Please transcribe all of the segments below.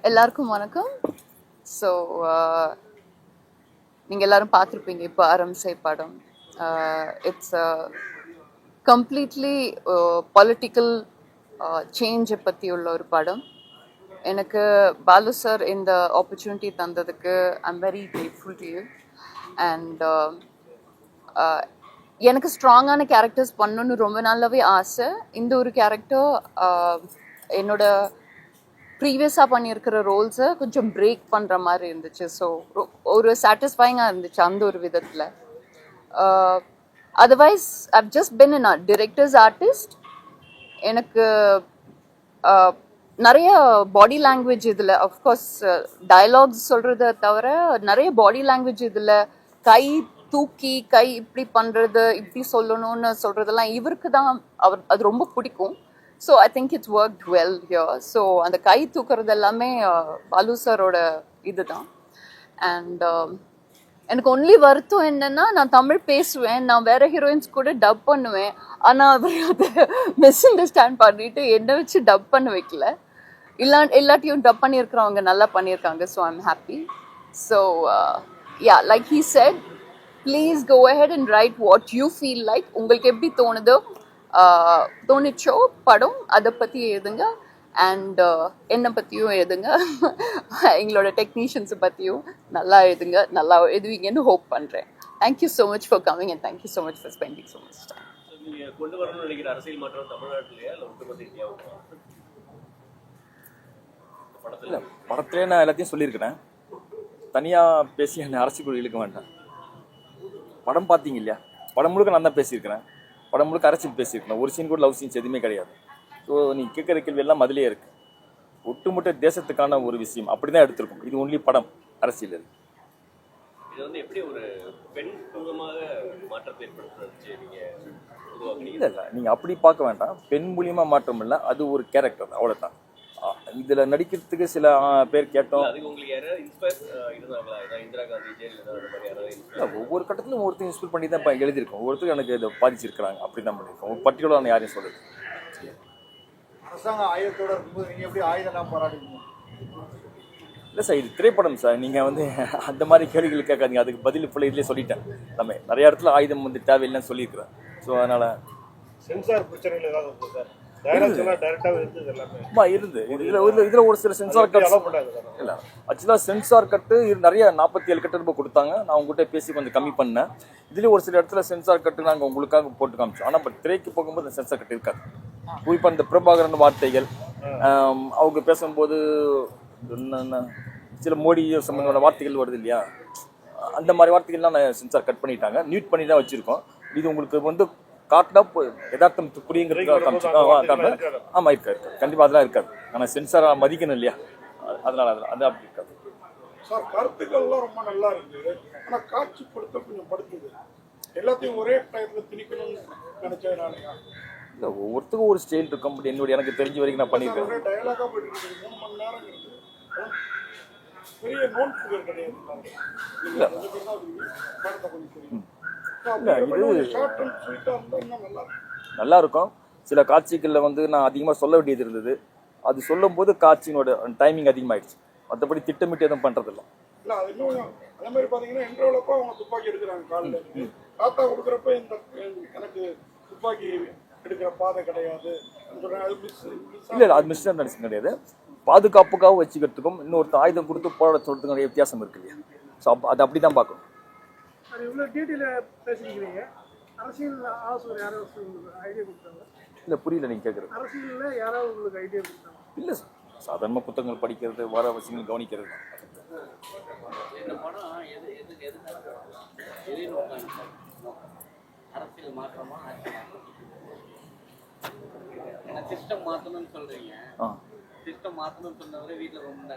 எல்லாருக்கும் வணக்கம். ஸோ நீங்கள் எல்லாரும் பார்த்துருப்பீங்க இப்போ அரம்சை படம். இட்ஸ் கம்ப்ளீட்லி பொலிட்டிக்கல் சேஞ்சை பற்றி உள்ள ஒரு படம். எனக்கு பாலு சார் இந்த ஆப்பர்ச்சுனிட்டி தந்ததுக்கு I'm very grateful to you. And எனக்கு ஸ்ட்ராங்கான கேரக்டர்ஸ் பண்ணணுன்னு ரொம்ப நாளாவே ஆசை. இந்த ஒரு கேரக்டர் என்னோட ப்ரீவியஸாக பண்ணியிருக்கிற ரோல்ஸை கொஞ்சம் பிரேக் பண்ணுற மாதிரி இருந்துச்சு. ஸோ ஒரு சாட்டிஸ்ஃபைங்காக இருந்துச்சு அந்த ஒரு விதத்தில். அதர்வைஸ் ஐவ் ஜஸ்ட் பின் அ டிரெக்டர்ஸ் ஆர்டிஸ்ட். எனக்கு நிறைய பாடி லாங்குவேஜ் இதில், அஃப்கோர்ஸ் டயலாக்ஸ் சொல்கிறத தவிர நிறைய பாடி லாங்குவேஜ் இதில், கை தூக்கி கை இப்படி பண்ணுறது, இப்படி சொல்லணும்னு சொல்கிறதெல்லாம் இவருக்கு தான் அது ரொம்ப பிடிக்கும். So I think it's work well here. So அந்த கை தூக்குறது எல்லாமே பாலு சாரோட இது தான். அண்ட் எனக்கு ஒன்லி வருத்தம் என்னென்னா, நான் தமிழ் பேசுவேன், நான் வேறு ஹீரோயின்ஸ் கூட டப் பண்ணுவேன். ஆனால் அவர் அதை மிஸ் அண்டர்ஸ்டாண்ட் பண்ணிவிட்டு என்னை வச்சு டப் பண்ண வைக்கல. எல்லாத்தையும் டப் பண்ணியிருக்கிறவங்க நல்லா பண்ணியிருக்காங்க. So I'm happy. So yeah, like he said, please go ahead and write what you feel like. உங்களுக்கு எப்படி தோணுதோ தோணிச்சோ படம் அதை பற்றி எழுதுங்க. அண்ட் என்னை பற்றியும் எழுதுங்க, எங்களோட டெக்னீஷியன்ஸை பற்றியும் நல்லா எழுதுங்க. நல்லா எழுதுவீங்கன்னு ஹோப் பண்ணுறேன். Thank you so much for coming and thank you so much for spending so much time. கொண்டு வரணும்னு நினைக்கிற அரசியல் மாற்றம் தமிழ்நாட்டிலேயே இல்லை ஒட்டுமொத்த இந்தியாவுக்கு? படத்திலே நான் எல்லாத்தையும் சொல்லியிருக்கிறேன். தனியாக பேசி என்னை அரசியல் இழுக்க வேண்டாம். படம் பார்த்தீங்க இல்லையா? படம் முழுக்க நான் தான் பேசியிருக்கிறேன். படம் முழுக்க அரசியல் பேசியிருக்கேன். ஒரு சீன் கூட லவ் சீன்ஸ் எதுவுமே கிடையாது. ஸோ நீ கேட்குற கேள்வி எல்லாம் அதிலே இருக்குது. ஒட்டுமொத்த தேசத்துக்கான ஒரு விஷயம் அப்படி தான் எடுத்திருக்கும். இது ஒன்லி படம், அரசியல் இது. இது வந்து எப்படி ஒரு பெண் மூலமாக மாற்றத்தை ஏற்படுத்துறது? இல்லை இல்லை, நீங்கள் அப்படி பார்க்க வேண்டாம். பெண் மூலியமாக மாற்றம் இல்லை, அது ஒரு கேரக்டர், அவ்வளோதான். இதில் நடிக்கிறதுக்கு சில பேர் கேட்டோம். ஒவ்வொரு கட்டத்திலும் ஒவ்வொருத்தரும் இன்ஸ்பைர் பண்ணி தான் இப்போ எழுதியிருக்கோம். ஒவ்வொருத்தரும் எனக்கு இதை பாதிச்சிருக்கிறாங்க, அப்படி தான் பண்ணியிருக்கோம். ஒரு பர்டிகுலராக நான் யாரையும் சொல்லுது. அரசாங்க ஆயுதத்தோட இருக்கும்போது நீங்கள் எப்படி ஆயுதம்லாம் போராடுவீங்க? இல்லை சார், இது திரைப்படம் சார். நீங்கள் வந்து அந்த மாதிரி கேள்விகள் கேட்காதீங்க. அதுக்கு பதில் இப்போ இதுலேயே சொல்லிட்டேன். எல்லாமே நிறைய இடத்துல ஆயுதம் வந்து தேவையில்லைன்னு சொல்லியிருக்கிறேன். ஸோ அதனால் சென்சார் பிரச்சனைகள் ஏதாவது இருக்குது சார்? இருந்து இதுல ஒரு சில சென்சார் கட் இல்ல. ஆக்சுவலா சென்சார் கட்டு நிறைய 47 கட்டு ரூபாய் கொடுத்தாங்க. நான் உங்ககிட்ட பேசி கொஞ்சம் கம்மி பண்ணேன். இதுல ஒரு சில இடத்துல சென்சார் கட்டு நாங்கள் உங்களுக்காக போட்டு காமிச்சோம். ஆனா திரைக்கு போகும்போது அந்த சென்சார் கட்டு இருக்காது. குறிப்பா இந்த பிரபாகரன் வார்த்தைகள் அவங்க பேசும்போது சில மோடி சம்பந்தமான வார்த்தைகள் வருது இல்லையா, அந்த மாதிரி வார்த்தைகள்லாம் சென்சார் கட் பண்ணிட்டாங்க. மியூட் பண்ணி தான் வச்சிருக்கோம். இது உங்களுக்கு வந்து காட்டினா யதார்த்தம் புரியுங்கிறது. ஆமாம், இருக்காது. கண்டிப்பாக அதெல்லாம் இருக்காது. ஆனால் சென்சார் மதிக்கணும் இல்லையா, அதனால அது அப்படி இருக்காது. சார், கருத்துக்கள்லாம் ரொம்ப நல்லா இருக்குது. ஆனால் காட்சிப்படுத்த கொஞ்சம் படுத்துது. எல்லாத்தையும் ஒரே டயத்தில் திணிக்கணும்னு நினைச்சதுனாலயா? இல்லை, ஒவ்வொருத்துக்கும் ஒரு ஸ்டைல் இருக்கும். பட் என்னுடைய எனக்கு தெரிஞ்ச வரைக்கும் நான் பண்ணியிருக்கேன். டயலாகாக போயிட்டு இருக்குது 3 மணி நேரம். பெரிய நோன் ஃபிகர் கிடையாது. இல்லை, நல்லா இருக்கும். சில காட்சிகளில் வந்து நான் அதிகமாக சொல்ல வேண்டியது இருந்தது. அது சொல்லும் போது காட்சியினோட டைமிங் அதிகமாகிடுச்சு. மற்றபடி திட்டமிட்டு எதுவும் பண்ணுறதில்ல. அதே மாதிரி பார்த்தீங்கன்னா இன்ட்ரோலப்போ அவங்க துப்பாக்கி எடுக்கிறாங்க. காலில் தாத்தா கொடுக்குறப்ப எனக்கு துப்பாக்கி எடுக்கிற பாதை கிடையாது. இல்லை, அது மிஸ் அண்டர்ஸ்டாண்டிங் கிடையாது. பாதுகாப்புக்காக வச்சுக்கிறதுக்கும் இன்னொருத்த ஆயுதம் கொடுத்து போராட சொல்றதுக்கு நிறைய வித்தியாசம் இருக்கு இல்லையா? ஸோ அது அப்படி தான் பார்க்கணும். இல்லை, புரியல நீங்கள் கேட்குறது. இல்லை சார், சாதாரண புத்தகங்கள் படிக்கிறது, வர விஷயங்கள் கவனிக்கிறது. சிஸ்டம் மாற்றணும்னு சொல்றீங்க. சிஸ்டம் மாற்றணும்னு சொன்னவரே வீட்டில் ரொம்ப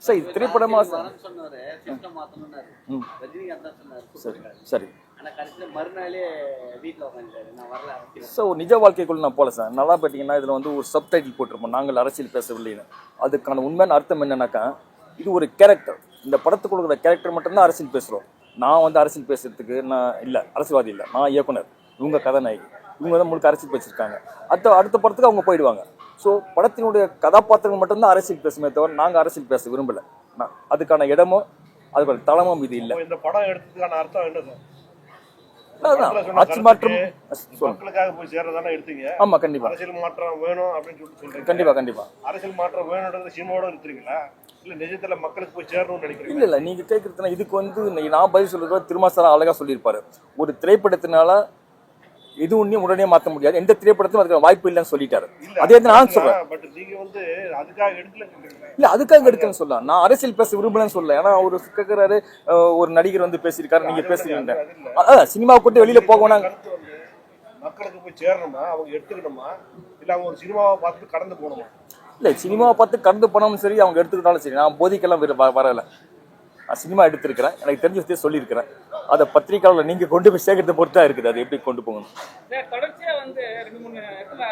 சரி, திரைப்படமா சொன்னாரு சிஸ்டம் மாற்றணும்னாரு. ரஜினிகாந்த் தான் சொன்னாரு. சரி, ஆனால் கடைசியில் மறுநாளே வீட்டில் உட்காந்துட்டாரு. நான் வரல அரசியல். ஸோ நிஜ வாழ்க்கைக்குள்ள நான் போல சார். நல்லா பார்த்தீங்கன்னா இதில் வந்து ஒரு சப்டைட்டில் போட்டிருப்போம், நாங்கள் அரசியல் பேசவில்லைன்னு. அதுக்கான உண்மையான அர்த்தம் என்னன்னாக்கா, இது ஒரு கேரக்டர். இந்த படத்துக்கு கொடுக்குற கேரக்டர் மட்டும்தான் அரசியல் பேசுகிறோம். நான் வந்து அரசியல் பேசுறதுக்கு நான் இல்லை, அரசியல்வாதி இல்லை, நான் இயக்குனர். இவங்க கதாநாயகி, இவங்க தான் முழுக்க அரசியல் பேசியிருக்காங்க. அடுத்த படத்துக்கு அவங்க போயிடுவாங்க. ஸோ படத்தினுடைய கதாபாத்திரங்கள் மட்டும்தான் அரசியல் பேசுமே தவிர நாங்கள் அரசியல் பேச விரும்பலை. அதுக்கான இடமோ அதுக்கான தளமும் இது இல்லை. இந்த படம் எடுத்ததுக்கான அர்த்தம் என்ன சார்? அதான் ஆட்சி மாற்றம் மக்களுக்காக போய் சேர்றதானே எடுத்தீங்க. ஆமா கண்டிப்பா அரசியல் மாற்றம் வேணும் அப்படின்னு சொல்றீங்க. கண்டிப்பா அரசியல் மாற்றம் வேணும்ன்றது சினிமாவோட இருக்கிறீங்களா இல்ல நிஜத்துல மக்களுக்கு போய் சேரணும்னு நினைக்கிறீங்க? இல்ல நீங்க கேட்கறதுனா இதுக்கு வந்து நான் பதில் சொல்றது திருமாசாரா அழகா சொல்லியிருப்பாரு. ஒரு திரைப்படத்தினால இது ஒன்றையும் உடனே மாற்ற முடியாது, எந்த திரைப்படத்திலும் அதுக்கு வாய்ப்பு இல்லைன்னு சொல்லிட்டாரு. அதே நான் சொல்றேன். பட் நீங்க வந்து அதுக்காக எடுக்கல இல்ல அதுக்காக எடுக்கலன்னு சொல்லலாம். நான் அரசியல் பேச விரும்பலன்னு சொல்லல. ஏன்னா அவரு கேட்கிறாரு ஒரு நடிகர் வந்து பேசியிருக்காரு, நீங்க பேசுறீங்க. சினிமாவை கொண்டு வெளியில போகணும். மக்களுக்கு போய் சேரணுமா, அவங்க எடுத்துக்கணுமா, இல்ல அவங்க ஒரு சினிமாவை பார்த்து கடந்து போகணுமா? இல்ல சினிமாவை பார்த்து கடந்து போனாலும் சரி, அவங்க எடுத்துக்கிட்டாலும் சரி, நான் போதிக்கெல்லாம் வரல. நான் சினிமா எடுத்திருக்கிறேன், எனக்கு தெரிஞ்ச விஷயத்தை சொல்லியிருக்கிறேன். அதை பத்திரிகையாளர் நீங்க கொண்டு போய் சேர்க்கறத பொறுத்தா இருக்குது, அது எப்படி கொண்டு போகணும். தொடர்ச்சியா வந்து 2-3 இடத்துல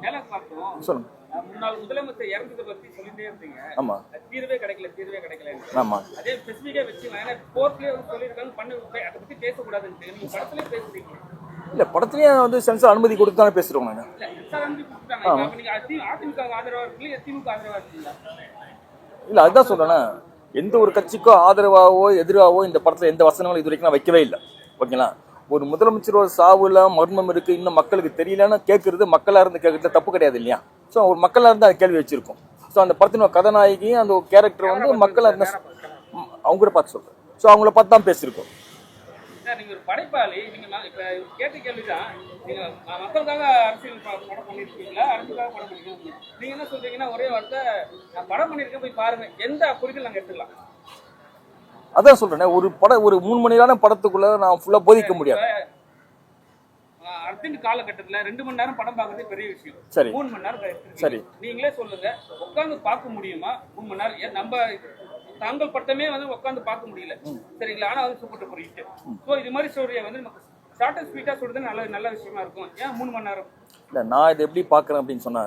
டயலாக் பார்த்தோம். சொல்லுங்க. முன்னாள் முதலமைச்சர் இறந்ததை பத்தி சொல்லிட்டே இருந்தீங்க. ஆமா தீர்வே கிடைக்கல. ஆமா அதே ஸ்பெசிபிக்கா வச்சு கோர்ட்லயே சொல்லியிருக்காங்க பண்ண அதை பத்தி பேசக்கூடாதுன்னு நீங்க படத்துலயே பேசுறீங்க. இல்ல படத்துலயே வந்து சென்சார் அனுமதி கொடுத்து தானே பேசுறோம் நாங்க. அதிமுக ஆதரவா இருக்கீங்களா, திமுக ஆதரவா இருக்கீங்களா? இல்ல அதுதான் சொல்றேன்னா, எந்த ஒரு கட்சிக்கோ ஆதரவாவோ எதிராவோ இந்த படத்துல எந்த வசனங்களும் இது வரைக்கும் நான் வைக்கவே இல்லை. ஓகேங்களா? ஒரு முதலமைச்சரோட சாவுல மர்மம் இருக்கு, இன்னும் மக்களுக்கு தெரியலன்னு கேட்கறது, மக்களா இருந்து கேட்கறது தப்பு கிடையாது இல்லையா? ஸோ ஒரு மக்களா இருந்து அந்த கேள்வி வச்சிருக்கோம். ஸோ அந்த படத்தினோட கதாநாயகி அந்த கேரக்டர் வந்து மக்கள் அந்த அவங்க கூட பார்த்து சொல்றேன். ஸோ அவங்கள பார்த்து தான் பேசியிருக்கோம். நீங்க ஒரு படைப்பாளி, நீங்க இப்ப கேட்ட கேள்விதான், நீங்க மக்களுக்காக அரசியல் படம் பண்ணிருக்கீங்களா, அரசியலுக்காக படம் பண்ணிருக்கீங்க? நீங்க என்ன சொல்றீங்கன்னா ஒரே வார்த்தை, நான் படம் பண்ணிருக்கேன் போய் பாருங்க, எந்த குறிப்பில் நாங்க எடுத்துக்கலாம். அதான் சொல்றேன், ஒரு படம் ஒரு 3 மணி நேரம் படத்துக்குள்ள நான் ஃபுல்லா போதிக்க முடியாது. அர்ஜென்ட் காலகட்டத்துல 2 மணி நேரம் படம் பார்க்கறதே பெரிய விஷயம். சரி 3 மணி நேரம் சரி நீங்களே சொல்லுங்க, உட்கார்ந்து பார்க்க முடியுமா 3 மணி நேரம்? நம்ம தாங்கள் பட்டமே வந்து உட்காந்து பார்க்க முடியல, சரிங்களா? ஆனா வந்து சூப்பர் போயிட்டு ஸோ இது மாதிரி ஸ்டோரியை வந்து நமக்கு ஷார்ட் அண்ட் ஸ்வீட்டா சொல்றது நல்ல விஷயமா இருக்கும். ஏன் 3 மணி நேரம்? இல்லை நான் இதை எப்படி பார்க்குறேன் அப்படின்னு சொன்னா,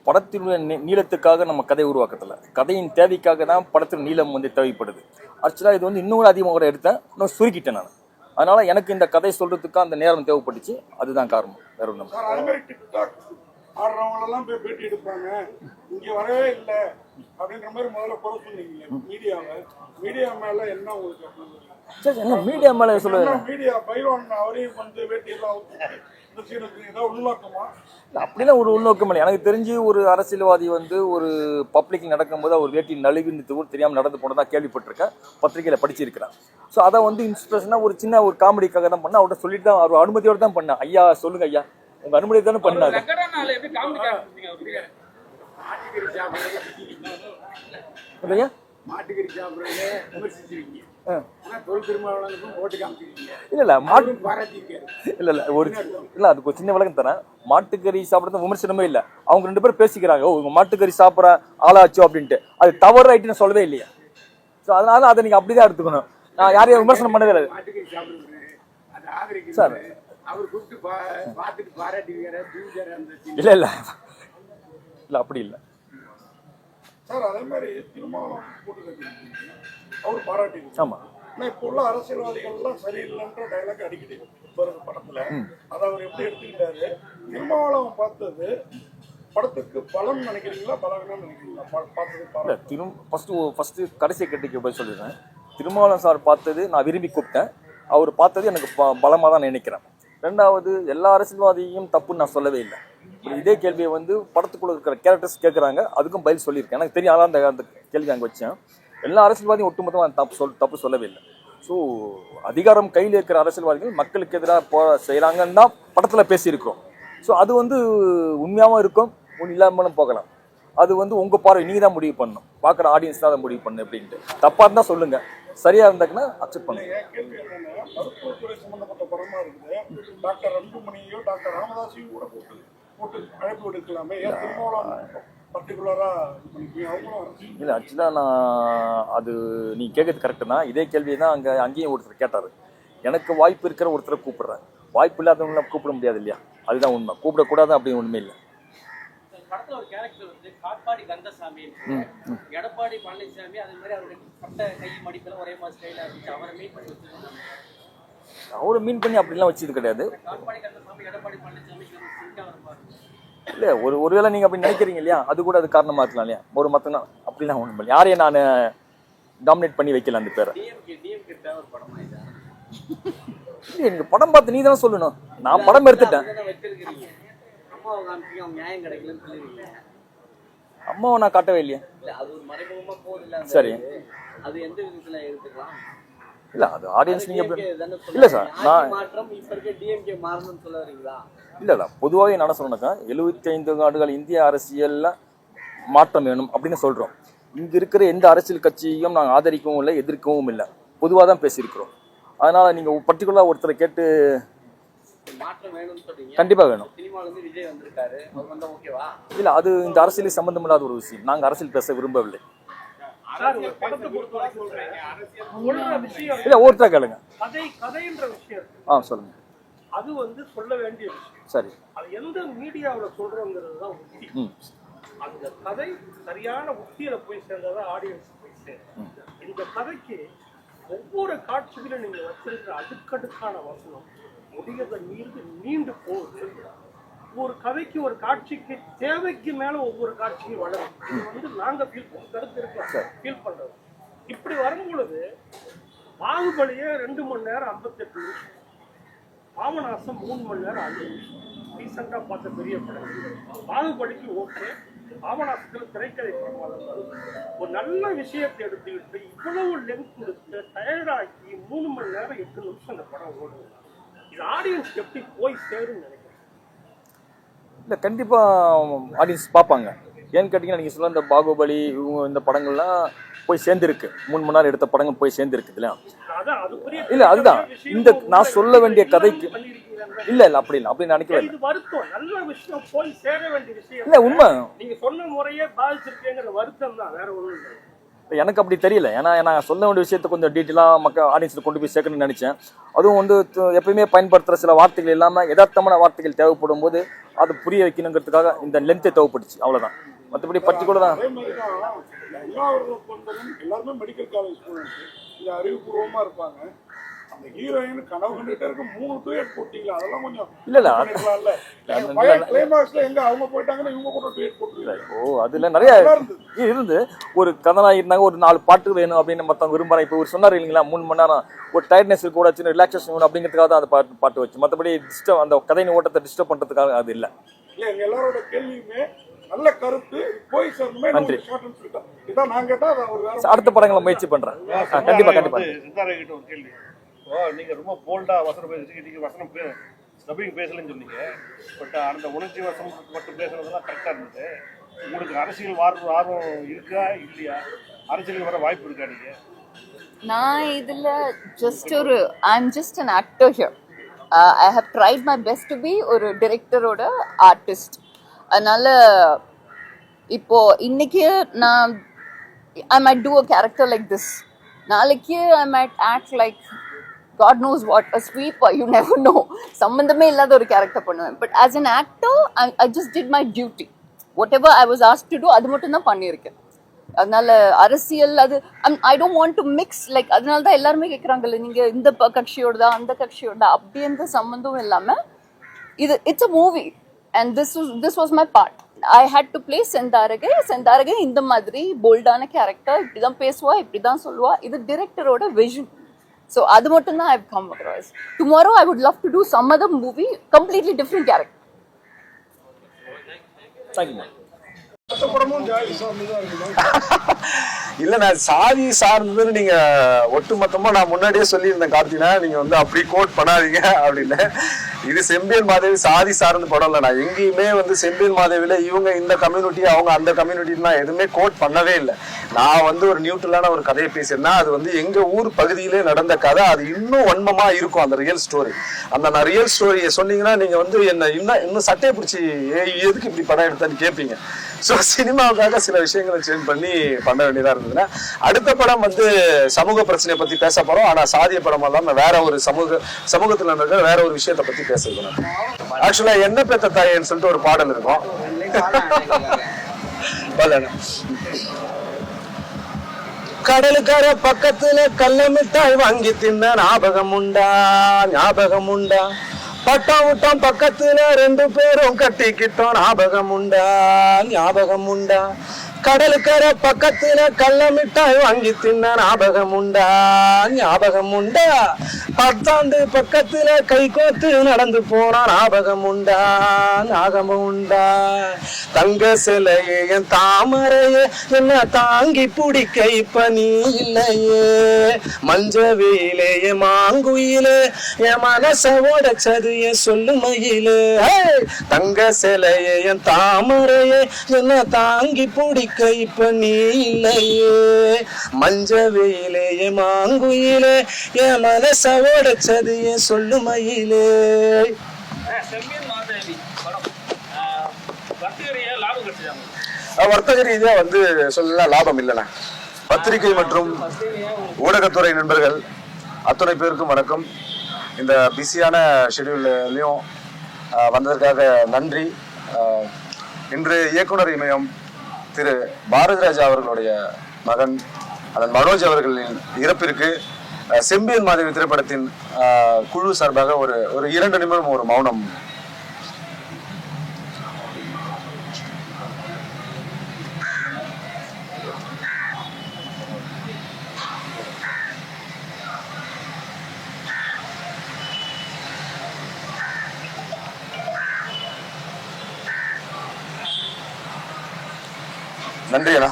படத்தினுடைய நீளத்துக்காக நம்ம கதை உருவாக்கத்துல, கதையின் தேவைக்காக தான் படத்தின் நீளம் வந்து தேவைப்படுது. ஆக்சுவலாக இது வந்து இன்னும் அதிகமாக கூட எடுத்தேன், இன்னும் சுருக்கிட்டேன் நான். அதனால எனக்கு இந்த கதை சொல்றதுக்கு அந்த நேரம் தேவைப்பட்டுச்சு, அதுதான் காரணம், வேற ஒன்றும். ஆடுறவங்களெல்லாம் போய் பேட்டி எடுப்பாங்க, இங்க வரவே இல்லை அப்படின்ற மாதிரி முதல்ல குறை சொன்னீங்க. மீடியா மேல என்ன உங்களுக்கு? சரி என்ன மீடியா மேல சொல்லுங்க? மீடியா பைரோன் அவரையும் வந்து பேட்டி எல்லாம் உள்நோக்கமா? அப்படிலாம் ஒரு உள்நோக்கம் இல்லை. எனக்கு தெரிஞ்சு ஒரு அரசியல்வாதி வந்து ஒரு பப்ளிக் நடக்கும்போது அவர் வேட்டி நழுவின்னு கூட தெரியாமல் நடந்து போனதா கேள்விப்பட்டிருக்கேன், பத்திரிகையில படிச்சிருக்கிறேன். ஸோ அதை வந்து இன்ஸ்பிரேஷனாக ஒரு சின்ன ஒரு காமெடிக்காக தான் பண்ணேன். அவர்கிட்ட சொல்லிட்டு தான், அவர் அனுமதியோடு தான் பண்ணேன். ஐயா சொல்லுங்க ஐயா, உங்க அனுமதி தானே பண்ணாங்க. மாட்டுக்கறி சாப்பிடுறது விமர்சிச்சிருக்கீங்க, அதுக்கு சின்ன விளக்கம் தரேன். மாட்டுக்கறி சாப்பிடறது விமர்சனமே இல்ல, அவங்க 2 பேரும் பேசிக்கிறாங்க, உங்க மாட்டுக்கறி சாப்பிட ஆளாச்சோ அப்படின்ட்டு. அது தவறு ரைட்டுன்னு சொல்லவே இல்லையா? ஸோ அதனால அதை நீங்க அப்படிதான் எடுத்துக்கணும். நான் யாரையும் விமர்சனம் பண்ணவே இல்லை சார். இல்ல இல்ல இல்ல அப்படி இல்லை சார். அதே மாதிரி திருமாவளவன் அவர் பாராட்டி. ஆமா, இப்போ உள்ள அரசியல்வாதிகள் எல்லாம் சரியில்லைன்ற டைலாக் அடிக்கடி வருது படத்துல. அதை அவர் எப்படி எடுத்துக்கிட்டாரு? திருமாவளவன் பார்த்தது படத்துக்கு பலம் நினைக்கிறீங்களா, பலவீனம் நினைக்கிறீங்களா? ஃபர்ஸ்ட் கடைசி கேட்டுக்கு போய் சொல்லிடுறேன். திருமாவளவன் சார் பார்த்தது நான் விரும்பி கூப்பிட்டேன், அவர் பார்த்தது எனக்கு பலமாக தான் நினைக்கிறேன். 2வது எல்லா அரசியல்வாதியும் தப்புன்னு நான் சொல்லவே இல்லை. இதே கேள்வியை வந்து படத்துக்குள்ள இருக்கிற கேரக்டர்ஸ் கேட்குறாங்க, அதுக்கும் பதில் சொல்லியிருக்கேன். எனக்கு தெரியும், அதான் அந்த கேள்வி அங்கே வச்சேன். எல்லா அரசியல்வாதியும் ஒட்டுமொத்தமாக தப்பு சொல்லவே இல்லை. ஸோ அதிகாரம் கையில் இருக்கிற அரசியல்வாதிகள் மக்களுக்கு எதிராக செய்கிறாங்கன்னு தான் படத்தில் பேசியிருக்கிறோம். ஸோ அது வந்து உண்மையாகவும் இருக்கும், ஒன்றும் இல்லாமலும் போகலாம். அது வந்து உங்கள் பார்வை, நீங்கள் தான் முடிவு பண்ணணும், பார்க்குற ஆடியன்ஸ் தான் அதை முடிவு பண்ணணும் அப்படின்ட்டு. தப்பாக இருந்தால் சொல்லுங்கள், சரியாக இருந்தாங்கன்னா அக்செப்ட் பண்ணுங்க. கேள்வி என்னன்னா, மருத்துவத்துறை சம்பந்தப்பட்ட படமா இருக்குது. டாக்டர் அன்புமணியோ டாக்டர் ராமதாஸையும் கூட போட்டு அழைப்பு எடுக்கலாமே, ஏன் திருமாவளவன் பர்டிகுலரா அவங்களும்? இல்லை ஆக்சுவலாக நான் அது நீங்கள் கேட்கறது கரெக்டு தான். இதே கேள்வியை தான் அங்கேயும் ஒருத்தர் கேட்டார். எனக்கு வாய்ப்பு இருக்கிற ஒருத்தரை கூப்பிடுறேன், வாய்ப்பு இல்லாதவங்கள கூப்பிட முடியாது இல்லையா? அதுதான் உண்மை, கூப்பிடக்கூடாது அப்படின்னு ஒன்றுமே இல்லை. படத்துல ஒரு கேரக்டர் வந்து காட்பாடி கந்தசாமி, எடப்பாடி பழனிசாமி, அதே மாதிரி அவருடைய சட்ட கை மடிப்பெல்லாம் ஒரே மாதிரி ஸ்டைலா இருந்துச்சு. அவரை மீட் பண்ணி வச்சிருக்காங்க. அவரை மீன் பண்ணி அப்படிலாம் வச்சது கிடையாது. காட்பாடி கந்தசாமி எடப்பாடி பழனிசாமி இல்லை ஒருவேளை நீங்கள் அப்படி நினைக்கிறீங்க இல்லையா, அது கூட அது காரணமாக இருக்கலாம் இல்லையா. ஒரு மற்ற அப்படிலாம் ஒன்றும் இல்லை, யாரையும் நான் டாமினேட் பண்ணி வைக்கல அந்த பேரை. ஒரு படமா இதா இல்லையே, நீங்கள் படம் பார்த்து நீ தானே சொல்லணும், நான் படம் எடுத்துட்டேன். வச்சிருக்கீங்க அம்மாவை காமிப்பீங்க, அவங்க நியாயம் கிடைக்கலன்னு சொல்லிருக்கீங்க. அம்மாவை நான் காட்டவே இல்லையா. இல்ல அது ஒரு மறைமுகமா போகுது இல்ல. சரி, அது எந்த விதத்துல எடுத்துக்கலாம்? இல்லை அது ஆடியன்ஸ் நீங்கள் இல்ல சார், நான் மாற்றம் இப்ப இருக்க டிஎம்கே மாறணும்னு சொல்ல வரீங்களா? இல்லை பொதுவாகவே என்ன சொன்னாக்கா 75 ஆண்டுகள் இந்திய அரசியலில் மாற்றம் வேணும் அப்படின்னு சொல்கிறோம். இங்கே இருக்கிற எந்த அரசியல் கட்சியும் நாங்கள் ஆதரிக்கவும் இல்லை, எதிர்க்கவும் இல்லை, பொதுவாக தான் பேசியிருக்கிறோம். அதனால் நீங்கள் பர்டிகுலராக ஒருத்தரை கேட்டு மாற்றம் வேணும்னு சொல்றீங்க. கண்டிப்பாக வேணும். சினிமால இருந்து விஜய் வந்திருக்காரு, அவர் வந்தா ஓகேவா? இல்லை அது இந்த அரசியலுக்கு சம்பந்தம் இல்லாத ஒரு விஷயம், நாங்கள் அரசியல் பேச விரும்பவில்லை. படத்தை பொறுத்தவரை சொல்றீங்க அரசியல் சொல்ற விஷயம் இல்லை ஒருத்தரா கேளுங்க. கதைன்ற விஷயம் சொல்லுங்க. அது வந்து சொல்ல வேண்டிய விஷயம். சரி, அது எந்த மீடியாவில் சொல்றோங்கிறது தான் உத்தி. அந்த கதை சரியான உத்தியில போய் சேர்ந்ததா ஆடியன்ஸ் போய் சேரும். இந்த கதைக்கு ஒவ்வொரு காட்சியிலும் நீங்க வச்சிருக்கிற அடுக்கடுக்கான வசனம் முடிகிறத நீண்டு போகுது. ஒரு கதைக்கு ஒரு காட்சிக்கு தேவைக்கு மேல ஒவ்வொரு காட்சியும் வளரும். இது வந்து நாங்க கருத்து இருக்க ஃபீல் பண்றது. இப்படி வரும் பொழுது பாகுபலியே 2 மணி நேரம் 58 நிமிஷம், பாபநாசம் 3 மணி நேரம் 5 நிமிஷம். ரீசெண்டா பார்த்த பெரிய படம் பாகுபலிக்கு ஓகே, பாபநாசத்துல திரைக்கதை பிரமாதம். ஒரு நல்ல விஷயத்தை எடுத்துக்கிட்டு இவ்வளவு லென்த் கொடுத்து டயர்டாக்கி 3 மணி நேரம் 8 நிமிஷம் அந்த படம் ஓடுது. இது ஆடியன்ஸ் எப்படி போய் சேரும்னு நினைக்கிறேன். இல்லை கண்டிப்பாக ஆடியன்ஸ் பார்ப்பாங்க. ஏன்னு கேட்டிங்கன்னா நீங்கள் சொல்ல இந்த பாகுபலி இவங்க இந்த படங்கள்லாம் போய் சேர்ந்துருக்கு, 3 மணி நேரம் எடுத்த படங்கள் போய் சேர்ந்துருக்கு இல்லையா. இல்லை அதுதான் இந்த நான் சொல்ல வேண்டிய கதைக்கு இல்லை அப்படி இல்லை, அப்படி நினைக்கவே இல்லை. நல்ல விஷயம் போய் சேர வேண்டிய விஷயம் இல்லை உண்மை, நீங்க சொன்ன முறையே பாதிச்சிருக்கேங்கிற வருத்தம் தான், வேற ஒன்றும் இல்லை. எனக்கு அப்படி தெரியல. ஏன்னா நான் சொல்ல வேண்டிய விஷயத்தை கொஞ்சம் டீட்டெயிலாக மக்கள் ஆடியன்ஸில் கொண்டு போய் சேர்க்கணும்னு நினச்சேன். அதுவும் வந்து எப்பயுமே பயன்படுத்துகிற சில வார்த்தைகள் இல்லாமல் யதார்த்தமான வார்த்தைகள் தேவைப்படும் போது அது புரிய வைக்கணுங்கிறதுக்காக இந்த லென்த்தை தேவைப்பட்டுச்சு, அவ்வளோதான். மற்றபடி பர்டிகுலர் தான். அதே மாதிரி தான் எல்லாருமே மெடிக்கல் காலேஜ் ஸ்டூடெண்ட்ஸ், இந்த அறிவுபூர்வமாக இருப்பாங்க. அந்த ஹீரோயின் கனவு கண்டுகிட்டே இருக்க 3 டூயட் போட்டீங்களா, அதெல்லாம் கொஞ்சம் இல்லை கிளைமாக்ஸ்ல எங்க அவங்க போயிட்டாங்கன்னா இவங்க கூட டூயட் போட்டுருக்காங்க. அதுல நிறைய இருந்து ஒரு கதனாக இருந்தாங்க, ஒரு 4 பாட்டு வேணும் அப்படின்னு மற்றவங்க விரும்புறாங்க. இப்போ ஒரு சொன்னார் இல்லைங்களா 3 மணி நேரம் ஒரு டயர்ட்னஸ் கூட சின்ன ரிலாக்ஸேஷன் வேணும் அப்படிங்கிறதுக்காக தான் அந்த பாட்டு வச்சு, மற்றபடி டிஸ்டர்ப் அந்த கதையின் ஓட்டத்தை டிஸ்டர்ப் பண்றதுக்காக அது இல்லை. இல்லை எங்க எல்லாரோட கேள்வியுமே நல்ல கருத்து போய் சேரணுமே. நன்றி. இதான் நான் கேட்டா அடுத்த படங்களை முயற்சி பண்றேன். கண்டிப்பா கண்டிப்பா. சித்தாரகிட்ட ஒரு கேள்வி. நீங்க ரொம்ப போல்டா வசனம் பேசிட்டு வசனம் டப்பிங் பேசலன்னு சொன்னீங்க. பட் அந்த உணர்ச்சி வசனம் மட்டும் பேசுறதெல்லாம் கரெக்டா இருந்தது. உங்களுக்கு அரசியல் ஆர்வம் இருக்கா இல்லையா? அரசியலுக்கு வர வாய்ப்பு இருக்கா? நீங்க நான் இதுல I'm just an actor here. I have tried my best to be ஒரு டிரெக்டரோட ஆர்டிஸ்ட். அதனால இப்போ இன்னைக்கு நான் I might do a character like this. நாளைக்கு I might act like God knows what, a sweeper, you never know. சம்பந்தமே இல்லாத ஒரு character பண்ணுவேன். But as an actor, I just did my duty. Whatever I was asked to do, அது மட்டும் தான் பண்ணியிருக்கேன். அதனால அரசியல் அது I don't want to mix, like அதனால தான் எல்லாருமே கேட்குறாங்கல்ல நீங்க இந்த கட்சியோட அந்த கட்சியோட அப்படி எந்த சம்பந்தம் இல்லாம இது it's a movie and this was my part. I had to play செந்தாரகை இந்த மாதிரி போல்டான கேரக்டர், இப்படிதான் பேசுவா இப்படிதான் சொல்லுவா, இது டிரெக்டரோட விஷன். So அது மட்டும் தான் I've come across. Tomorrow I would love to do some other movie, completely different character. Thank you. இல்ல நான் சாதி சார்ந்ததுன்னு நீங்க ஒட்டுமொத்தமா நான் முன்னாடியே சொல்லியிருந்தேன் கார்த்தினா, நீங்க வந்து அப்படி கோட் பண்ணாதீங்க அப்படின்னு. இது செம்பியன் மாதேவி சாதி சார்ந்த படம் இல்லை. நான் எங்கேயுமே வந்து செம்பியன் மாதேவில இவங்க இந்த கம்யூனிட்டி அவங்க அந்த கம்யூனிட்டின்னு நான் எதுவுமே கோட் பண்ணவே இல்லை. நான் வந்து ஒரு நியூட்ரலான ஒரு கதையை பேசியிருந்தேன். அது வந்து எங்க ஊர் பகுதியிலே நடந்த கதை. அது இன்னும் வன்மமா இருக்கும் அந்த ரியல் ஸ்டோரி. அந்த ரியல் ஸ்டோரியை சொன்னீங்கன்னா நீங்க வந்து என்ன இன்னும் சட்டையை பிடிச்சி எதுக்கு இப்படி படம் எடுத்தான்னு கேட்பீங்க. ஸோ சினிமாவுக்காக சில விஷயங்களை சேஞ்ச் பண்ணி பண்ண வேண்டியதா இருந்ததுன்னா, அடுத்த படம் வந்து சமூக பிரச்சனையை பத்தி பேச போறோம். ஆனா சாதிய படம் இல்லாம வேற ஒரு சமூகத்துல நடக்கிற வேற ஒரு விஷயத்தை பத்தி பேசணும். ஆக்சுவலா என்ன பெத்த தாயன்னு சொல்லிட்டு ஒரு பாடல் இருக்கும். கடலுக்கர பக்கத்துல கல்ல மிட்டாய் வாங்கி தின்ன ஞாபகம் உண்டா பட்டம் விட்டோம் பக்கத்துல 2 பேரும் கட்டிக்கிட்டோம் ஞாபகம் உண்டா ஞாபகம் உண்டா கடலுக்கரை பக்கத்துல கள்ள மிட்டாய் வாங்கி தின்ன ஞாபகம் உண்டா ஞாபகம் உண்டா 10 ஆண்டு பக்கத்துல கை கோத்து நடந்து போனா ஞாபகம் உண்டா ஞாபகம் உண்டா தங்க சிலையே என் தாமரையே என்ன தாங்கி பிடிக்க இப்ப நீ இல்லையே மஞ்ச வெயிலே மாங்குயிலே என் மனச உடைச்சது என் சொல்லு மயிலே தங்க சிலையே என் தாமரையே என்ன தாங்கி பிடிக்க இப்ப நீ இல்லையே மஞ்ச வெயிலே மாங்குயிலே என் மனச உடைச்சது என் சொல்லு மயிலே. செம்பியன் மாதேவி படம் வர்த்தகரையா லாபம் கிடைச்சாங்க? வர்த்தக ரீதியா வந்து சொல்லலாம் லாபம் இல்லைண்ணா. பத்திரிகை மற்றும் ஊடகத்துறை நண்பர்கள் அத்தனை பேருக்கும் வணக்கம். இந்த பிஸியான ஷெடியூல்லையும் வந்ததற்காக நன்றி. இன்று இயக்குனர் இமயம் திரு பாரதிராஜா அவர்களுடைய மகன் அதன் மனோஜ் அவர்களின் இறப்பிற்கு செம்பியன் மாதேவி திரைப்படத்தின் குழு சார்பாக ஒரு 2 நிமிடம் ஒரு மௌனம். நன்றி அண்ணா.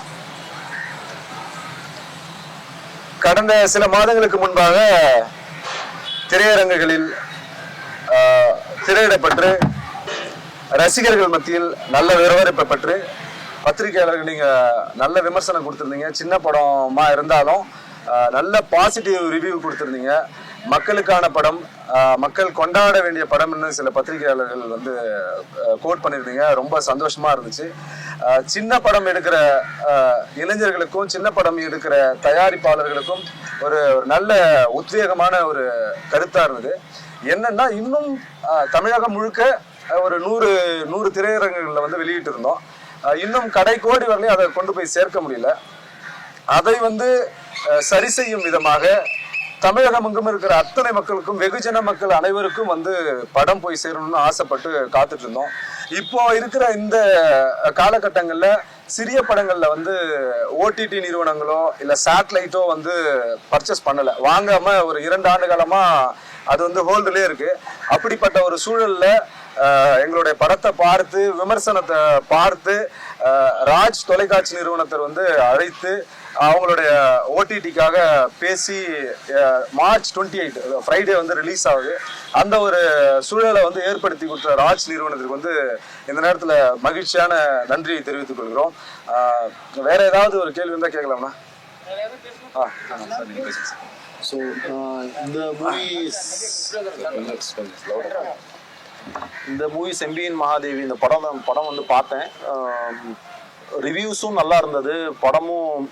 கடந்த சில மாதங்களுக்கு முன்பாக திரையரங்குகளில் திரையிடப்பட்டு ரசிகர்கள் மத்தியில் நல்ல வரவேற்பை பெற்று பத்திரிகையாளர்கள் நீங்க நல்ல விமர்சனம் கொடுத்திருந்தீங்க. சின்ன படமா இருந்தாலும் நல்ல பாசிட்டிவ் ரிவ்யூ கொடுத்திருந்தீங்க. மக்களுக்கான படம், மக்கள் கொண்டாட வேண்டிய படம்னு சில பத்திரிகையாளர்கள் வந்து கோட் பண்ணியிருந்தீங்க. ரொம்ப சந்தோஷமா இருந்துச்சு. சின்ன படம் எடுக்கிற இளைஞர்களுக்கும் சின்ன படம் எடுக்கிற தயாரிப்பாளர்களுக்கும் ஒரு நல்ல உத்வேகமான ஒரு கருத்தா இருந்தது. என்னன்னா இன்னும் தமிழகம் முழுக்க ஒரு 100 திரையரங்குகளில் வந்து வெளியிட்டு இருந்தோம். இன்னும் கடை கோடி வரலையும் அதை கொண்டு போய் சேர்க்க முடியல. அதை வந்து சரி செய்யும் விதமாக தமிழகம் எங்கும் இருக்கிற அத்தனை மக்களுக்கும் வெகுஜன மக்கள் அனைவருக்கும் வந்து படம் போய் சேரணும்னு ஆசைப்பட்டு காத்துட்டு இருந்தோம். இப்போ இருக்கிற இந்த காலகட்டங்கள்ல சிறிய படங்கள்ல வந்து ஓடிடி நிறுவனங்களோ இல்ல சேட்டலைட்டோ வந்து பர்ச்சேஸ் பண்ணல, வாங்காம ஒரு 2 ஆண்டு காலமா அது வந்து ஹோல்டுலே இருக்கு. அப்படிப்பட்ட ஒரு சூழல்ல எங்களுடைய படத்தை பார்த்து விமர்சனத்தை பார்த்து ராஜ் தொலைக்காட்சி நிறுவனத்தை வந்து அழைத்து அவங்களுடைய ஓடிடிக்காக பேசி மார்ச் 28 ஃப்ரைடே வந்து ரிலீஸ் ஆகுது. அந்த ஒரு சூழலை வந்து ஏற்படுத்தி கொடுத்த ராஜ் நிறுவனத்துக்கு வந்து இந்த நேரத்தில் மகிழ்ச்சியான நன்றியை தெரிவித்துக் கொள்கிறோம். வேற ஏதாவது ஒரு கேள்வி இருந்தால் கேட்கலாம்ண்ணா. ஸோ இந்த மூவி செம்பியன் மகாதேவி இந்த படம் வந்து பார்த்தேன். ரிவ்யூஸும் நல்லா இருந்தது, படமும்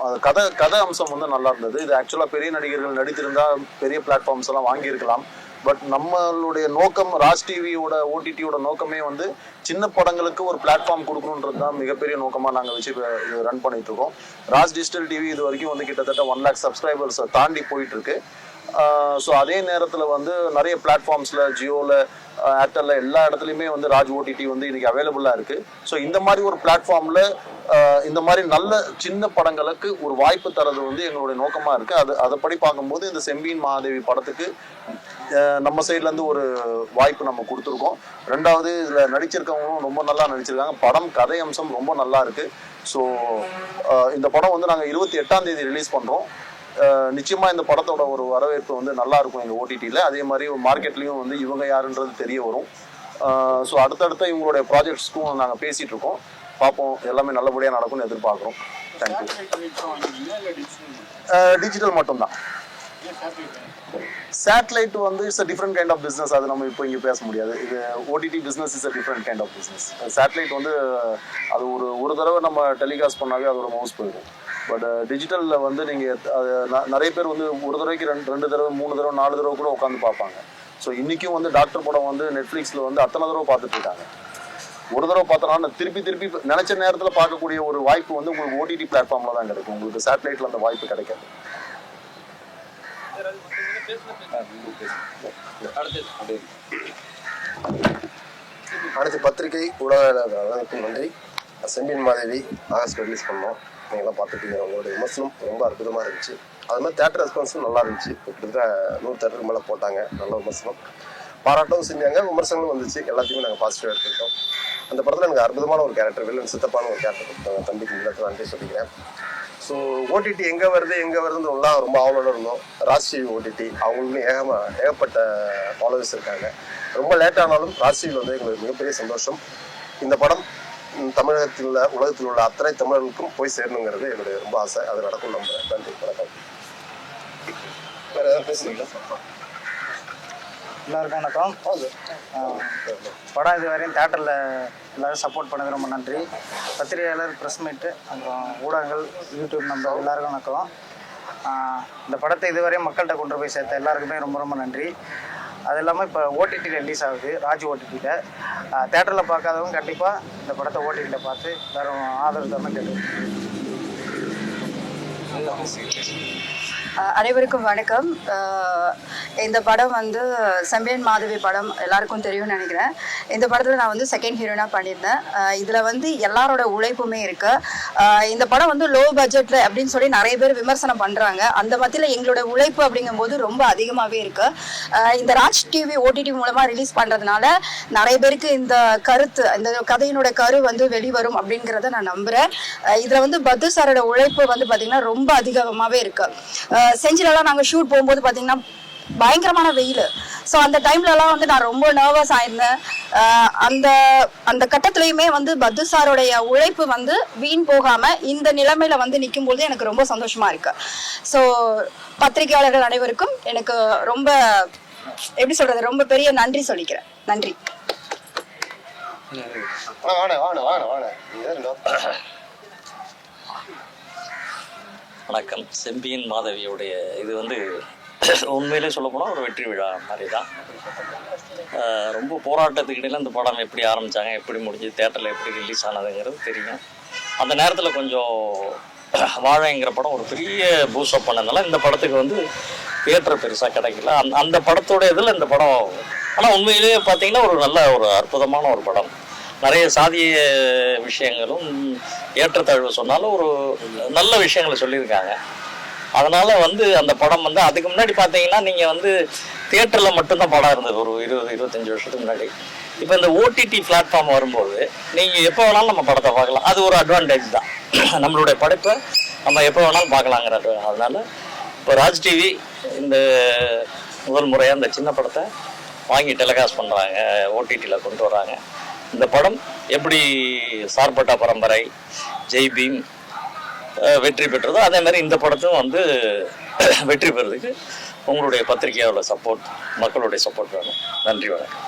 கதை அம்சம் வந்து நல்லா இருந்தது. இது ஆக்சுவலாக பெரிய நடிகர்கள் நடித்திருந்தா பெரிய பிளாட்ஃபார்ம்ஸ் எல்லாம் வாங்கியிருக்கலாம். பட் நம்மளுடைய நோக்கம், ராஜ் டிவியோட ஓடிடியோட நோக்கமே வந்து சின்ன படங்களுக்கு ஒரு பிளாட்ஃபார்ம் கொடுக்கணுன்றது தான் மிகப்பெரிய நோக்கமாக நாங்கள் வச்சு இது ரன் பண்ணிட்டு இருக்கோம். ராஜ் டிஜிட்டல் டிவி இது வரைக்கும் வந்து கிட்டத்தட்ட 1 lakh சப்ஸ்கிரைபர்ஸ் தாண்டி போயிட்டு இருக்கு. ஸோ அதே நேரத்தில் வந்து நிறைய பிளாட்ஃபார்ம்ஸில் ஜியோவில், ஏர்டெல்லில் எல்லா இடத்துலையுமே வந்து ராஜ் ஓடிடி வந்து இன்னைக்கு அவைலபிளாக இருக்குது. ஸோ இந்த மாதிரி ஒரு பிளாட்ஃபார்மில் இந்த மாதிரி நல்ல சின்ன படங்களுக்கு ஒரு வாய்ப்பு தரது வந்து எங்களுடைய நோக்கமாக இருக்குது. அதைப்படி பார்க்கும்போது இந்த செம்பியன் மகாதேவி படத்துக்கு நம்ம சைட்லேருந்து ஒரு வாய்ப்பு நம்ம கொடுத்துருக்கோம். 2வது இதில் நடிச்சிருக்கவங்களும் ரொம்ப நல்லா நடிச்சிருக்காங்க. படம் கதை அம்சம் ரொம்ப நல்லா இருக்குது. ஸோ இந்த படம் வந்து நாங்கள் 28ஆம் தேதி ரிலீஸ் பண்ணுறோம். நிச்சயமாக இந்த படத்தோட ஒரு வரவேற்பு வந்து நல்லா இருக்கும் எங்கள் ஓடிடியில். அதே மாதிரி மார்க்கெட்லேயும் வந்து இவங்க யாருன்றது தெரிய வரும். ஸோ அடுத்தடுத்த இவங்களுடைய ப்ராஜெக்ட்ஸ்க்கும் நாங்கள் பேசிகிட்டு இருக்கோம். பார்ப்போம், எல்லாமே நல்லபடியாக நடக்கும்னு எதிர்பார்க்குறோம். தேங்க்யூ. டிஜிட்டல் மட்டும்தான். சேட்டலைட் வந்து it's a different kind of business. அது நம்ம இப்போ இங்கே பேச முடியாது. இது OTT business is a different kind of business. Satellite வந்து அது ஒரு தடவை நம்ம டெலிகாஸ்ட் பண்ணாவே அதோட மவுஸ் போயிடும். பட் டிஜிட்டலில் வந்து நீங்கள் நிறைய பேர் வந்து ஒரு தடவைக்கு 2 தடவை 3 தடவை 4 தடவை கூட உட்காந்து பார்ப்பாங்க. ஸோ இன்றைக்கும் வந்து டாக்டர் படம் வந்து நெட்ஃப்ளிக்ஸில் வந்து அத்தனை தடவை பார்த்துட்டு இருக்காங்க. ஒரு தடவை பார்த்தோன்னா திருப்பி நினச்ச நேரத்தில் பார்க்கக்கூடிய ஒரு வாய்ப்பு வந்து உங்களுக்கு ஓடிடி பிளாட்ஃபார்மில் தான் கிடைக்கும். உங்களுக்கு சேட்டலைட்டில் அந்த வாய்ப்பு கிடைக்காது. அனைத்து பத்திரிகை ஊடகங்களுக்கும் நன்றி. செம்பியன் மாதேவி ஆகஸ்ட் ரிலீஸ் பண்ணோம். நீங்களாம் பார்த்துட்டீங்க. உங்களுடைய விமர்சனம் ரொம்ப அற்புதமாக இருந்துச்சு. அது மாதிரி தேட்டர் ரெஸ்பான்ஸும் நல்லா இருந்துச்சு. கிட்டத்தட்ட 100 தேட்டருக்கு மேலே போட்டாங்க. நல்ல விமர்சனம், பாராட்டவும் செஞ்சாங்க, விமர்சனங்களும் வந்துச்சு. எல்லாத்தையுமே நாங்கள் பாசிட்டிவாக எடுத்துக்கிட்டோம். அந்த படத்தில் எனக்கு அற்புதமான ஒரு கேரக்டர், வில்லன் சித்தப்பான ஒரு கேரக்டர் கொடுத்தாங்க. தம்பிக்கு இந்த இடத்துல நன்றி சொல்லிக்கிறேன். ஸோ ஓடிடி எங்கே வருதுன்னு ரொம்ப ஆவலோடு இருந்தோம். ராஜ் டிவி ஓடிடி அவங்களுக்கும் ஏகப்பட்ட ஃபாலோவர்ஸ் இருக்காங்க. ரொம்ப லேட் ஆனாலும் ராஜ் டிவியில் வந்து எங்களுக்கு மிகப்பெரிய சந்தோஷம். இந்த படம் தமிழகத்தில் உள்ள உலகத்தில் உள்ள அத்தனை தமிழர்களுக்கும் போய் சேரணுங்கிறது என்னுடைய ரொம்ப ஆசை. அது நடக்கும் நம்புறேன். நன்றி, வணக்கம். வேறு ஏதாவது பேசுறீங்களா? எல்லாருக்கும் வணக்கம். படம் இது வரையும் தேட்டரில் எல்லோரும் சப்போர்ட் பண்ணது ரொம்ப நன்றி. பத்திரிகையாளர், ப்ரெஸ் மீட்டு, அப்புறம் ஊடகங்கள், யூடியூப் நம்பர் எல்லாருக்கும் வணக்கம். இந்த படத்தை இதுவரையும் மக்கள்கிட்ட கொண்டு போய் சேர்த்த எல்லாருக்குமே ரொம்ப ரொம்ப நன்றி. அது இல்லாமல் இப்போ ஓடிடியில் ரிலீஸ் ஆகுது, ராஜ் ஓடிடியில். தேட்டரில் பார்க்காதவங்க கண்டிப்பாக இந்த படத்தை ஓடிடியில் பார்த்து எல்லோரும் ஆதரவு தரணும் கேட்டு. அனைவருக்கும் வணக்கம். இந்த படம் வந்து செம்பியன் மாதவி படம் எல்லாருக்கும் தெரியும்னு நினைக்கிறேன். இந்த படத்தில் நான் வந்து செகண்ட் ஹீரோயினாக பண்ணியிருந்தேன். இதில் வந்து எல்லாரோட உழைப்புமே இருக்குது. இந்த படம் வந்து லோ பட்ஜெட்டில் அப்படின்னு சொல்லி நிறைய பேர் விமர்சனம் பண்ணுறாங்க. அந்த மத்தியில் எங்களோட உழைப்பு அப்படிங்கும்போது ரொம்ப அதிகமாகவே இருக்குது. இந்த ராஜ் டிவி ஓடிடி மூலமாக ரிலீஸ் பண்ணுறதுனால நிறைய பேருக்கு இந்த கருத்து, இந்த கதையினோட கரு வந்து வெளிவரும் அப்படிங்கிறத நான் நம்புகிறேன். இதில் வந்து பத்து சாரோட உழைப்பு வந்து பார்த்திங்கன்னா ரொம்ப அதிகமாகவே இருக்குது. செஞ்சிலலாம் நாங்கள் ஷூட் போகும்போது பார்த்திங்கன்னா பயங்கரமான வெயில். ஸோ அந்த டைம்லலாம் வந்து நான் ரொம்ப நர்வஸ் ஆயிருந்தேன். அந்த கட்டத்துலையுமே வந்து பத்து சாரோடைய உழைப்பு வந்து வீண் போகாமல் இந்த நிலைமையில் வந்து நிற்கும்போது எனக்கு ரொம்ப சந்தோஷமாக இருக்குது. ஸோ பத்திரிகையாளர்கள் அனைவருக்கும் எனக்கு ரொம்ப எப்படி சொல்கிறது, ரொம்ப பெரிய நன்றி சொல்லிக்கிறேன். நன்றி. வணக்கம். செம்பியன் மாதவியுடைய இது வந்து உண்மையிலே சொல்லப்போனால் ஒரு வெற்றி விழா மாதிரி தான். ரொம்ப போராட்டத்துக்கு இடையில இந்த படம் எப்படி ஆரம்பித்தாங்க, எப்படி முடிஞ்சு தேட்டரில் எப்படி ரிலீஸ் ஆனதுங்கிறது தெரியும். அந்த நேரத்தில் கொஞ்சம் வாழைங்கிற படம் ஒரு பெரிய பூஸ்டப் பண்ணதுனால இந்த படத்துக்கு வந்து தியேட்டர் பெருசாக கிடைக்கல. அந்த படத்தோட இதில் இந்த படம் ஆனால் உண்மையிலேயே பார்த்தீங்கன்னா ஒரு நல்ல ஒரு அற்புதமான ஒரு படம். நிறைய சாதிய விஷயங்களும் ஏற்றத்தாழ்வு சொன்னாலும் ஒரு நல்ல விஷயங்களை சொல்லியிருக்காங்க. அதனால் வந்து அந்த படம் வந்து அதுக்கு முன்னாடி பார்த்தீங்கன்னா நீங்கள் வந்து தியேட்டரில் மட்டும்தான் படம் இருந்தது ஒரு 20-25 வருஷத்துக்கு முன்னாடி. இப்போ இந்த ஓடிடி பிளாட்ஃபார்ம் வரும்போது நீங்கள் எப்போ வேணாலும் நம்ம படத்தை பார்க்கலாம். அது ஒரு அட்வான்டேஜ் தான். நம்மளுடைய படைப்பை நம்ம எப்போ வேணாலும் பார்க்கலாங்கிற அதனால் இப்போ ராஜ் டிவி இந்த முதல் முறையாக இந்த சின்ன படத்தை வாங்கி டெலிகாஸ்ட் பண்ணுறாங்க, ஓடிடியில் கொண்டு வராங்க. இந்த படம் எப்படி சார்பட்டா பரம்பரை, ஜெய் பீம் வெற்றி பெற்றதோ அதே மாதிரி இந்த படத்தும் வந்து வெற்றி பெறதுக்கு உங்களுடைய பத்திரிகையோட சப்போர்ட், மக்களுடைய சப்போர்ட் வேணும். நன்றி, வணக்கம்.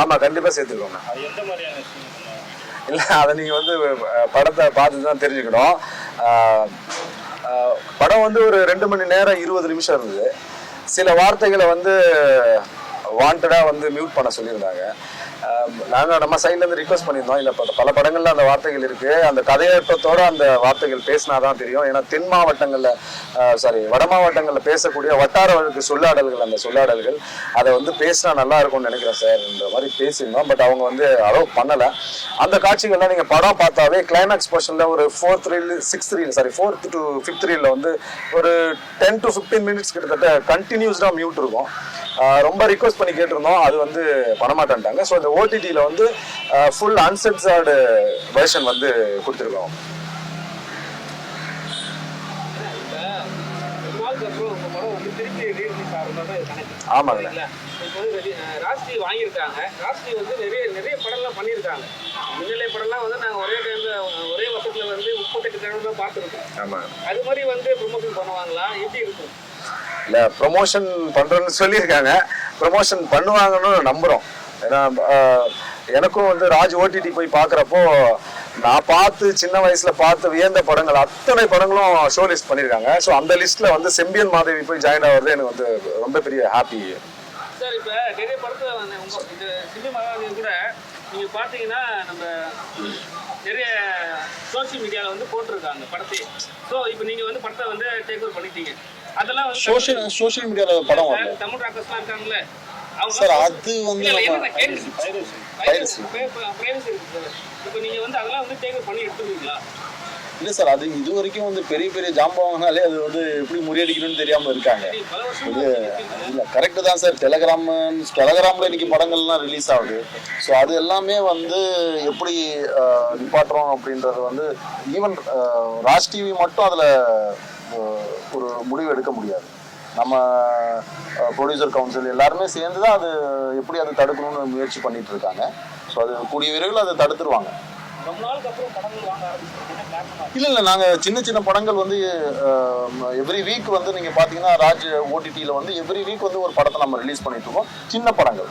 ஆமா, கண்டிப்பா சேர்த்துக்கோங்க. இல்ல, அதை நீங்க வந்து படத்தை பார்த்து தான் தெரிஞ்சுக்கணும். படம் வந்து ஒரு 2 மணி நேரம் 20 நிமிஷம் இருந்தது. சில வார்த்தைகளை வந்து வாண்டடா வந்து மியூட் பண்ண சொல்லியிருந்தாங்க. நாங்கள் நம்ம சைட்லேருந்து ரிக்வஸ்ட் பண்ணியிருந்தோம். இல்லை, பல படங்களில் அந்த வார்த்தைகள் இருக்குது. அந்த கதையேற்றத்தோடு அந்த வார்த்தைகள் பேசினாதான் தெரியும். ஏன்னா தென் மாவட்டங்களில் வட மாவட்டங்களில் பேசக்கூடிய வட்டார வழக்கு சொல்லாடல்கள், அந்த சொல்லாடல்கள் அதை வந்து பேசினா நல்லா இருக்கும்னு நினைக்கிறேன் சார் இந்த மாதிரி பேசியிருந்தோம். பட் அவங்க வந்து அலோவ் பண்ணலை. அந்த காட்சிகள்லாம் நீங்கள் படம் பார்த்தாவே கிளைமேக்ஸ் போர்ஷனில் ஒரு 4th to 5th ரீலில் வந்து ஒரு 10 to 15 மினிட்ஸ் கிட்டத்தட்ட கண்டினியூஸ்டாக மியூட் இருக்கும். ரொம்ப ரிக்வஸ்ட் பண்ணி கேட்டிருந்தோம், அது வந்து பண்ணமாட்டேன்ட்டாங்க. ஸோ இந்த ஓடிடியில் வந்து ஃபுல் அன்சென்சர்டு வெர்ஷன் வந்து கொடுத்துருக்கோம். ஆமாங்க. ராஷ்டி வாங்கியிருக்காங்க. ராஷ்டி வந்து நிறைய படம்லாம் பண்ணியிருக்காங்க. முன்னிலை படம்லாம் வந்து நாங்கள் ஒரே வருஷத்தில் வந்து 38 தடவை பார்த்துருக்கோம். ஆமாம். அது மாதிரி வந்து ப்ரொமோஷன் பண்ணுவாங்களா, எப்படி இருக்கும்? இல்லை, ப்ரொமோஷன் பண்ணுறோன்னு சொல்லியிருக்காங்க. ப்ரொமோஷன் பண்ணுவாங்கன்னு நம்புகிறோம். ஏன்னா எனக்கும் வந்து ராஜ் ஓடிடி போய் பார்க்குறப்போ நான் பார்த்து சின்ன வயசுல பார்த்து வியந்த படங்கள் அத்தனை படங்களும் ஷோ லிஸ்ட் பண்ணியிருக்காங்க. ஸோ அந்த லிஸ்ட்ல வந்து செம்பியன் மாதவி போய் ஜாயின் ஆகிறது எனக்கு வந்து ரொம்ப பெரிய ஹாப்பி. சார் இப்போ நிறைய படத்தில் வந்து உங்கள் இந்த செம்பியன் மாதவி கூட நீங்கள் பார்த்தீங்கன்னா நம்ம நிறைய சோஷியல் மீடியாவில் வந்து போட்டிருக்காங்க படத்தை. ஸோ இப்போ நீங்கள் வந்து படத்தை வந்து டேக் ஓவர் பண்ணிட்டீங்க. அதெல்லாம் வந்து சோஷியல் மீடியாவில் படம் வரல தமிழ் ராக்கர்ஸ்லாம் இருக்காங்களே சார். அது வந்து இப்போ நீங்கள் வந்து அதெல்லாம் வந்து டேக் ஓவர் பண்ணி எடுத்துருவீங்களா? இல்லை சார், அது இது வரைக்கும் வந்து பெரிய பெரிய ஜாம்பவாங்கனாலே அது வந்து எப்படி முறியடிக்கணும்னு தெரியாமல் இருக்காங்க. இது இல்லை கரெக்டு தான் சார். டெலகிராமில் இன்னைக்கு படங்கள்லாம் ரிலீஸ் ஆகுது. ஸோ அது எல்லாமே வந்து எப்படி நிப்பாட்டுறோம் அப்படின்றது வந்து ஈவன் ராஜ் டிவி மட்டும் அதில் ஒரு முடிவு எடுக்க முடியாது. நம்ம ப்ரொடியூசர் கவுன்சில் எல்லாருமே சேர்ந்து தான் அது எப்படி அதை தடுக்கணும்னு முயற்சி பண்ணிட்டு இருக்காங்க. ஸோ அது கூடிய விரைவில் அதை தடுத்துருவாங்க. இல்லை நாங்கள் சின்ன சின்ன படங்கள் வந்து எவ்ரி வீக் வந்து நீங்கள் பார்த்தீங்கன்னா ராஜ் ஓடிடியில் வந்து எவ்ரி வீக் வந்து ஒரு படத்தை நம்ம ரிலீஸ் பண்ணிட்டு இருக்கோம். சின்ன படங்கள்,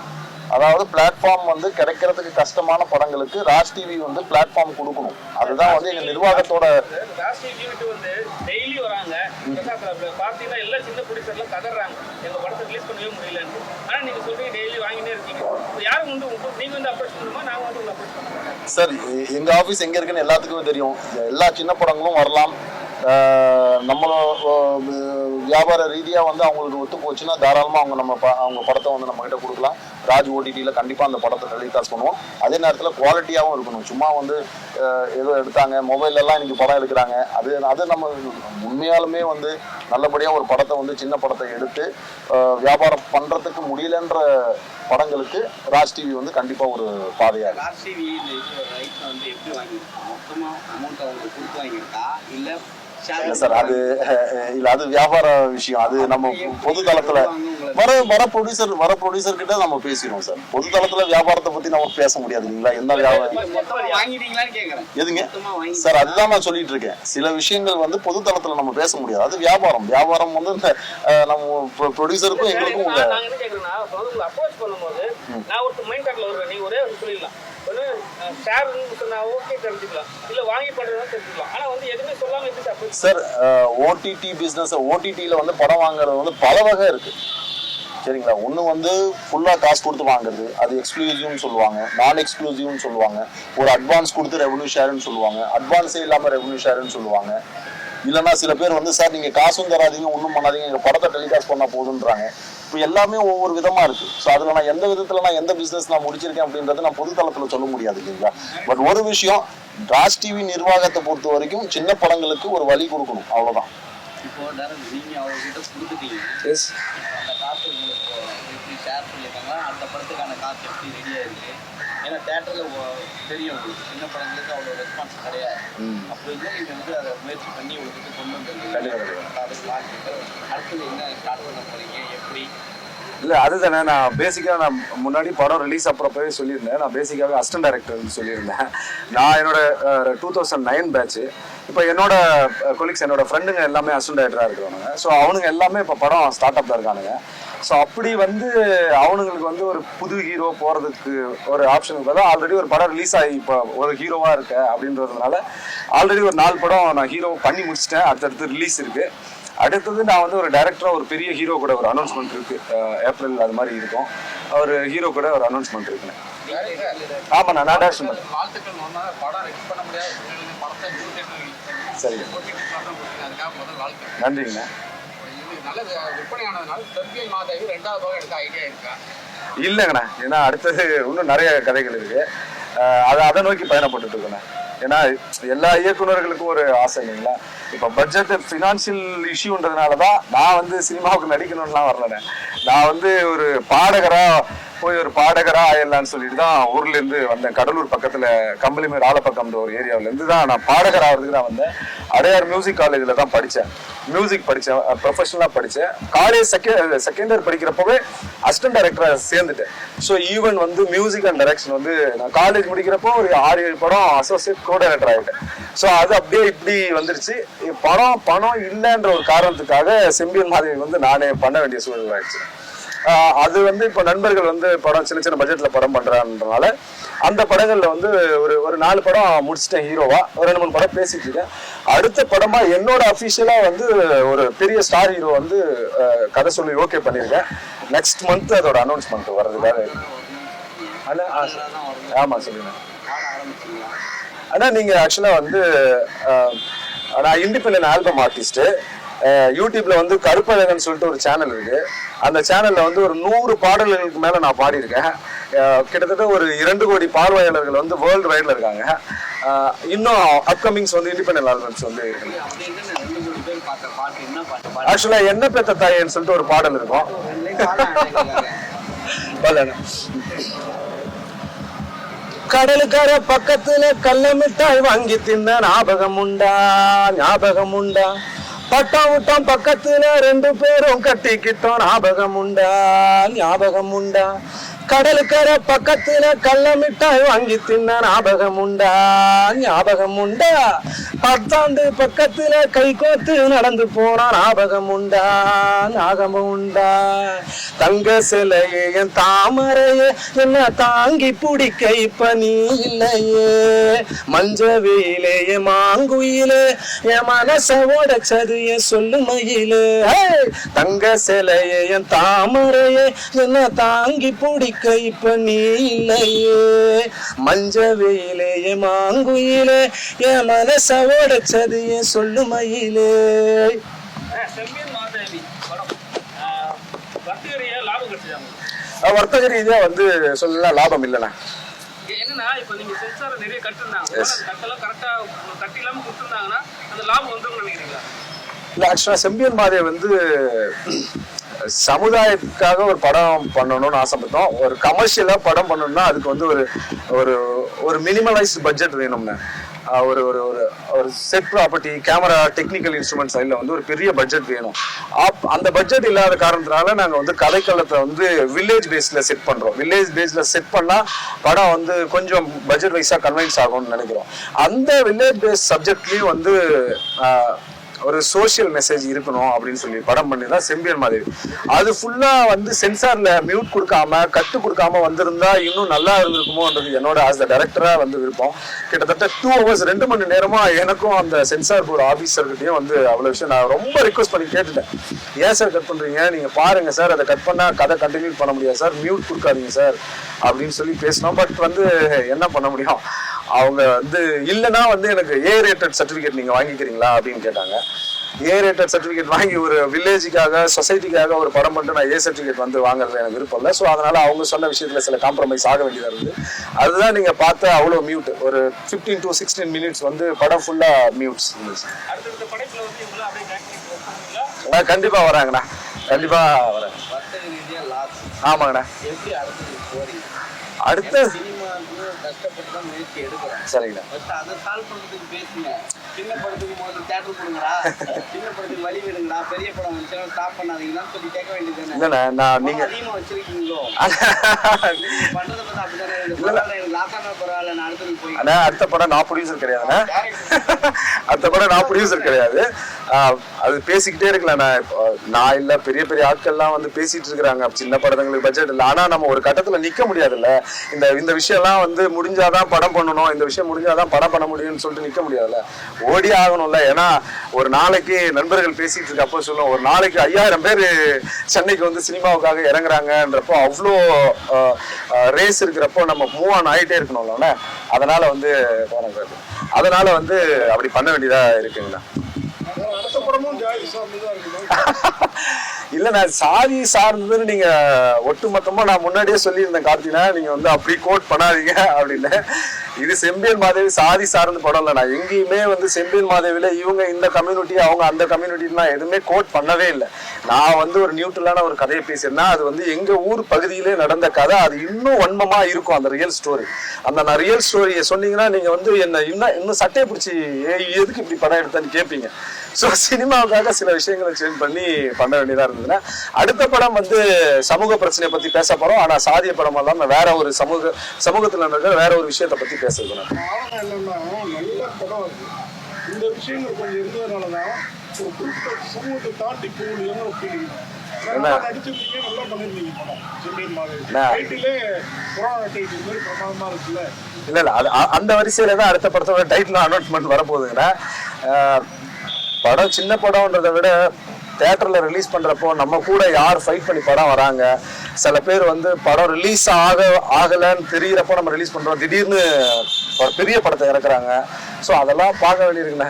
அதாவது பிளாட்ஃபார்ம் வந்து கிடைக்கிறதுக்கு கஷ்டமான படங்களுக்கு ராஜ் டிவி வந்து பிளாட்ஃபார்ம் கொடுக்கணும். அதுதான் வந்து எங்கள் நிர்வாகத்தோட. ராஜ் டிவி வந்து டெய்லி வராங்க, பார்த்தீங்கன்னா எல்லா சின்ன ப்ரொடியூசர்லாம் கதறாங்க எங்கள் படத்தை ரிலீஸ் பண்ணவே முடியலன்னு. ஆனால் நீங்கள் சொல்றீங்க டெய்லி வாங்கினே இருக்கீங்க. யாரும் வந்து நீங்கள் வந்து அப்ரோச் பண்ணுமா, நாங்கள் வந்து உங்களை அப்ரோச் பண்ணுறோம்? சார் எங்கள் ஆஃபீஸ் எங்கே இருக்குன்னு எல்லாத்துக்குமே தெரியும். எல்லா சின்ன படங்களும் வரலாம். நம்மளோட வியாபார ரீதியாக வந்து அவங்களுக்கு ஒத்து போச்சுன்னா தாராளமாக அவங்க படத்தை வந்து நம்மகிட்ட கொடுக்கலாம். ராஜ் ஓடிடியில் கண்டிப்பாக அந்த படத்தை டெலிகாஸ்ட் பண்ணுவோம். அதே நேரத்தில் குவாலிட்டியாகவும் இருக்கணும். சும்மா வந்து ஏதோ எடுத்தாங்க, மொபைல்லலாம் இன்னைக்கு படம் எடுக்கிறாங்க, அது நம்ம உண்மையாலுமே வந்து நல்லபடியாக ஒரு படத்தை வந்து சின்ன படத்தை எடுத்து வியாபாரம் பண்ணுறதுக்கு முடியலன்ற படங்களுக்கு ராஜ் டிவி வந்து கண்டிப்பாக ஒரு பாதையாக இருக்கும். ராஜ் டிவி வந்து எப்படி வாங்கியிருக்கோம்? மொத்தமாக அமௌண்ட் அவங்களுக்கு கொடுத்து வாங்கியிருக்கா இல்லை சார்? அது வியாபார விஷயம். அது நம்ம பொது தளத்துல வர ப்ரொடியூசர் கிட்ட நம்ம பேசிடுவோம் சார். பொது தளத்துல வியாபாரத்தை பத்தி நம்ம பேச முடியாது இல்லைங்களா? என்ன வியாபாரம் எதுங்க சார்? அதுதான் நான் சொல்லிட்டு இருக்கேன். சில விஷயங்கள் வந்து பொது தளத்துல நம்ம பேச முடியாது. அது வியாபாரம் வந்து நம்ம ப்ரொடியூசருக்கும் எங்களுக்கும் அப்ரோச் பண்ணும்போது நான் ஒரு மைண்ட் தாட்ல வருவேன். நீங்க ஒரே சொல்லிடலாம், சார் ஓடிடி பிசினஸ், ஓடிடியில் வந்து படம் வாங்குறது வந்து பல வகை இருக்கு சரிங்களா? ஒன்று வந்து ஃபுல்லாக காசு கொடுத்து வாங்குறது, அது எக்ஸ்க்ளூசிவ்னு சொல்லுவாங்க, நான் எக்ஸ்க்ளூசிவ்னு சொல்லுவாங்க. ஒரு அட்வான்ஸ் கொடுத்து ரெவன்யூ ஷேர்னு சொல்லுவாங்க, அட்வான்ஸே இல்லாமல் ரெவன்யூ ஷேர்னு சொல்லுவாங்க. இல்லைன்னா சில பேர் வந்து சார் நீங்கள் காசும் தராதீங்க, ஒன்றும் பண்ணாதீங்க, எங்கள் படத்தை டெலிகாஸ்ட் பண்ணால் போதுன்றாங்க. இப்போ எல்லாமே ஒவ்வொரு விதமாக இருக்குது. ஸோ அதில் நான் எந்த விதத்தில் நான் எந்த பிஸ்னஸ் நான் முடிச்சிருக்கேன் அப்படின்றத நான் பொது தளத்தில் சொல்ல முடியாது இல்லைங்களா? பட் ஒரு விஷயம், ராஜ் டிவி நிர்வாகத்தை பொறுத்த வரைக்கும் சின்ன படங்களுக்கு ஒரு வழி கொடுக்கணும், அவ்வளோதான். இப்போ நீங்கள் அவர்கிட்ட கொடுத்துட்டீங்க, எஸ் அந்த காசு உங்களுக்கு எப்படி ஷேர் பண்ணியிருக்காங்க, அந்த படத்துக்கான காசு எப்படி ரெடியாக இருக்குது? ஏன்னா தேட்டரில் தெரியும் உங்களுக்கு சின்ன படங்களுக்கு அவ்வளோ ரெஸ்பான்ஸ் கிடையாது. அப்போ இல்லை நீங்கள் வந்து அதை முயற்சி பண்ணி உங்களுக்கு கொண்டு வந்துருக்கீங்க. அதுக்கு அடுத்தது என்ன ஸ்டார்ட் பண்ண போகிறீங்க, எப்படி? இல்லை அதுதானே, நான் பேசிக்காக நான் முன்னாடி படம் ரிலீஸ் அப்புறப்பவே சொல்லியிருந்தேன். நான் பேசிக்காகவே அசிஸ்டன்ட் டைரக்டர்னு சொல்லியிருந்தேன். நான் என்னோட 2009 பேட்ச். இப்போ என்னோட கொலீக்ஸ், என்னோட ஃப்ரெண்டுங்க எல்லாமே அசிஸ்டன்ட் டைரக்டராக இருக்கிறவங்க. ஸோ அவனுங்க எல்லாமே இப்போ படம் ஸ்டார்ட் அப்பில் இருக்கானுங்க. ஸோ அப்படி வந்து அவனுங்களுக்கு வந்து ஒரு புது ஹீரோ போகிறதுக்கு ஒரு ஆப்ஷனுக்கு பதிலாக ஆல்ரெடி ஒரு படம் ரிலீஸ் ஆகி இப்போ ஒரு ஹீரோவாக இருக்க அப்படின்றதுனால ஆல்ரெடி ஒரு 4 படம் நான் ஹீரோ பண்ணி முடிச்சிட்டேன். அடுத்தடுத்து ரிலீஸ் இருக்குது. அடுத்தது நான் வந்து ஒரு டைரக்டராக ஒரு பெரிய ஹீரோ கூட ஒரு அனௌன்ஸ்மெண்ட் இருக்குது. ஏப்ரல் அது மாதிரி இருக்கும். ஒரு ஹீரோ கூட ஒரு அனௌன்ஸ்மெண்ட் இருக்குண்ணே. ஆமாண்ணா, நான் டேரக்ஷன் பண்ணேன். சரி, நன்றிங்கண்ணா. இல்லைங்கண்ணா, ஏன்னா அடுத்தது இன்னும் நிறைய கதைகள் இருக்கு. அதை நோக்கி பயணப்பட்டு இருக்கேண்ணா. ஏன்னா எல்லா இயக்குநர்களுக்கும் ஒரு ஆசை இல்லைங்களா? இப்போ பட்ஜெட் ஃபினான்ஷியல் இஷ்யூன்றதுனால தான் நான் வந்து சினிமாவுக்கு நடிக்கணும்லாம் வரலண்ணே. நான் வந்து ஒரு பாடகராக ஆயிடலான்னு சொல்லிட்டு தான் ஊர்லேருந்து வந்தேன். கடலூர் பக்கத்தில் கம்பளிமேடு ஆலப்பக்கம்ன்ற ஒரு ஏரியாவிலேருந்து தான் நான் பாடகர் ஆகிறதுக்கு தான் வந்தேன். அடையார் மியூசிக் காலேஜில் தான் படித்தேன். மியூசிக் படித்தேன், ப்ரொஃபஷனலாக படித்தேன். காலேஜ் செகண்ட் இயர் படிக்கிறப்பவே அசிஸ்டன்ட் டைரக்டராக சேர்ந்துட்டேன். ஸோ ஈவன் வந்து மியூசிக் அண்ட் டைரக்ஷன் வந்து நான் காலேஜ் முடிக்கிறப்போ ஒரு 6-7 படம் அசோசியேட் கோ டைரக்டர் ஆகிட்டேன். ஸோ அது அப்படியே இப்படி வந்துருச்சு. பணம் இல்லைன்ற ஒரு காரணத்துக்காக செம்பியன் மாதவி வந்து நானே பண்ண வேண்டிய சூழ்நிலை ஆயிடுச்சு. அது வந்து இப்போ நண்பர்கள் வந்து படம் சின்ன சின்ன பட்ஜெட்டில் படம் பண்ணுறான்றனால அந்த படங்கள்ல வந்து ஒரு 4 படம் முடிச்சிட்டேன் ஹீரோவா, ஒரு 2-3 படம் பேசிட்டு இருக்கேன். அடுத்த படமா என்னோட அஃபிஷியலா வந்து ஒரு பெரிய ஸ்டார் ஹீரோ வந்து கதை சொல்லி ஓகே பண்ணியிருக்கேன். நெக்ஸ்ட் மந்த் அதோட அனௌன்ஸ்மெண்ட் வர்றதுக்காக. அண்ணா ஆமா சொல்லுங்க அண்ணா. நீங்க ஆக்சுவலா வந்து நான் இண்டிபெண்டன்ட் ஆல்பம் ஆர்டிஸ்ட். யூடியூப்ல வந்து கருப்பழகன் சொல்லிட்டு ஒரு சேனல் இருக்கு. அந்த சேனல்ல வந்து ஒரு 100 பாடல்களுக்கு மேல நான் பாடியிருக்கேன். கிட்டத்தட்ட ஒரு 2 கோடி பார்வையாளர்கள் வந்து வேர்ல்டு வைட்ல இருக்காங்க. இன்னும் அப்கமிங்ஸ் வந்து இண்டிபெண்டன்ட் ஆல்பம்ஸ் வந்து இருக்கு. ஆக்சுவலா என்ன பெத்த தாயன்னு சொல்லிட்டு ஒரு பாடல் இருக்கும். கடலுக்கரை பக்கத்துல கல்ல மிட்டாய் வாங்கி தின்ன ஞாபகம் உண்டா, ஞாபகம் உண்டா. பட்டம் விட்டோம் பக்கத்துல 2 பேரும் கட்டிக்கிட்டோம், ஞாபகம் உண்டா, ஞாபகம் உண்டா. கடலுக்கரை பக்கத்துல கல்ல மிட்டாய் வாங்கி தின்ன ஞாபகம் உண்டா, ஞாபகம் உண்டா. 10 பக்கத்துல கை கோத்து நடந்து போனா ஞாபகம் உண்டா, ஞாபகம் உண்டா. தங்க சிலையே என் தாமரையே என்ன தாங்கி பிடிக்க இப்ப நீ இல்லையே. மஞ்ச வெயிலே என் மாங்குயிலே என் மனச உடைச்சது என் சொல்லு மயிலே. தங்க சிலையே என் தாமரையே என்ன தாங்கி பிடிக்க இப்ப நீ இல்லையே. மஞ்ச வெயிலே என் மாங்குயிலே என் மனச உடைச்சது என் சொல்லு மயிலே. வர்த்தக ரீதியா வந்து சொல்லலாம் லாபம் இல்லைண்ணா. என்னன்னா இப்ப நீங்க சென்சார் நிறைய கட்டிருந்தாங்க, கட்டெல்லாம் கரெக்டா கட்டி இல்லாம கொடுத்துருந்தாங்கன்னா அந்த லாபம் வந்துருன்னு நினைக்கிறீங்களா? இல்ல ஆக்சுவலா செம்பியன் மாதே வந்து சமுதாயத்துக்காக ஒரு படம் பண்ணணும்னு ஆசைப்பட்டோம். ஒரு கமர்ஷியலா படம் பண்ணணும்னா அதுக்கு வந்து ஒரு மினிமலைஸ்ட் பட்ஜெட் வேணும்னு. ஒரு ஒரு ஒரு set property, camera, technical instrument சைடில் வந்து ஒரு பெரிய பட்ஜெட் வேணும். அந்த பட்ஜெட் இல்லாத காரணத்தினால நாங்கள் வந்து கதைக்களத்தை வந்து வில்லேஜ் பேஸில் செட் பண்ணுறோம். வில்லேஜ் பேஸில் செட் பண்ணால் படம் வந்து கொஞ்சம் பட்ஜெட் வைஸாக கன்வின்ஸ் ஆகும்னு நினைக்கிறோம். அந்த வில்லேஜ் பேஸ் சப்ஜெக்ட்லேயும் வந்து ஒரு சோசியல் மெசேஜ் இருக்கணும் அப்படின்னு சொல்லி படம் பண்ணி தான் செம்பியன் மாதேவி. அது ஃபுல்லா வந்து சென்சார்ல மியூட் கொடுக்காம கட்டு கொடுக்காம வந்திருந்தா இன்னும் நல்லா இருந்திருக்குமோன்றது என்னோட ஆஸ் த டைரக்டரா வந்து விருப்பம். கிட்டத்தட்ட 2 hours 2 மணி நேரமா எனக்கும் அந்த சென்சார் போர்டு ஆபீசர்கிட்டையும் வந்து அவ்வளவு விஷயம் நான் ரொம்ப ரிக்வஸ்ட் பண்ணி கேட்டுட்டேன். ஏன் சார் கட் பண்றீங்க, நீங்க பாருங்க சார், அதை கட் பண்ணா கதை கண்டினியூ பண்ண முடியாது சார், மியூட் கொடுக்காதீங்க சார் அப்படின்னு சொல்லி பேசினோம். பட் வந்து என்ன பண்ண முடியும், அவங்க வந்து இல்லைன்னா வந்து எனக்கு ஏ ரேட்டட் சர்டிஃபிகேட் நீங்க வாங்கிக்கிறீங்களா அப்படின்னு கேட்டாங்க. ஏ ரேட்டட் சர்டிஃபிகேட் வாங்கி ஒரு வில்லேஜுக்காக சொசைட்டிக்காக ஒரு படம் பண்ணிட்டு நான் ஏ சர்டிஃபிகேட் வந்து வாங்குறது எனக்கு விருப்பம் இல்லை. ஸோ அதனால அவங்க சொன்ன விஷயத்துல சில காம்ப்ரமைஸ் ஆக வேண்டியதாக இருந்தது. அதுதான் நீங்க பார்த்த அவ்வளோ மியூட், ஒரு 15 to 16 minutes வந்து படம் ஃபுல்லா மியூட்ஸ் இருந்துச்சு. கண்டிப்பா வராங்கண்ணா, கண்டிப்பா வரேன். ஆமாங்கண்ணா. அடுத்த சரிங்கண்ணா. சின்ன படத்துக்கு முதல்ல தியேட்டர் கொடுங்கடா, சின்ன படத்துக்கு வழி விடுங்கடா, பெரிய படம் வந்துச்சுன்னா ஸ்டாப் பண்ணாதீங்கன்னு சொல்லி கேட்க வேண்டியது. இல்லண்ணா, நான் நீங்க அதிகமா வச்சிருக்கீங்களோ பண்றத பார்த்தா அப்படிதானே. லாக்கான பரவாயில்ல, நான் அடுத்தது போய் அண்ணா அடுத்த படம் நான் ப்ரொடியூசர் கிடையாதுண்ணா. அடுத்த படம் நான் ப்ரொடியூசர் கிடையாது. அது பேசிக்கிட்டே இருக்கலாம். நான் இல்ல பெரிய பெரிய ஆட்கள்லாம் வந்து பேசிட்டு இருக்கிறாங்க சின்ன படங்களுக்கு பட்ஜெட் இல்லை. ஆனா நம்ம ஒரு கட்டத்துல நிக்க முடியாதுல்ல. இந்த விஷயம்லாம் வந்து முடிஞ்சாதான் படம் பண்ணணும், இந்த விஷயம் முடிஞ்சாதான் படம் பண்ண முடியும்னு சொல்லிட்டு நிக்க முடியாதுல்ல, ஓடி ஆகணும்ல. ஏன்னா ஒரு நாளைக்கு நண்பர்கள் பேசிட்டு இருக்கப்போ சொல்லுவோம், ஒரு நாளைக்கு 5000 பேர் சென்னைக்கு வந்து சினிமாவுக்காக இறங்குறாங்கன்றப்போ அவ்வளோ ரேஸ் இருக்கிறப்போ நம்ம மூவ் ஆன் ஆகிட்டே இருக்கணும்ல. அதனால வந்து அப்படி பண்ண வேண்டியதா இருக்குங்கண்ணா. இல்ல நான் சாதி சார்ந்ததுன்னு நீங்க ஒட்டுமொத்தமா நான் முன்னாடியே சொல்லியிருந்தேன் கார்த்தினா, நீங்க வந்து அப்படி கோட் பண்ணாதீங்க அப்படின்னு. இது செம்பியன் மாதேவி சாதி சார்ந்த படம் இல்லை. நான் எங்கேயுமே வந்து செம்பியன் மாதேவில இவங்க இந்த கம்யூனிட்டி அவங்க அந்த கம்யூனிட்டிலாம் எதுவுமே கோட் பண்ணவே இல்லை. நான் வந்து ஒரு நியூட்ரலான ஒரு கதையை பேசியிருந்தா அது வந்து எங்க ஊர் பகுதியிலே நடந்த கதை, அது இன்னும் வன்மமா இருக்கும் அந்த ரியல் ஸ்டோரி. அந்த ரியல் ஸ்டோரியை சொன்னீங்கன்னா நீங்க வந்து என்ன இன்னும் சட்டையை பிடிச்சி எதுக்கு இப்படி படம் எடுத்தான்னு கேட்பீங்க. ஸோ சினிமாவுக்காக சில விஷயங்களை சேஞ்ச் பண்ணி பண்ண வேண்டியதா இருந்ததுன்னா, அடுத்த படம் வந்து சமூக பிரச்சனையை பத்தி பேச போறோம். ஆனா சாதிய படம் இல்லாம வேற ஒரு சமூகத்துல நடக்கிற வேற ஒரு விஷயத்தை பத்தி பேசணும். நல்ல படம் அது. இந்த விஷயங்கள் கொஞ்சம் இருந்ததுனாலதான் ஒரு குறிப்பிட்ட சமூகத்தை தாண்டி போகணும்னு ஃபீலிங். என்ன நடிச்சிருக்கீங்க, நல்லா பண்ணிருந்தீங்க படம் செம்பியன் மாதேவி. என்ன? டைட்டிலே புராண டைட்டில் மாதிரி பிரமாதமா இருக்குல்ல. இல்ல இல்ல அது அந்த வரிசையில தான் அடுத்த படத்தோட டைட்டில் அனௌன்ஸ்மெண்ட் வரப்போகுதுங்கன்னா, படம் சின்ன படம்ன்றதை விட தேட்டர்ல ரிலீஸ் பண்றப்போ நம்ம கூட யார் ஃபைட் பண்ணி படம் வராங்க. சில பேர் வந்து படம் ரிலீஸ் ஆகலன்னு தெரியிறப்போ நம்ம ரிலீஸ் பண்றோம், திடீர்னு ஒரு பெரிய படத்தை இறக்குறாங்க. ஸோ அதெல்லாம் பார்க்க வேண்டியிருக்குண்ணே.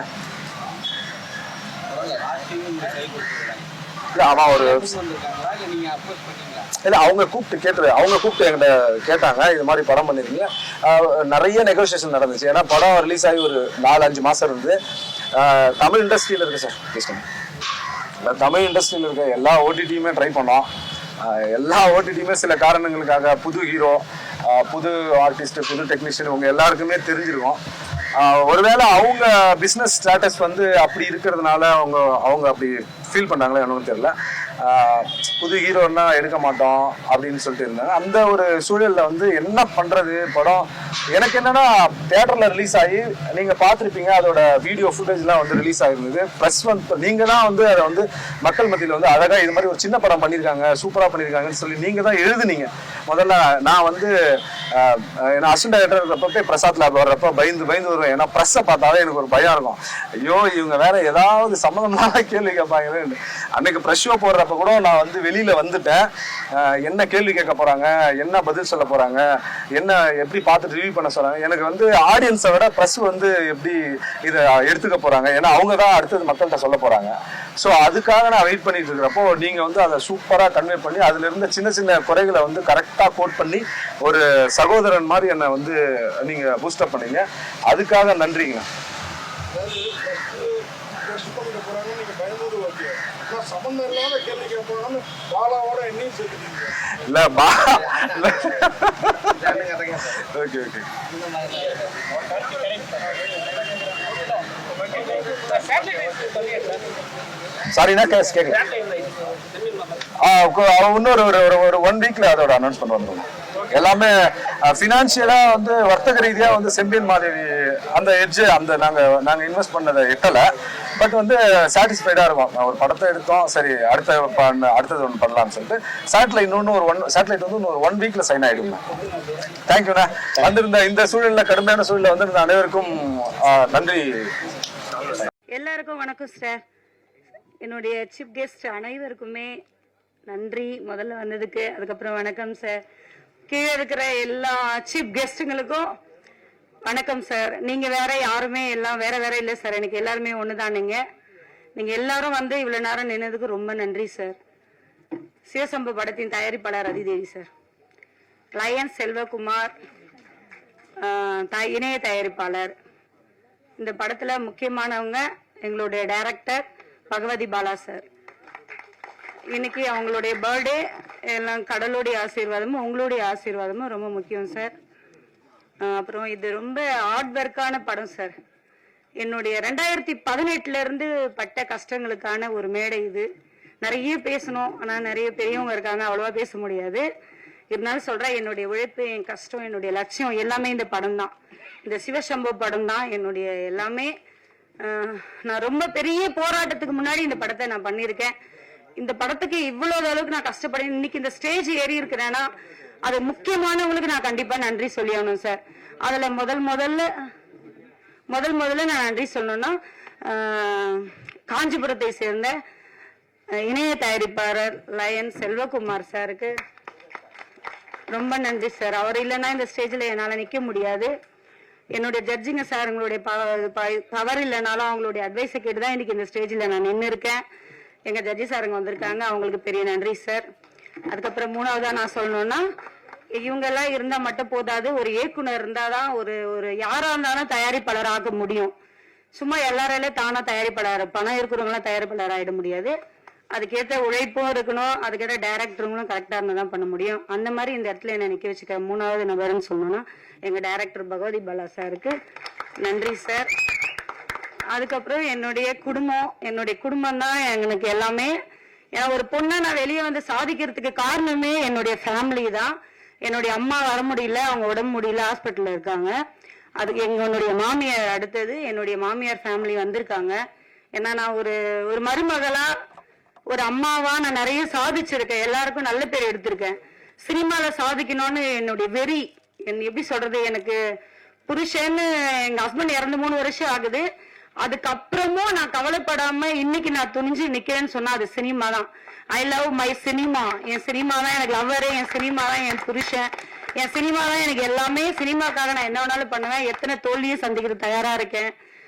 இல்ல அவன் ஒரு இல்ல அவங்க கூப்பிட்டு என்கிட்ட கேட்டாங்க, இது மாதிரி படம் பண்ணிருக்கீங்க. நிறைய நெகோசியேஷன் நடந்துச்சு. ஏன்னா படம் ரிலீஸ் ஆகி ஒரு 4-5 மாசம் இருந்து தமிழ் இண்டஸ்ட்ரியில இருக்கு சார். தமிழ் இண்டஸ்ட்ரியில் இருக்க எல்லா ஓடிடியுமே ட்ரை பண்ணோம். எல்லா ஓடிடியுமே சில காரணங்களுக்காக புது ஹீரோ, புது ஆர்டிஸ்ட், புது டெக்னீஷியன் இவங்க எல்லாருக்குமே தெரிஞ்சிருக்கும். ஒருவேளை அவங்க பிஸ்னஸ் ஸ்டேட்டஸ் வந்து அப்படி இருக்கிறதுனால அவங்க அப்படி ஃபீல் பண்ணாங்களே எனக்கு தெரியல. புது ஹீரோன்னா எடுக்க மாட்டோம் அப்படின்னு சொல்லிட்டு இருந்தாங்க. அந்த ஒரு சூழலில் வந்து என்ன பண்ணுறது, படம் எனக்கு என்னன்னா தியேட்டரில் ரிலீஸ் ஆகி நீங்கள் பார்த்துருப்பீங்க, அதோட வீடியோ ஃபுட்டேஜ்லாம் வந்து ரிலீஸ் ஆகிருந்தது. ப்ளஸ் வந்து நீங்கள் தான் வந்து அதை வந்து மக்கள் மத்தியில் வந்து அழகாக இது மாதிரி ஒரு சின்ன படம் பண்ணியிருக்காங்க, சூப்பராக பண்ணியிருக்காங்கன்னு சொல்லி நீங்கள் தான் எழுதுனீங்க. முதல்ல நான் வந்து ஏன்னா அசிஸ்டன்ட் டைரக்டர் இருக்கிறப்ப பிரசாத் லேப் வர்றப்ப பயந்து வருவேன். ஏன்னா ப்ரெஸ்ஸை பார்த்தாலே எனக்கு ஒரு பயம் இருக்கும். ஐயோ இவங்க வேற ஏதாவது சம்மந்தமான கேள்வி கேட்பாங்க. அன்னைக்கு ப்ரெஷ் ஷோ போடுறப்ப கூட நான் வந்து வெளியில வந்துட்டேன். என்ன கேள்வி கேட்க போறாங்க, என்ன பதில் சொல்ல போறாங்க, என்ன எப்படி பார்த்துட்டு ரிவ்யூ பண்ண சொல்றாங்க. எனக்கு வந்து ஆடியன்ஸை விட ப்ரெஸ் வந்து எப்படி இதை எடுத்துக்க போறாங்க, ஏன்னா அவங்க தான் அடுத்தது மக்கள்கிட்ட சொல்ல போறாங்க. ஸோ அதுக்காக நான் வெயிட் பண்ணிட்டு இருக்கிறப்போ நீங்க வந்து அதை சூப்பராக கன்வே பண்ணி அதுல இருந்த சின்ன சின்ன குறைகளை வந்து கரெக்டாக கோட் பண்ணி ஒரு சகோதரன் மாதிரி என்னை வந்து நீங்க பூஸ்டப் பண்ணீங்க. அதுக்காக நன்றிங்க. சம்பந்தம் இல்லாத கேள்வி கேட்பாங்கன்னு பாலாவோட என்னையும் சொல்லிட்டீங்க. இல்ல ஓகே ஓகே சாரிண்ணா கேட்கல. இன்னொரு ஒரு 1 வீக்ல அதோட அனௌன்ஸ் பண்ண வந்துடும். எல்லாமே ஃபினான்ஷியலா வந்து வர்த்தக ரீதியா வந்து செம்பியன் மாதேவி அந்த எட்ஜ் அந்த நாங்க இன்வெஸ்ட் பண்ணதை எட்டலை. பட் வந்து சாட்டிஸ்ஃபைடா இருக்கும். ஒரு படத்தை எடுத்தோம், சரி அடுத்தது ஒன்று பண்ணலாம்னு சொல்லிட்டு சேட்டலைட் வந்து ஒரு 1 வீக்ல சைன் ஆயிடுங்க. தேங்க்யூண்ணா. வந்திருந்த இந்த சூழல்ல, கடுமையான சூழல்ல வந்திருந்த அனைவருக்கும் நன்றி. எல்லாருக்கும் வணக்கம் சார். என்னுடைய சீஃப் கெஸ்ட் அனைவருக்குமே நன்றி முதல்ல வந்ததுக்கு. அதுக்கப்புறம் வணக்கம் சார். கீழே இருக்கிற எல்லா சீஃப் கெஸ்ட்டுங்களுக்கும் வணக்கம் சார். நீங்க வேற யாருமே எல்லாம் வேற இல்லை சார். எனக்கு எல்லாருமே ஒண்ணுதான். நீங்க எல்லாரும் வந்து இவ்வளவு நேரம் நின்னதுக்கு ரொம்ப நன்றி சார். சிவசம்பு படத்தின் தயாரிப்பாளர் அதிதேவி சார், லயன் செல்வகுமார் இணைய தயாரிப்பாளர். இந்த படத்துல முக்கியமானவங்க எங்களுடைய டைரக்டர் பகவதி பாலா சார். இன்னைக்கு அவங்களுடைய பர்த்டே. எல்லாம் கடலுடைய ஆசீர்வாதமும் உங்களுடைய ஆசீர்வாதமும் ரொம்ப முக்கியம் சார். அப்புறம் இது ரொம்ப ஹார்ட் ஒர்க்கான படம் சார். என்னுடைய 2018 இருந்து பட்ட கஷ்டங்களுக்கான ஒரு மேடை இது. நிறைய பேசணும், ஆனால் நிறைய பெரியவங்க இருக்காங்க, அவ்வளோவா பேச முடியாது. இருந்தாலும் சொல்கிறேன், என்னுடைய உழைப்பு, என் கஷ்டம், என்னுடைய லட்சியம் எல்லாமே இந்த படம் தான். இந்த சிவசம்பு படம் தான் என்னுடைய எல்லாமே. நான் ரொம்ப பெரிய போராட்டத்துக்கு முன்னாடி இந்த படத்தை நான் பண்ணியிருக்கேன். இந்த படத்துக்கு இவ்வளவு அளவுக்கு நான் கஷ்டப்படேன். இன்னைக்கு இந்த ஸ்டேஜ் ஏறி இருக்கிறேன்னா அது முக்கியமானவங்களுக்கு நான் கண்டிப்பா நன்றி சொல்லி ஆகணும் சார். அதுல முதல்ல நான் நன்றி சொல்லணும்னா காஞ்சிபுரத்தை சேர்ந்த இணைய தயாரிப்பாளர் லயன் செல்வகுமார் சாருக்கு ரொம்ப நன்றி சார். அவர் இல்லைன்னா இந்த ஸ்டேஜ்ல என்னால நிக்க முடியாது. என்னுடைய ஜட்ஜிங்க சார் உங்களுடைய பவர் இல்லைனாலும் அவங்களுடைய அட்வைஸை கேட்டுதான் இன்னைக்கு இந்த ஸ்டேஜ்ல நான் நின்று இருக்கேன். எங்க ஜட்ஜி சாருங்க வந்திருக்காங்க, அவங்களுக்கு பெரிய நன்றி சார். அதுக்கப்புறம் மூணாவதா நான் சொல்லணும்னா, இவங்க எல்லாம் இருந்தா மட்டும் போதாது, ஒரு இயக்குனர் இருந்தாதான் ஒரு யாரா இருந்தாலும் தயாரிப்பாளர் ஆக முடியும். சும்மா எல்லாராலையும் தானா தயாரிப்பாளர், பணம் இருக்கிறவங்க எல்லாம் தயாரிப்பாளர் ஆயிட முடியாது. அதுக்கேற்ற உழைப்பும் இருக்கணும், அதுக்கேற்ற டைரக்டருங்களும் கரெக்டா இருந்தா தான் பண்ண முடியும். அந்த மாதிரி இந்த இடத்துல என்ன நிக்க வச்சுக்க மூணாவது நபர்னு சொல்லணும்னா எங்க டைரக்டர் பகவதி பாலா சாருக்கு நன்றி சார். அதுக்கப்புறம் என்னுடைய குடும்பம் தான் எனக்கு எல்லாமே. ஏன்னா ஒரு பொண்ணை நான் வெளியே வந்து சாதிக்கிறதுக்கு காரணமே என்னுடைய ஃபேமிலி தான். என்னுடைய அம்மா வர முடியல, அவங்க உடம்பு முடியல, ஹாஸ்பிட்டல்ல இருக்காங்க. அதுக்கு என்னுடைய மாமியார் அடுத்தது என்னுடைய மாமியார் ஃபேமிலி வந்திருக்காங்க. ஏன்னா நான் ஒரு மருமகளா ஒரு அம்மாவா நான் நிறைய சாதிச்சிருக்கேன், எல்லாருக்கும் நல்ல பேர் எடுத்திருக்கேன். சினிமால சாதிக்கணும்னு என்னுடைய வெறி, எப்படி சொல்றது, எனக்கு புருஷன்னு எங்க ஹஸ்பண்ட் இறந்து 3 வருஷம் ஆகுது. அதுக்கப்புறமும் நான் கவலைப்படாம இன்னைக்கு நான் துணிஞ்சு நிக்கிறேன்னு சொன்னா அது சினிமா தான். I love my cinema. N cinema தான் எனக்கு லவ்வரு, என் சினிமா தான் என் புருஷன், என் சினிமா தான் எனக்கு எல்லாமே. சினிமாக்காக நான் என்ன வேணாலும் பண்ணுவேன். எத்தனை தோல்வியும் சந்திக்கிறது தயாரா இருக்கேன்.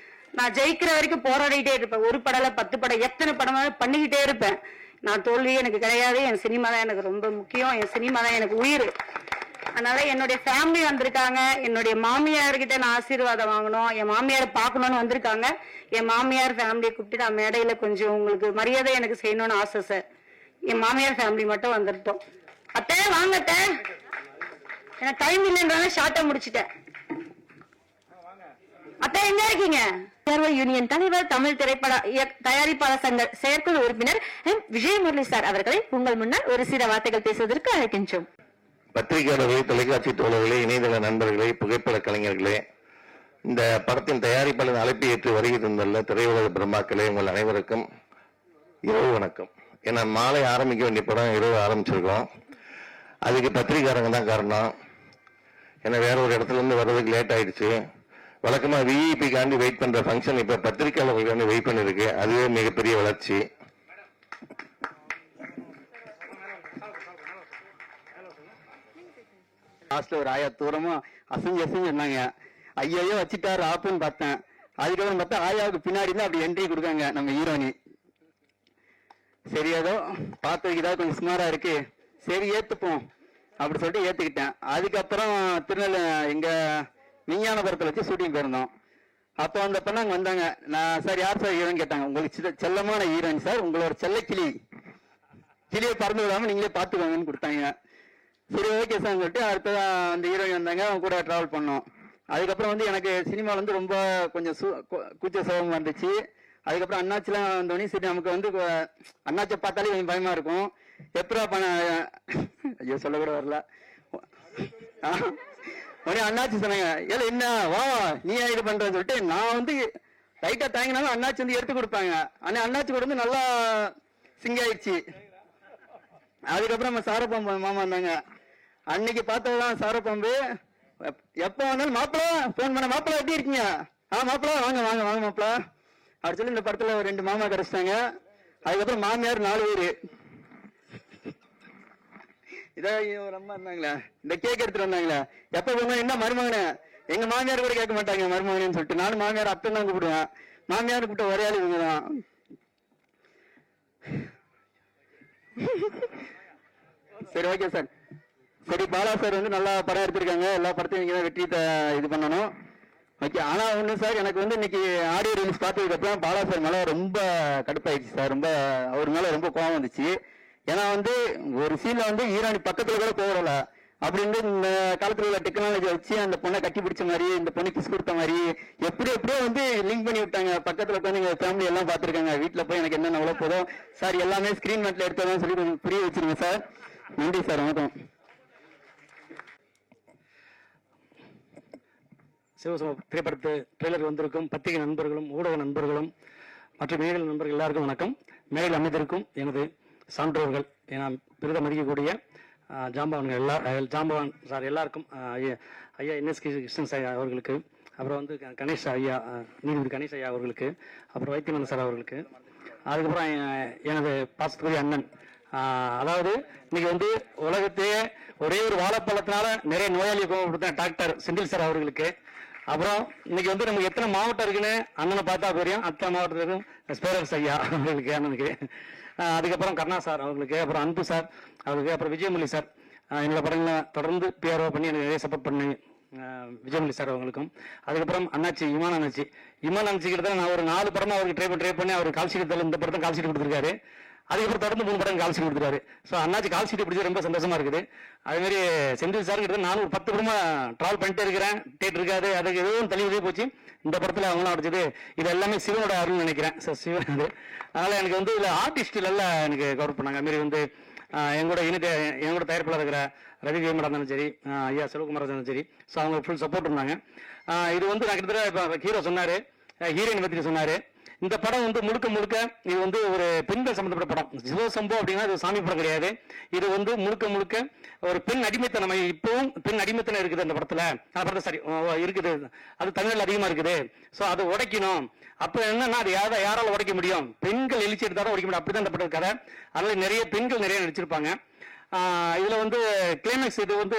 நான் ஜெயிக்கிற வரைக்கும் போராடிட்டே இருப்பேன். 1 படம் 10 படம் எத்தனை படமாவது பண்ணிக்கிட்டே இருப்பேன். நான் தோல்வியே எனக்கு கிடையாது. என் சினிமா தான் எனக்கு ரொம்ப முக்கியம். என் சினிமா தான் எனக்கு உயிர். அதனால என்னுடைய ஃபேமிலி வந்திருக்காங்க. என்னுடைய மாமியார்கிட்ட நான் ஆசீர்வாதம் வாங்கணும், என் மாமியாரை பார்க்கணும்னு வந்திருக்காங்க. என் மாமியார் ஃபேமிலியை கூப்பிட்டு நான் மேடையில கொஞ்சம் உங்களுக்கு மரியாதை எனக்கு செய்யணும்னு ஆசை சார். என் மாமியார் ஃபேமிலி மட்டும் வந்துட்டோம். அத்தை வாங்க அத்தை, எனக்கு டைம் இல்லைன்றதால ஷார்ட்டா முடிச்சிட்டேன். அத்தை எங்க இருக்கீங்க? யூனியன் தலைவர், தமிழ் திரைப்பட தயாரிப்பாளர் சங்க செயற்குழு உறுப்பினர் விஜய் முரளி சார் அவர்களை உங்கள் முன்னால் ஒரு சில வார்த்தைகள் பேசுவதற்கு அழைக்கின்றோம். பத்திரிகையாளர்களே, தொலைக்காட்சி தோழர்களே, இணையதள நண்பர்களே, புகைப்பட கலைஞர்களே, இந்த படத்தின் தயாரிப்பாளர் அழைப்பு ஏற்று வருகை தந்துள்ள திரையுலக பிரம்மாக்களே, உங்கள் அனைவருக்கும் இரவு வணக்கம். ஏன்னா மாலை ஆரம்பிக்க வேண்டிய படம் இரவு ஆரம்பிச்சிருக்கோம். அதுக்கு பத்திரிகையாளங்க தான் காரணம். ஏன்னா வேற ஒரு இடத்துல இருந்து வர்றதுக்கு லேட் ஆயிடுச்சு. வழக்கமா விஇபிக்காண்டி வெயிட் பண்ற ஃபங்க்ஷன் இப்ப பத்திரிகையாளர்களுக்காண்டி வெயிட் பண்ணிருக்கு. அதுவே மிகப்பெரிய வளர்ச்சி. லாஸ்ட்ல ஒரு ஆயா தூரமா அசைஞ்சு சொன்னாங்க, ஐயோ வச்சுட்டாரு ஆப்புன்னு பார்த்தேன். அதுக்கப்புறம் பார்த்தா ஆயாவுக்கு பின்னாடி தான் அப்படி என்ட்ரி கொடுக்காங்க நம்ம ஹீரோனி. சரி ஏதோ பார்த்ததுக்கு ஏதாவது கொஞ்சம் சுமாரா இருக்கு, சரி ஏத்துப்போம் அப்படி சொல்லிட்டு ஏத்துக்கிட்டேன். அதுக்கப்புறம் எங்க விஞ்ஞானபுரத்தில் வச்சு ஷூட்டிங் போயிருந்தோம். அப்போ அந்த பொண்ணாங்க வந்தாங்க. நான் சார் யார் சார் ஹீரோன்னு கேட்டாங்க. உங்களுக்கு செல்லமான ஹீரோயின் சார், உங்களோட செல்ல கிளியை பறந்து விடாம நீங்களே பார்த்துக்கோங்கன்னு கொடுத்தாங்க. சரி ஓகே சார் சொல்லிட்டு அடுத்த அந்த ஹீரோயின் வந்தாங்க, அவங்க கூட டிராவல் பண்ணோம். அதுக்கப்புறம் வந்து எனக்கு சினிமா வந்து ரொம்ப கொஞ்சம் கூச்ச சுபம் வந்துச்சு. அதுக்கப்புறம் அண்ணாச்சிலாம் வந்தோடனே சரி நமக்கு வந்து அண்ணாச்சை பார்த்தாலே கொஞ்சம் பயமா இருக்கும். எப்படா ஐயோ சொல்ல கூட வரல. உடனே அண்ணாச்சி சொன்னாங்க, ஏல என்ன வா நீ இது பண்றன்னு சொல்லிட்டு நான் வந்து லைட்டா தாங்கினாலும் அண்ணாச்சி வந்து எடுத்து கொடுப்பாங்க. ஆனா அண்ணாச்சி கூட வந்து நல்லா சிங் ஆயிடுச்சு. அதுக்கப்புறம் நம்ம சாரப்பாம்பு மாமா வந்தாங்க. அன்னைக்கு பார்த்ததுதான் சாரப்பாம்பு. எப்ப வந்தாலும் மாப்பிள்ள போன் பண்ண, மாப்பிள்ள எப்படி இருக்கீங்க? மாப்பிள்ள வாங்க வாங்க வாங்க மாப்பிள்ள அப்படி சொல்லி இந்த படத்துல ஒரு 2 மாமா கிடைச்சிட்டாங்க. அதுக்கப்புறம் மாமியார் 4 பேரு. இதான் ஒரு அம்மா இருந்தாங்களே, இந்த கேக் எடுத்துட்டு வந்தாங்களே, எப்ப போங்க என்ன மருமகனே, எங்க மாமியார் கூட கேட்க மாட்டாங்க மருமகனேன்னு சொல்லிட்டு. நானும் மாமியார் அப்பன் தான் கூப்பிடுவேன். மாமியார் கூப்பிட்ட ஒரே ஆள் இவங்கதான். சரி ஓகே சார். சரி பாலா சார் வந்து நல்லா படம் எடுத்திருக்காங்க. எல்லா படத்தையும் நீங்க தான் வெற்றி இது பண்ணணும். ஓகே. ஆனா ஒண்ணு சார், எனக்கு வந்து இன்னைக்கு ஆடியோ ரிலீஸ் பார்த்ததுக்கு அப்புறம் பாலா சார் மேல ரொம்ப கடுப்பாயிடுச்சு சார். ரொம்ப அவர் மேல ரொம்ப கோவம் வந்துச்சு. ஏன்னா வந்து ஒரு சீன்ல வந்து ஹீரோனி பக்கத்துல கூட போகல. அப்படின்னு இந்த காலத்துல உள்ள டெக்னாலஜி வச்சு அந்த பொண்ணை கட்டி பிடிச்ச மாதிரி, இந்த பொண்ணு கிஸ் கொடுத்த மாதிரி எப்படியோ வந்து லிங்க் பண்ணி விட்டாங்க. பக்கத்துல உட்காந்து எங்க ஃபேமிலி எல்லாம் பாத்துருக்காங்க. வீட்டுல போய் எனக்கு என்ன எவ்வளவு போதும் சார், எல்லாமே ஸ்கிரீன் மேட்ல எடுத்ததான் சொல்லி புரிய வச்சிருங்க சார். நன்றி சார், வணக்கம். சிவசம திரைப்படத்து ட்ரெய்லர் வந்திருக்கும் பத்திரிகை நண்பர்களும் ஊடக நண்பர்களும் மற்றும் மேடல் நண்பர்கள் எல்லாருக்கும் வணக்கம். மேடையில் அமைந்திருக்கும் எனது சான்றோர்கள், நான் பெரிதும் மதிக்கக்கூடிய ஜாம்பவான் சார் எல்லாருக்கும், ஐயா என்எஸ் கிருஷ்ணன் சார் அவர்களுக்கு, அப்புறம் வந்து கணேஷ் ஐயா, நீதிபதி கணேஷ் ஐயா அவர்களுக்கு, அப்புறம் வைத்தியநாதன் சார் அவர்களுக்கு, அதுக்கப்புறம் எனது பாசத்துக்குரிய அண்ணன். அதாவது இன்னைக்கு வந்து உலகத்தையே ஒரே ஒரு வாழைப்பழத்தினால நிறைய நோயாளியை கொடுத்த டாக்டர் செந்தில் சார் அவர்களுக்கு, அப்புறம் இன்னைக்கு வந்து நமக்கு எத்தனை மாவட்டம் இருக்குன்னு அண்ணனை பார்த்தா தெரியும். அத்தனை மாவட்டத்துக்கும் ஸ்பேரர்ஸ் ஐயா அவர்களுக்கு, அண்ணனுக்கு, அதுக்கப்புறம் கருணா சார் அவர்களுக்கு, அப்புறம் அன்பு சார் அவர்களுக்கு, அப்புறம் விஜயமுரளி சார் என்னோட படங்களை தொடர்ந்து பிஆர்ஓ பண்ணி எனக்கு நிறைய சப்போர்ட் பண்ணி விஜயமுரளி சார் அவங்களுக்கும், அதுக்கப்புறம் அண்ணாச்சி இமான் அண்ணாச்சி கிட்ட நான் ஒரு 4 படமா அவருக்கு ட்ரை பண்ணி அவர் கால்ஷீட் இந்த படத்தை கால்ஷீட் கொடுத்துருக்காரு. அதுக்கப்புறம் தொடர்ந்து 3 படம் கால்ஷீட் கொடுத்துருக்காரு. ஸோ அண்ணாச்சி கால்ஷீட் பிடிச்சி ரொம்ப சந்தோஷமா இருக்குது. அதே மாதிரி செந்தில் சார் கிட்ட நானும் ஒரு 10 படமா டிராவல் பண்ணிட்டே இருக்கிறேன். டேட் இருக்காது, அதுக்கு எதுவும் தள்ளி போச்சு. இந்த படத்துல அவங்களாம் அடிச்சது இது எல்லாமே சிவனோட அருள்னு நினைக்கிறேன். சிவன் அது. அதனால எனக்கு வந்து இதுல ஆர்டிஸ்ட் எல்லாம் எனக்கு கவர் பண்ணாங்க. அது மாதிரி வந்து எங்களோட தயாரிப்பாளர் இருக்கிற ரவி வேமடா இருந்தாலும் சரி, ஐயா செல்வகுமார் இருந்தாலும் சரி, ஸோ அவங்க ஃபுல் சப்போர்ட் இருந்தாங்க. இது வந்து நான் கிட்டத்தட்ட இப்போ ஹீரோ சொன்னாரு, ஹீரோயின் பத்தி சொன்னாரு. இந்த படம் வந்து முழுக்க முழுக்க இது வந்து ஒரு பெண்கள் சம்பந்தப்பட்ட படம். சிவசம்பு அப்படின்னா இது சாமி படம் கிடையாது. இது வந்து முழுக்க முழுக்க ஒரு பெண் அடிமைத்தனம். இப்பவும் பெண் அடிமைத்தனம் இருக்குது அந்த படத்துல. அந்த படத்தை சரி இருக்குது, அது தமிழ்ல அதிகமா இருக்குது. ஸோ அதை உடைக்கணும். அப்ப என்னன்னா அது யாரால உடைக்க முடியும்? பெண்கள் எழுச்சி எடுத்தாலும் உடைக்க முடியும். அப்படிதான் இந்த படம் கதை. அதனால நிறைய பெண்கள் நிறைய நடிச்சிருப்பாங்க. இதுல வந்து கிளைமேக்ஸ் இது வந்து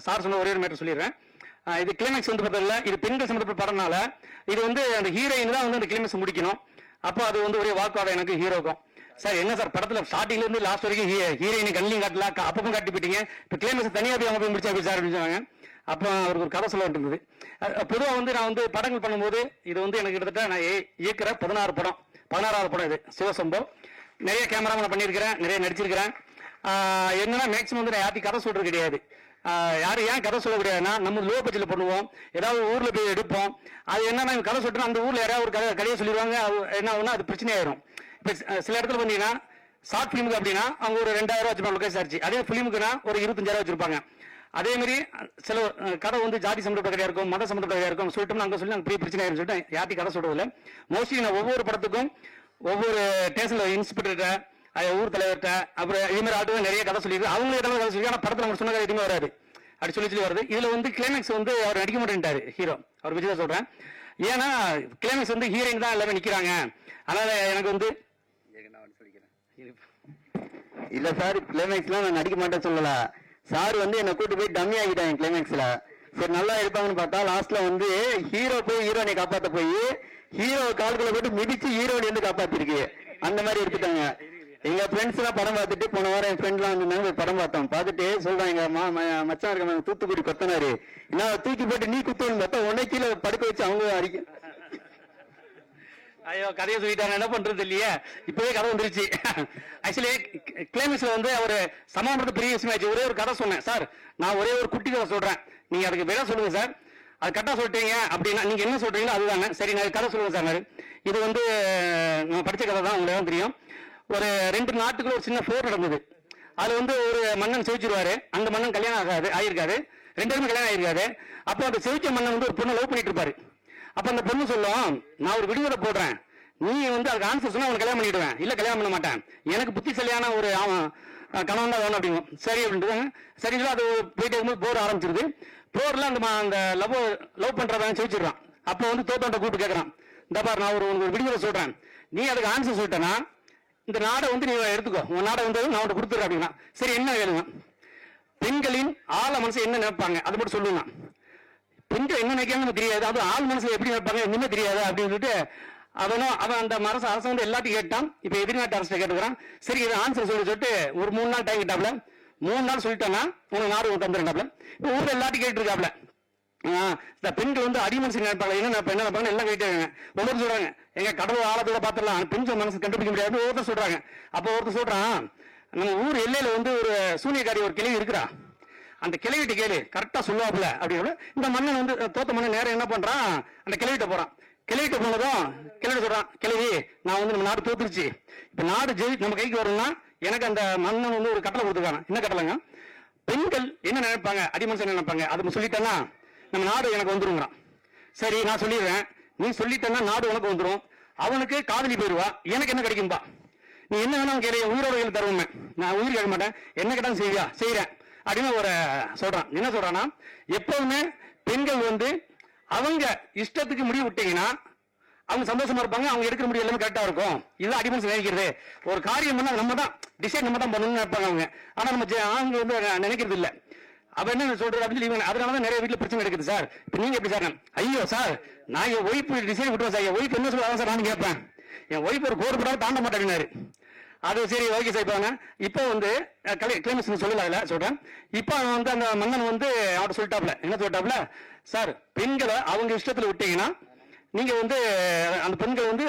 சார் சொன்ன ஒரே ஒரு மேட்டர் சொல்லிடுறேன். இது கிளைமேக்ஸ் வந்து பார்த்ததில்ல, இது பெண்கள் சம்பந்தப்பட்ட படம்னால இது வந்து அந்த ஹீரோயின் தான் வந்து அந்த கிளைமேக்ஸ் முடிக்கணும். அப்போ அது வந்து ஒரே வாக்குவாதம் எனக்கு ஹீரோக்கும். சார் என்ன சார் படத்துல ஸ்டார்டிங்ல இருந்து லாஸ்ட் வரைக்கும் ஹீரோயினை கண்ணிலையும் காட்டல, அப்பவும் காட்டி போயிட்டீங்க, இப்போ கிளைமேக்ஸ் தனியாக போய் அவங்க போய் முடிச்சா சார் அப்படின்னு சொன்னாங்க. அப்போ அவருக்கு ஒரு கதை சொல்ல வேண்டியிருந்தது. பொதுவாக வந்து நான் வந்து படங்கள் பண்ணும்போது இது வந்து எனக்கு கிட்டத்தட்ட நான் இயக்குற 16வது படம் இது சிவசம்பவம். நிறைய கேமராமேன் பண்ணியிருக்கிறேன், நிறைய நடிச்சிருக்கிறேன். என்னன்னா மேக்ஸிமம் வந்து நான் யார்ட்டி கதை சொல்றது கிடையாது. யாரும் ஏன் கதை சொல்ல முடியாதுன்னா நம்ம லோ பட்ஜெட்ல பண்ணுவோம், ஏதாவது ஊர்ல போய் எடுப்போம். அது என்னன்னா கதை சொல்லிட்டு அந்த ஊர்ல யாராவது ஒரு கதையை சொல்லிடுவாங்க, என்ன ஆகுனா அது பிரச்சனையாயிரும். இப்போ சில இடத்துல பண்ணீங்கன்னா ஷார்ட் ஃபிலிமுக்கு அப்படின்னா அவங்க ஒரு 2000 ரூபா வச்சிருப்பாங்க லொகேஷன் சார்ஜ். அதே ஃபிலிமுக்குன்னா ஒரு 25,000 வச்சிருப்பாங்க. அதே மாதிரி சில கதை வந்து ஜாதி சம்பந்தப்பட்ட கதையா இருக்கும், மத சம்பந்தப்பட்ட கதையா இருக்கும். சொல்லிட்டோம்னா அங்கே சொல்லி பெரிய பிரச்சனை ஆயிரும் சொல்லிட்டு யார்ட்டி கதை சொல்றது இல்லை. மோஸ்ட்லி நான் ஒவ்வொரு படத்துக்கும் ஒவ்வொரு ஸ்டேஷன்ல இன்ஸ்பெக்டர்கிட்ட ஊர் தலைவர்கிட்ட அப்புறம் இதே மாதிரி ஆட்டு நிறைய கதை சொல்லியிருக்கு. அவங்களே கதை சொல்லி ஆனால் படத்தில் நம்ம சொன்ன கதை எதுவுமே வராது, அப்படி சொல்லி வருது. இதுல வந்து கிளைமேக்ஸ் வந்து அவர் நடிக்க மாட்டேன்ட்டாரு ஹீரோ. அவர் விஜய் தான் சொல்றேன். ஏன்னா கிளைமேக்ஸ் வந்து ஹீரோயின் தான் எல்லாமே நிக்கிறாங்க. அதனால எனக்கு வந்து இல்ல சார், கிளைமேக்ஸ்லாம் நான் நடிக்க மாட்டேன்னு சொல்லல. சார் வந்து என்னை கூட்டு போய் டம்மி ஆகிட்டாங்க கிளைமேக்ஸ்ல. சரி நல்லா இருப்பாங்கன்னு பார்த்தா லாஸ்ட்ல வந்து ஹீரோ போய் ஹீரோனை காப்பாத்த போய் ஹீரோ கால்குள்ள போட்டு மிதிச்சு ஹீரோனை வந்து காப்பாத்திருக்கு. அந்த மாதிரி எடுத்துட்டாங்க. எங்க ஃப்ரெண்ட்ஸ் எல்லாம் படம் பார்த்துட்டு போன வாரம் என் ஃப்ரெண்ட் எல்லாம் வந்து படம் பார்த்தோம். பார்த்துட்டு சொல்றாங்க மச்சான் இருக்க தூத்துக்குடி கொத்தனாரு என்ன தூக்கி போட்டு நீ குத்துன்னு பார்த்தா உன்னை கீழே படுக்க வச்சு அவங்க அடிக்க. ஐயோ கதையை சொல்லிட்டாங்க, என்ன பண்றது இல்லையே. இப்பவே கதை வந்துருச்சு. ஆக்சுவலி கிளைமேக்ஸ்ல வந்து ஒரு சமாளப்படுத்த பெரிய விஷயம் ஆச்சு. ஒரே ஒரு கதை சொன்னேன் சார், நான் ஒரே ஒரு குட்டி கதை சொல்றேன், நீங்க அதுக்கு விட சொல்லுங்க சார். அது கரெக்டா சொல்லிட்டீங்க அப்படின்னா நீங்க என்ன சொல்றீங்களோ அதுதானே. சரி நான் கதை சொல்லுங்க சார். இது வந்து நான் படிச்ச கதை தான், உங்களுக்கு தெரியும். ஒரு 2 நாட்டுக்குள்ள ஒரு சின்ன போர் நடந்தது. அது வந்து ஒரு மன்னன் செவிச்சிருவாரு. அந்த மன்னன் கல்யாணம் ஆயிருக்காரு, 2 பேருமே கல்யாணம் ஆயிருக்காரு. அப்போ அந்த செவிச்ச மன்னன் வந்து ஒரு பொண்ணை லவ் பண்ணிட்டு இருப்பாரு. அப்ப அந்த பொண்ணு சொல்லும், நான் ஒரு விடுதலை போடுறேன், நீ வந்து அதுக்கு ஆன்சர் சொன்னா அவனை கல்யாணம் பண்ணிடுவேன், இல்ல கல்யாணம் பண்ண மாட்டேன், எனக்கு புத்திசாலியான ஒரு கணவன் தான் வேணும் அப்படிங்கும். சரி அப்படின்ட்டு சரி அது போயிட்டு இருக்கும்போது போர் ஆரம்பிச்சிருது. போர்ல அந்த லவ் பண்றவன் செவிச்சிடுறான். அப்போ வந்து தோத்தோட்ட கூப்பிட்டு கேட்கறான், இந்த பாரு நான் உனக்கு ஒரு விடுதலை சொல்றேன், நீ அதுக்கு ஆன்சர் சொல்லிட்டேன்னா இந்த நாடை வந்து நீ எடுத்துக்கோ, உன் நாடை வந்து நான் உன்னை கொடுத்துறேன் அப்படின்னா. சரி என்ன வேணுங்க, பெண்களின் ஆழ மனசு என்ன நினைப்பாங்க அது மட்டும் சொல்லுங்க. பெண்கள் என்ன நினைக்காங்கன்னு தெரியாது, அது ஆள் மனசுல எப்படி நினைப்பாங்க இன்னுமே தெரியாது அப்படின்னு சொல்லிட்டு அவன் அந்த அரசு வந்து எல்லாத்தையும் கேட்டான். இப்ப எதிர்நாட்டு அரசு கேட்டுக்கிறான். சரி இது ஆன்சர் சொல்லிட்டு ஒரு 3 நாள் டைம் கிட்டாப்ல, 3 நாள் சொல்லிட்டானா உனக்கு நாடு தந்துட்டாப்ல. இப்ப ஊர்ல எல்லாத்தையும் கேட்டு இருக்காப்ல. இந்த பெண்கள் வந்து அடிமனசு நினைப்பாங்க, என்ன நினைப்பாங்க எல்லாம் கேட்டாங்க. ஒவ்வொரு சொல்றாங்க எங்க கடவுள் ஆழத்தோட பாத்திரலாம், பெண்கள் மனசு கண்டுபிடிக்க முடியாது ஒருத்தர் சொல்றாங்க. அப்ப ஒருத்தர் சொல்றான், நம்ம ஊர் எல்லையில வந்து ஒரு சூனியக்காரி ஒரு கிளவி இருக்கிறா, அந்த கிளவிட்ட கேளு கரெக்டா சொல்லுவாப்புல அப்படின்னு. இந்த மன்னன் வந்து தோத்த மன்னன் நேரம் என்ன பண்றான், அந்த கிளவிட்ட போறான். கிளவிட்ட போனதும் கிளவி சொல்றான், கிளவி நான் வந்து நம்ம நாடு தோத்துருச்சு, இப்ப நாடு நம்ம கைக்கு வரும்னா எனக்கு அந்த மன்னன் வந்து ஒரு கட்டளை கொடுத்துருக்காங்க. என்ன கட்டளைங்க, பெண்கள் என்ன நினைப்பாங்க அடிமனசு என்ன நினைப்பாங்க அது சொல்லிட்டேன்னா நம்ம நாடு எனக்கு வந்துருங்கிறான். சரி நான் சொல்லிடுறேன், நீ சொல்லிட்டேன்னா நாடு உனக்கு வந்துடும், அவனுக்கு காதலி போயிடுவா, எனக்கு என்ன கிடைக்கும்பா, நீ என்ன வேணும் கேள்வி உயிரோட தருவேன், நான் உயிர் கேட்க மாட்டேன், என்ன கேட்டாலும் செய்வியா செய்யறேன் அப்படின்னு ஒரு சொல்றான். என்ன சொல்றான்னா எப்பவுமே பெண்கள் வந்து அவங்க இஷ்டத்துக்கு முடிவு விட்டீங்கன்னா அவங்க சந்தோஷமா இருப்பாங்க, அவங்க எடுக்கிற முடிவு எல்லாமே கரெக்டா இருக்கும். இதுதான் அடிமனசு நினைக்கிறது. ஒரு காரியம் பண்ணா நம்ம தான் டிசைட் நம்ம தான் பண்ணணும்னு நினைப்பாங்க அவங்க. ஆனா நம்ம ஆண்கள் வந்து நினைக்கிறது இல்லை. அப்ப என்ன சொல்றது அப்படின்னு அதனாலதான் நிறைய வீட்டுல பிரச்சனை இருக்குது சார். இப்ப நீங்க எப்படி சார், ஐயோ சார் நான் என் ஒய்ஃப் டிசைன் விட்டுருவேன் சார், என் ஒய்ஃப் என்ன சொல்லுவாங்க சார் நான் கேட்பேன், என் ஒய்ஃப் ஒரு கோடு போட்டாலும் தாண்ட மாட்டேன்னாரு. அது சரி ஓகே சார். இப்போ வந்து கிளைமேக்ஸ் சொல்லல சொல்றேன். இப்போ வந்து அந்த மன்னன் வந்து அவட்ட சொல்லிட்டாப்ல, என்ன சொல்லிட்டாப்ல, சார் பெண்களை அவங்க இஷ்டத்துல விட்டீங்கன்னா நீங்க வந்து அந்த பெண்கள் வந்து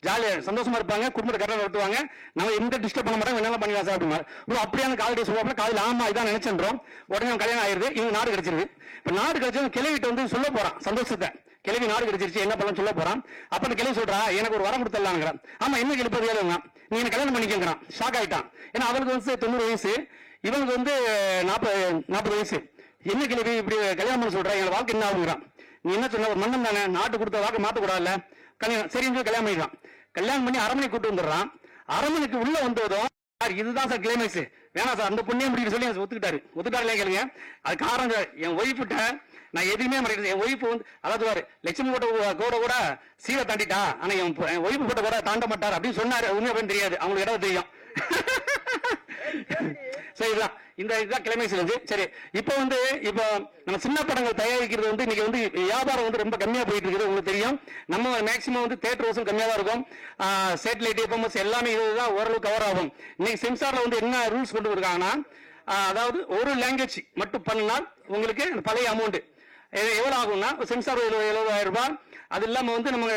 ஜாலியா சந்தோஷமா இருப்பாங்க, குடும்பத்தை கரெக்டாக நடத்துவாங்க, நம்ம எந்த டிஸ்டர்ப் பண்ண மாட்டாங்க, என்ன பண்ணிக்கலாம் சார் அப்படின்னா அப்படியே காதலியை சொல்லுவாங்க. காதல் ஆமா இதான் நினைச்சோம். உடனே கல்யாணம் ஆயிருது, இவங்க நாடு கிடைச்சிருது. இப்ப நாடு கிடைச்சது கிளவிட்டு வந்து சொல்ல போறான் சந்தோஷத்தை, கிளவி நாடு கிடைச்சிருச்சு என்ன பண்ணலாம் சொல்ல போறான். அப்ப அந்த கிளவி சொல்றா எனக்கு ஒரு வரம் கொடுத்துடலாங்கிறான். ஆமா என்ன கிளப்பது ஏழுங்க, நீ என்ன கல்யாணம் பண்ணிக்கிறான். ஷாக் ஆயிட்டான். ஏன்னா அவளுக்கு வந்து 90 வயசு, இவனுக்கு வந்து 40 வயசு. என்ன கிளவி இப்படி கல்யாணம் பண்ண சொல்ற, எங்க வாழ்க்கை என்ன ஆகுங்கிறான். நீ என்ன சொன்ன, ஒரு மன்னன் தானே, நாட்டு கொடுத்த வாக்கு மாத்த கூடாதுல்ல, கல்யாணம் சரின்னு கல்யாணம் பண்ணிக்கலாம். கல்யாணம் பண்ணி அரண்மனை கூட்டு வந்துடுறான். அரண்மனைக்கு உள்ள வந்ததும் சார் இதுதான் சார் கிளைமேக்ஸ், வேணாம் சார் அந்த பொண்ணே முடியும் சொல்லி ஒத்துக்கிட்டாரு கேளுங்க. அது காரணம் சார், என் ஒய்ஃப்கிட்ட நான் எதுவுமே மறைக்கிறது. என் ஒய்ஃப் வந்து அதாவது லட்சுமி கூட சீரை தாண்டிட்டா, ஆனா என் ஒய்ஃப் போட்ட கூட தாண்ட மாட்டார் அப்படின்னு சொன்னாரு. உண்மை அப்படின்னு தெரியாது, அவங்களுக்கு இடம் தெரியும். சரி, இதுதான் கிளைமேக்ஸ் இருந்துச்சு. சரி, இப்போ நம்ம சின்ன படங்கள் தயாரிக்கிறது இன்னைக்கு வியாபாரம் ரொம்ப கம்மியா போயிட்டு இருக்குது. உங்களுக்கு தெரியும், நம்ம மேக்சிமம் தியேட்டர் வசூல் கம்மியா தான் இருக்கும். சேட்டலைட் எஃப்எம்எஸ் எல்லாமே இதுதான் ஓரளவு கவர் ஆகும். இன்னைக்கு சென்சார்ல என்ன ரூல்ஸ் கொண்டு வந்திருக்காங்கன்னா, அதாவது ஒரு லாங்குவேஜ் மட்டும் பண்ணினால் உங்களுக்கு பழைய அமௌண்ட் எவ்வளவு ஆகும்னா, சென்சார் 70,000 ரூபாய், அது இல்லாம நம்ம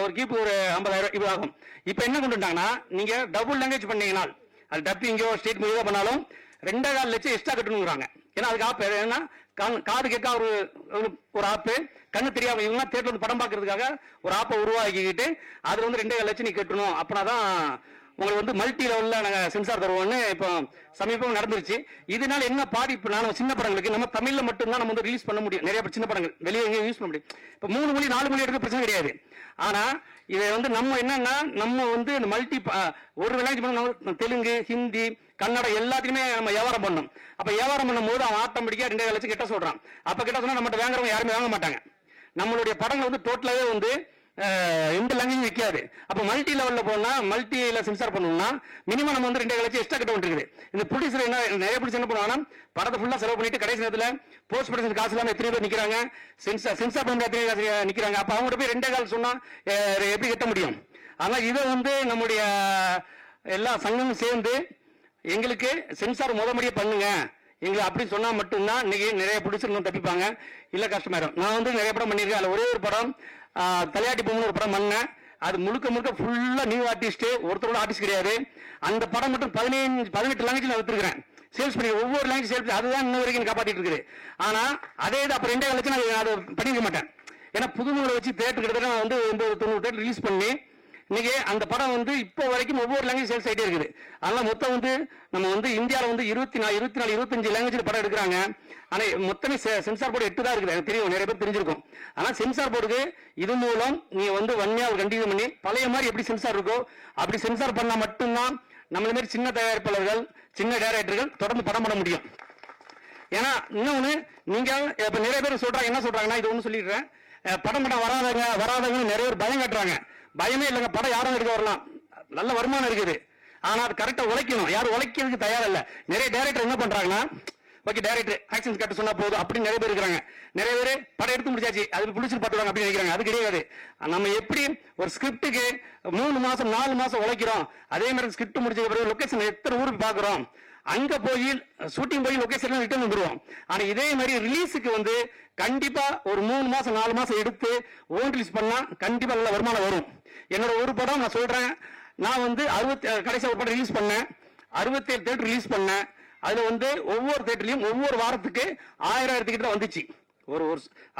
ஒரு கீப்பு ஒரு 50,000 இப்படி ஆகும். இப்ப என்ன கொண்டு வந்துட்டாங்கன்னா, நீங்க டபுள் லாங்குவேஜ் பண்ணீங்கன்னா, அது டப்பிங்கோ ஸ்டேட் மூவியோ பண்ணாலும் 2.25 லட்சம் எக்ஸ்ட்ரா கட்டணுங்கிறாங்க. ஏன்னா அதுக்கு ஆப் ஏன்னா காது கேட்க ஒரு ஆப்பு, கண்ணு தெரியாம இவங்க தேட்டர் படம் பார்க்கறதுக்காக ஒரு ஆப்பை உருவாக்கிக்கிட்டு அதுல 2.25 லட்சம் நீ கட்டணும். அப்படின்னாதான் உங்களுக்கு மல்டி லெவல்ல நாங்க சென்சார் தருவோம்னு இப்போ சமீபம் நடந்துருச்சு. இதனால என்ன பாதிப்பு, நான் சின்ன படங்களுக்கு நம்ம தமிழ்ல மட்டும்தான் நம்ம ரிலீஸ் பண்ண முடியும். நிறைய சின்ன படங்கள் வெளியே எங்கேயும் யூஸ் பண்ண முடியும். இப்போ 3 மொழி 4 மொழி எடுக்க பிரச்சனை கிடையாது. ஆனா இதை நம்ம என்னன்னா, நம்ம இந்த மல்டி ஒரு லாங்குவேஜ் தெலுங்கு, ஹிந்தி, கன்னடம் எல்லாத்தையுமே நம்ம வியாபாரம் பண்ணணும். அப்ப வியாபாரம் பண்ணும் போது அவன் ஆட்டோமேட்டிக்கா 2.5 லட்சம் கிட்ட சொல்றான். அப்ப கிட்ட சொன்னா நம்மகிட்ட வாங்குறவங்க யாருமே வாங்க மாட்டாங்க. நம்மளுடைய படங்கள் டோட்டலாவே எந்த லாங்குவேஜ் வைக்காது. அப்ப மல்டி லெவல்ல போனா மல்டில சென்சார் பண்ணணும்னா மினிமம் நம்ம 2.5 லட்சம் எக்ஸ்ட்ரா கட்ட வேண்டியிருக்குது. இந்த ப்ரொடியூசர் நிறைய ப்ரொடியூசர் என்ன பண்ணுவாங்கன்னா, படத்தை ஃபுல்லா செலவு பண்ணிட்டு கடைசி நேரத்துல போஸ்ட் ப்ரொடக்ஷன் காசு இல்லாம எத்தனை பேர் நிக்கிறாங்க, சென்சார் பண்ண எத்தனை பேர் நிக்கிறாங்க. அப்ப அவங்க போய் 2.25 சொன்னா எப்படி கட்ட முடியும்? ஆனா இதை நம்முடைய எல்லா சங்கமும் சேர்ந்து எங்களுக்கு சென்சார் முதமடியே பண்ணுங்க எங்களை அப்படின்னு சொன்னா மட்டும்தான் இன்னைக்கு நிறைய ப்ரொடியூசர் தப்பிப்பாங்க, இல்ல கஷ்டமாயிரும். நான் நிறைய படம் பண்ணியிருக்கேன். அதுல ஒரே ஒரு படம் தலையாட்டி பொம்மை ஒரு படம் பண்ணேன். அது முழுக்க ஃபுல்லா நியூ ஆர்டிஸ்ட், ஒருத்தரோட ஆர்டிஸ்ட் கிடையாது. அந்த படம் மட்டும் 18 லாங்குவேஜ் நான் வித்துருக்கேன். சேல்ஸ் பண்ணி ஒவ்வொரு லாங்குவேஜ் சேல்ஸ், அதுதான் இன்ன வரைக்கும் காப்பாத்திட்டு இருக்குது. ஆனா அதே இது அப்ப 2.5 லட்சம் நான் அதை பண்ணிக்க மாட்டேன். ஏன்னா புதுமுறை வச்சு தேட்டர் கிட்டத்தட்ட நான் 90 தேட்டர் ரிலீஸ் பண்ணி இன்னைக்கு அந்த படம் இப்போ வரைக்கும் ஒவ்வொரு லாங்குவேஜ் சேல்ஸ் ஆகிட்டே இருக்குது. அதனால மொத்தம் நம்ம இந்தியாவில் 24 25 லாங்குவேஜ் படம் எடுக்கிறாங்க. ஆனா மொத்தமே சென்சார் போர்டு 8 தான் இருக்குது. எனக்கு தெரியும், நிறைய பேர் தெரிஞ்சிருக்கும். ஆனா சென்சார் போர்டுக்கு இது மூலம் நீ வன்மையா கண்டினியூ பண்ணி பழைய மாதிரி எப்படி சென்சார் இருக்கோ அப்படி சென்சார் பண்ணா மட்டும்தான் நம்மள மாதிரி சின்ன தயாரிப்பாளர்கள், சின்ன டைரக்டர்கள் தொடர்ந்து படம் பண்ண முடியும். ஏன்னா இன்னொன்னு, நீங்க இப்ப நிறைய பேர் சொல்றாங்க, என்ன சொல்றாங்கன்னா, இது ஒண்ணு சொல்லிடுறேன், படம் வராதவங்க நிறைய பேர் பயம் கட்டுறாங்க. பயமே இல்லைங்க, படம் யாரும் எடுக்க வரலாம், நல்ல வருமானம் இருக்குது. ஆனா அது கரெக்டா உழைக்கணும். யாரும் உழைக்கிறதுக்கு தயாரா இல்ல. நிறைய டைரக்டர் என்ன பண்றாங்கன்னா, ஓகே டைரக்டர் ஆக்ஷன் கட்ட சொன்னா போதும் அப்படின்னு நிறைய பேர் இருக்காங்க. நிறைய பேர் படம் எடுத்து முடிச்சாச்சு, அது பிடிச்சிட்டு பார்த்துவாங்க அப்படின்னு நினைக்கிறாங்க. அது கிடையாது. நம்ம எப்படி ஒரு ஸ்கிரிப்டுக்கு 3 மாசம் 4 மாசம் உழைக்கிறோம், அதே மாதிரி ஸ்கிரிப்ட் முடிச்ச பிறகு லொகேஷன் எத்தனை ஊருக்கு பாக்குறோம், அங்க போய் ஷூட்டிங் போய் லொகேஷன் ரிட்டர்ன் வந்துருவோம். ஆனா இதே மாதிரி ரிலீஸுக்கு கண்டிப்பா ஒரு 3 மாசம் 4 மாசம் எடுத்து ஓன் ரிலீஸ் பண்ணா கண்டிப்பா நல்ல வருமானம் வரும். என்னோட ஒரு படம் நான் சொல்றேன், நான் கடைசி ஒரு படம் ரிலீஸ் பண்ணேன், 67 தேட்டர் ரிலீஸ் பண்ணேன். அதுல ஒவ்வொரு தேட்டர்லயும் ஒவ்வொரு வாரத்துக்கு 1000 டிக்கெட் வந்துச்சு.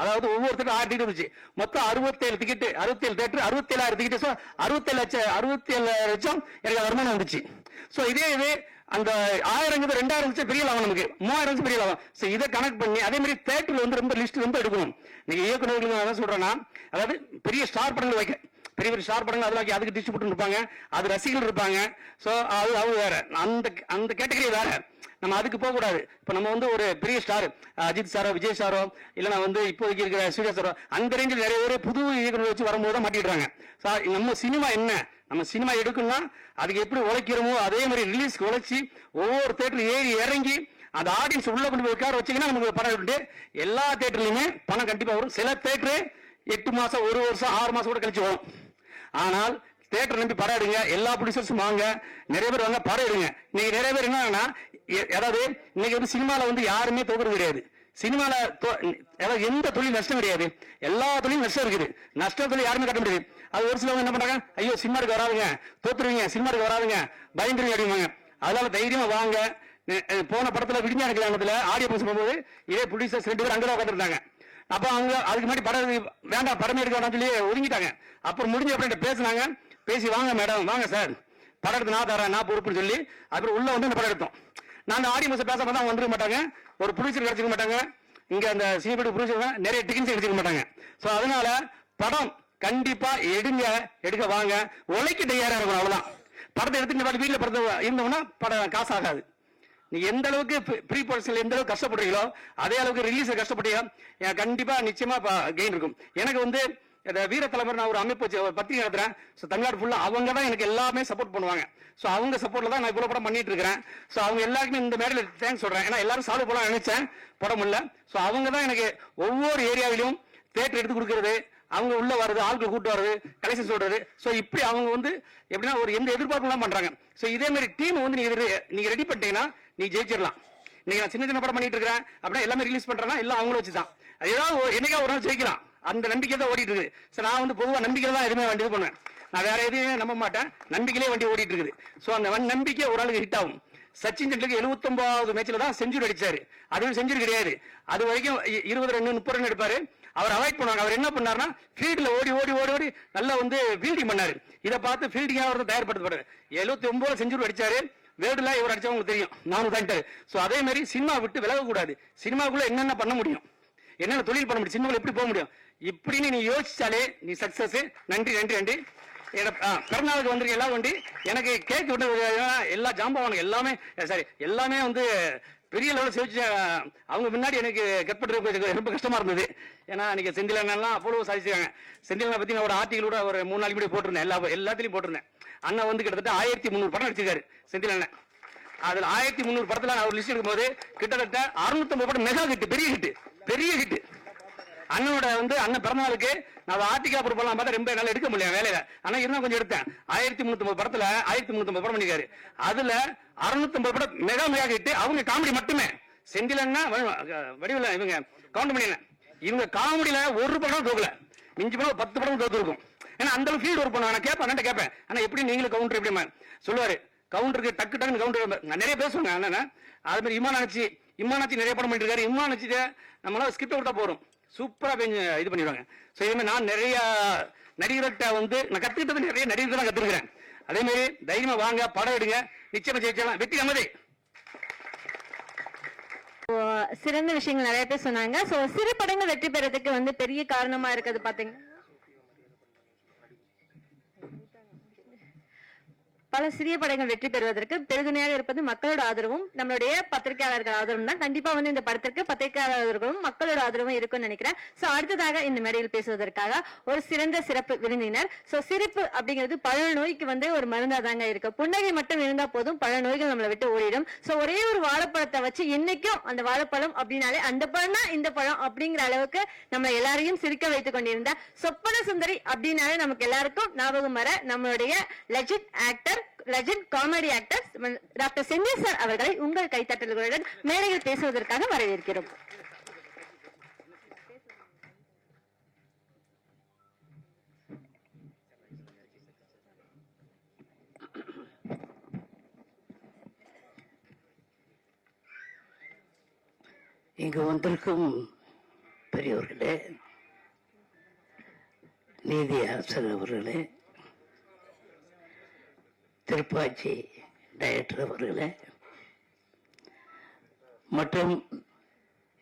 அதாவது ஒவ்வொரு தேட்டர் 1000 டிக்கெட் வந்துச்சு. மொத்தம் 67 டிக்கெட், 67 தேட்டர், 67,000 டிக்கெட், 67 லட்சம் எனக்கு வருமானம் வந்துச்சு. சோ இதே அந்த 1000 2000 பெரிய லாபம், நமக்கு 3000 பெரிய லாபம். இதை கனெக்ட் பண்ணி அதே மாதிரி தேட்டர்ல ரொம்ப லிஸ்ட் எடுக்கணும். நீங்க இயக்குநர்கள் என்ன சொல்றேன்னா, அதாவது பெரிய ஸ்டார் படங்கள் வைக்க, பெரிய பெரிய ஸ்டார் படங்கள் அதுல அதுக்கு டிஸ்ட்ரிபியூட்டர் இருப்பாங்க, அது ரசிகர்கள் இருப்பாங்க. சோ அது வேற, அந்த கேட்டகரி வேற. நம்ம அதுக்கு போக கூடாது. இப்ப நம்ம ஒரு பெரிய ஸ்டார் அஜித் சாரோ, விஜய் சாரோ, இல்லைன்னா இப்போதைக்கு இருக்கிற சூர்யா சாரோ, அந்த ரேஞ்சில் நிறைய பேர் புது இயக்குநர் வச்சு வரும்போது மாட்டிடுறாங்க. நம்ம சினிமா என்ன, நம்ம சினிமா எடுக்கணும்னா அதுக்கு எப்படி உழைக்கிறோமோ அதே மாதிரி ரிலீஸ்க்கு உழைச்சி ஒவ்வொரு தேட்டர் ஏறி இறங்கி அந்த ஆடியன்ஸ் உள்ள கொண்டு போய் உட்கார வச்சீங்கன்னா நமக்கு படம் எடுத்து எல்லா தேட்டர்லயுமே பணம் கண்டிப்பா வரும். சில தேட்டரு 8 மாசம் 1 வருஷம் 6 மாசம் கூட கழிச்சு வரும். ஆனால் தேட்டர் நம்பி படம் எடுங்க, எல்லா ப்ரொடியூசர்ஸும் வாங்க, நிறைய பேர் வாங்க படம் எடுங்க. இன்னைக்கு நிறைய பேர் என்னன்னா, அதாவது இன்னைக்கு சினிமால யாருமே தோக்குறது கிடையாது. சினிமால எந்த தொழில் நஷ்டம் கிடையாது, எல்லா தொழிலும் நஷ்டம் இருக்குது. நஷ்டத்துல யாருமே கட்ட முடியாது. அது ஒரு சிலவங்க என்ன பண்றாங்க, ஐயோ சினிமாக்கு வராதுங்க, தோத்துருவீங்க, சினிமாக்கு வராதுங்க, பயந்துருவீங்க அப்படிவாங்க. அதனால தைரியமா வாங்க. போன படத்துல விடிஞ்சா கிராமத்துல ஆடியோ பஸ் போகும்போது இதே ப்ரொடியூசர்ஸ் 2 பேர் அங்கதான் உட்காந்துருந்தாங்க. அப்ப அவங்க அதுக்கு முன்னாடி படம் வேண்டாம், படம் எடுக்க வேண்டாம் சொல்லி ஒதுங்கிட்டாங்க. அப்புறம் முடிஞ்ச அப்புறம் பேசினாங்க, பேசி வாங்க மேடம், வாங்க சார், படம் எடுத்து நான் தரேன், நான் பொறுப்புன்னு சொல்லி அப்புறம் உள்ள இந்த படம் எடுத்தோம். நான் ஆடியோ பஸ் பேச பார்த்தா வந்துருக்க மாட்டாங்க, ஒரு ப்ரொடியூசர் கிடைச்சிக்க மாட்டாங்க, இங்க அந்த சினிபடி ப்ரொடியூசர் நிறைய டிக்கெட்ஸ் எடுத்துக்க மாட்டாங்க. சோ அதனால படம் கண்டிப்பா எடுக்க வாங்க, உழைக்க தயாரா இருக்கணும். அவ்வளவுதான். படத்தை எடுத்து இந்த மாதிரி வீட்டில் படத்தை இருந்தோம்னா படம் காசு ஆகாது. நீ எந்த அளவுக்கு ப்ரீ ப்ரொடக்ஷன்ல எந்த அளவுக்கு கஷ்டப்படுறீங்களோ அதே அளவுக்கு ரிலீஸ் கஷ்டப்பட்டீங்க கண்டிப்பா நிச்சயமா கெயின் இருக்கும். எனக்கு வந்து வீர தலைவர் நான் ஒரு அமைப்பு வச்சு பத்திரிகை நடத்துறேன். தமிழ்நாடு ஃபுல்லா அவங்க தான் எனக்கு எல்லாமே சப்போர்ட் பண்ணுவாங்க. ஸோ அவங்க சப்போர்ட்ல தான் நான் இவ்வளவு படம் பண்ணிட்டு இருக்கிறேன். ஸோ அவங்க எல்லாருக்குமே இந்த மேடையில் தேங்க்ஸ் சொல்றேன். ஏன்னா எல்லாரும் சால்வ் பண்ணலாம் நினைச்சேன், படம் இல்ல. ஸோ அவங்க தான் எனக்கு ஒவ்வொரு ஏரியாவிலும் தேட்டர் எடுத்து கொடுக்கறது, அவங்க உள்ள வர்றது, ஆட்கள் கூட்டு வர்றது, கலெக்ஷன் சொல்றது. ஸோ இப்படி அவங்க வந்து எப்படின்னா ஒரு எந்த எதிர்பார்ப்புலாம் பண்றாங்க. ஸோ இதே மாதிரி டீம் வந்து நீங்க ரெடி பண்ணிட்டீங்கன்னா நீ ஜெயிச்சிடலாம். நீங்க நான் சின்ன படம் பண்ணிட்டு இருக்கிறேன் அப்படின்னா எல்லாமே ரிலீஸ் பண்றேன்னா எல்லாம் அவங்கள வச்சுதான். ஏதாவது என்னைக்கா ஒரு நாள் ஜெயிக்கலாம் அந்த நம்பிக்கை தான் ஓடிட்டு இருக்குது. ஸோ நான் வந்து பொதுவாக நம்பிக்கை தான் எதுவுமே வண்டி பண்ணுவேன். நான் வேற எதுவுமே நம்ப மாட்டேன், நம்பிக்கையிலே வண்டி ஓடிட்டு இருக்குது. ஸோ அந்த நம்பிக்கை ஒரு ஆளுக்கு ஹிட் ஆகும். சச்சின் டெண்டுல்கர் 79வது மேட்ச்ல தான் செஞ்சுரி அடிச்சாரு. அதுவும் செஞ்சுரி கிடையாது, அது வரைக்கும் 20 ரன் 30 ரன் எடுப்பாரு. அவர் அவாய்ட் பண்ணுவாங்க. அவர் என்ன பண்ணாருன்னா ஃபீல்ட்ல ஓடி ஓடி ஓடி ஓடி நல்லா வந்து ஃபீல்டிங் பண்ணாரு. இதை பார்த்து ஃபீல்டிங் அவர் தயார்படுத்தப்படுது. 79 செஞ்சுரி அடிச்சாரு. வேர்டுல இவர் அடிச்சவங்களுக்கு தெரியும், நானும் தான்ட்டாரு. ஸோ அதே மாதிரி சினிமா விட்டு விலகக்கூடாது. சினிமாக்குள்ள என்னென்ன பண்ண முடியும், என்னென்ன தொழில் பண்ண முடியும், சினிமாவில் எப்படி போக முடியும் இப்படின்னு நீ யோசிச்சாலே நீ சக்சஸ். நன்றி நன்றி நன்றி. பிறநாளுக்கு வந்து எல்லாம் வண்டி எனக்கு கேக் விட்டு எல்லா ஜாம்பவானுங்க எல்லாமே சாரி எல்லாமே வந்து பெரிய லெவலில் சேவிச்சு அவங்க முன்னாடி எனக்கு கற்பட்டு ரொம்ப கஷ்டமா இருந்தது. ஏன்னா இன்னைக்கு செந்திலண்ணெல்லாம் அவ்வளவு சாதிச்சிருக்காங்க. செந்திலண்ணை பத்தி நான் ஒரு ஆர்டிகல் கூட ஒரு 3 நாளைக்கு கூட போட்டிருந்தேன், எல்லாத்திலையும் போட்டிருந்தேன். அண்ணன் வந்து கிட்டத்தட்ட 1300 படம் நடிச்சிருக்காரு செந்திலண்ணன். அதுல 1300 படத்துல நான் ஒரு லிஸ்ட் எடுக்கும் போது கிட்டத்தட்ட 650 படம் மெகா ஹிட், பெரிய ஹிட். அண்ணனோட வந்து அண்ணன் பிறந்தநாளுக்கு நான் ஆர்டிகா போடலாம் பார்த்தா ரொம்ப நல்லா எடுக்க முடியல வேலையில. ஆனா இருந்தா கொஞ்சம் எடுத்தேன். 1350 படத்துல 1350 படம் பண்ணிக்காரு. அதுல 650 படம் மெகா ஹிட். அவங்க காமெடி மட்டுமே. செந்திலன்னா வடிவில் இவங்க கவுண்ட் பண்ணின இவங்க காமெடியில ஒரு படம் தோக்கல, மிஞ்சி படம் 10 படம் தோத்து இருக்கும். ஏன்னா அந்த அளவுக்கு ஃபீல்டு ஒர்க் பண்ணுவாங்க. நான் கேட்பேன், அண்ணன் கேட்பேன், ஆனா எப்படி நீங்களும் கவுண்டர் எப்படி சொல்லுவாரு. கவுண்டருக்கு டக்கு டக்குன்னு கவுண்டர் நிறைய பேசுவாங்க அண்ணன். அது மாதிரி இம்மானாச்சி நிறைய படம் பண்ணிட்டு இருக்காரு. இம்மானாச்சி நம்மளால ஸ்கிரிப்ட் விட்டா போறோம், சூப்பரா இது பண்ணிடுவாங்க. ஸோ இதுமாதிரி நான் நிறைய நடிகர்கிட்ட வந்து நான் கத்துக்கிட்டது நிறைய நடிகர்கள் தான் கத்துருக்கிறேன். அதே மாதிரி தைரியமா வாங்க, படம் எடுங்க, நிச்சயமா ஜெயிச்சலாம். வெற்றி நமதே. சிறந்த விஷயங்கள் நிறைய பேர் சொன்னாங்க. ஸோ சிறு படங்கள் வெற்றி பெறதுக்கு வந்து பெரிய காரணமா இருக்கிறது பாத்தீங்கன்னா பல சிறிய படங்கள் வெற்றி பெறுவதற்கு பெருதுணையாக இருப்பது மக்களோட ஆதரவும் நம்மளுடைய பத்திரிகையாளர்கள் ஆதரவும் தான். கண்டிப்பா வந்து இந்த படத்திற்கு பத்திரிகையாளர்களும் மக்களோட ஆதரவும் இருக்குன்னு நினைக்கிறேன். சோ அடுத்ததாக இந்த மேடையில் பேசுவதற்காக ஒரு சிறந்த சிறப்பு விருந்தினர். சோ சிரிப்பு அப்படிங்கிறது பல நோய்க்கு வந்து ஒரு மருந்தா தாங்க இருக்கு. புன்னகை மட்டும் இருந்தா போதும், பல நோய்கள் நம்மளை விட்டு ஓடிடும். சோ ஒரே ஒரு வாழைப்பழத்தை வச்சு இன்னைக்கும் அந்த வாழைப்பழம் அப்படின்னாலே அந்த பழம் தான் இந்த பழம் அப்படிங்கிற அளவுக்கு நம்ம எல்லாரையும் சிரிக்க வைத்துக் கொண்டிருந்த சொப்பன சுந்தரி அப்படின்னாலே நமக்கு எல்லாருக்கும் ஞாபகம் வர நம்மளுடைய legend actor, legend comedy actor doctor Senthil sir அவர்களை உங்கள் கைத்தட்டல்களுடன் மேடையில் பேசுவதற்காக வரவேற்கிறோம். இங்கு வந்திருக்கும் பெரியவர்களே, நீதி அரசர் அவர்களே, திருப்பாச்சி டைரக்டர் அவர்களே, மற்றும்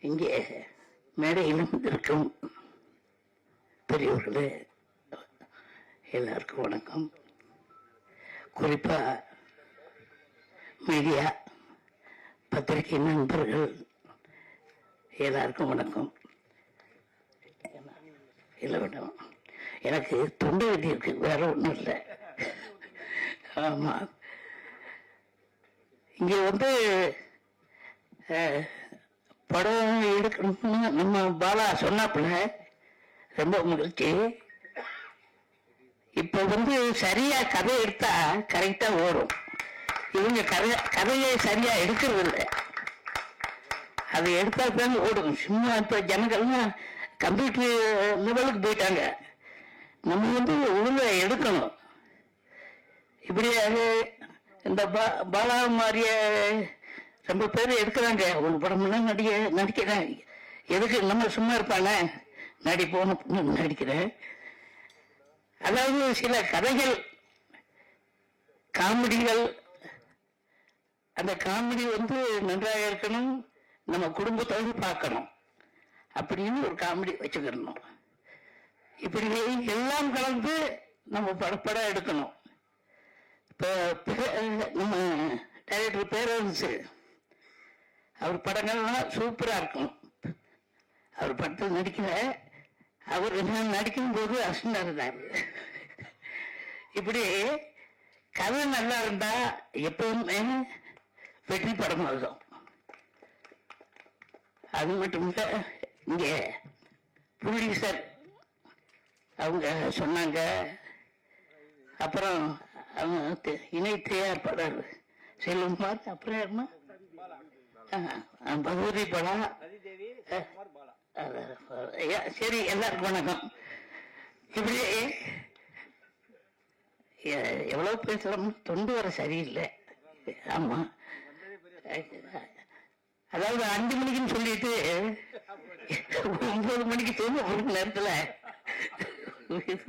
இங்கே மேடையிலும் இருக்கும் பெரியவர்களே, எல்லாருக்கும் வணக்கம். குறிப்பா மீடியா பத்திரிகை நண்பர்கள் எல்லாருக்கும் வணக்கம். இல்லை வேண்டாம், எனக்கு தொண்டை வலி இருக்கு, வேற ஒன்றும் இல்லை. ஆமா, இங்க வந்து படம் எடுக்கணும்னு நம்ம பாலா சொன்னாப்புல ரொம்ப மகிழ்ச்சி. இப்ப வந்து சரியா கதை எடுத்தா கரெக்டா ஓடும். இவங்க கதையை சரியா எடுக்கிறது இல்லை, அதை எடுத்தா தான் ஓடும். சும்மா இப்ப ஜனங்கள்லாம் கம்ப்யூட்டர் லெவலுக்கு போயிட்டாங்க. நம்ம வந்து ஒழுங்கா எடுக்கணும். இப்படியாக இந்த பாலா மாதிரிய ரொம்ப பேர் எடுக்கிறாங்க. ஒரு படம்லாம் நடிக்கிறேன். எதுக்கு நம்ம சும்மா இருப்பானே, நடிப்போன்னு நடிக்கிறேன். அதாவது சில கதைகள், காமெடிகள், அந்த காமெடி வந்து நன்றாக இருக்கணும், நம்ம குடும்பத்தோடு பார்க்கணும் அப்படின்னு ஒரு காமெடி வச்சுக்கணும். இப்படி எல்லாம் கலந்து நம்ம படம் எடுக்கணும். இப்போ நம்ம டைரக்டர் பேரரசு அவர் படங்கள்லாம் சூப்பராக இருக்கும். அவர் படத்தில் நடிக்கிற அவர் நடிக்கும் போது அசண்டா இருந்தார். இப்படி கதை நல்லா இருந்தா எப்பவுமே வெற்றி படம் வரும். அது மட்டும் இல்ல, இங்க ப்ரொடியூசர் அவங்க சொன்னாங்க. அப்புறம் அவங்க இணை தயாரிப்பாளர் செல்வகுமார், அப்புறம் யாருமா பகவதி படம். சரி, எல்லாருக்கும் வணக்கம். இப்படி எவ்வளவு பேசலாம், தொண்டு வர சரியில்லை. ஆமா, அதாவது 5 மணிக்குன்னு சொல்லிட்டு 9 மணிக்கு தூங்க ஒரு நேரத்துல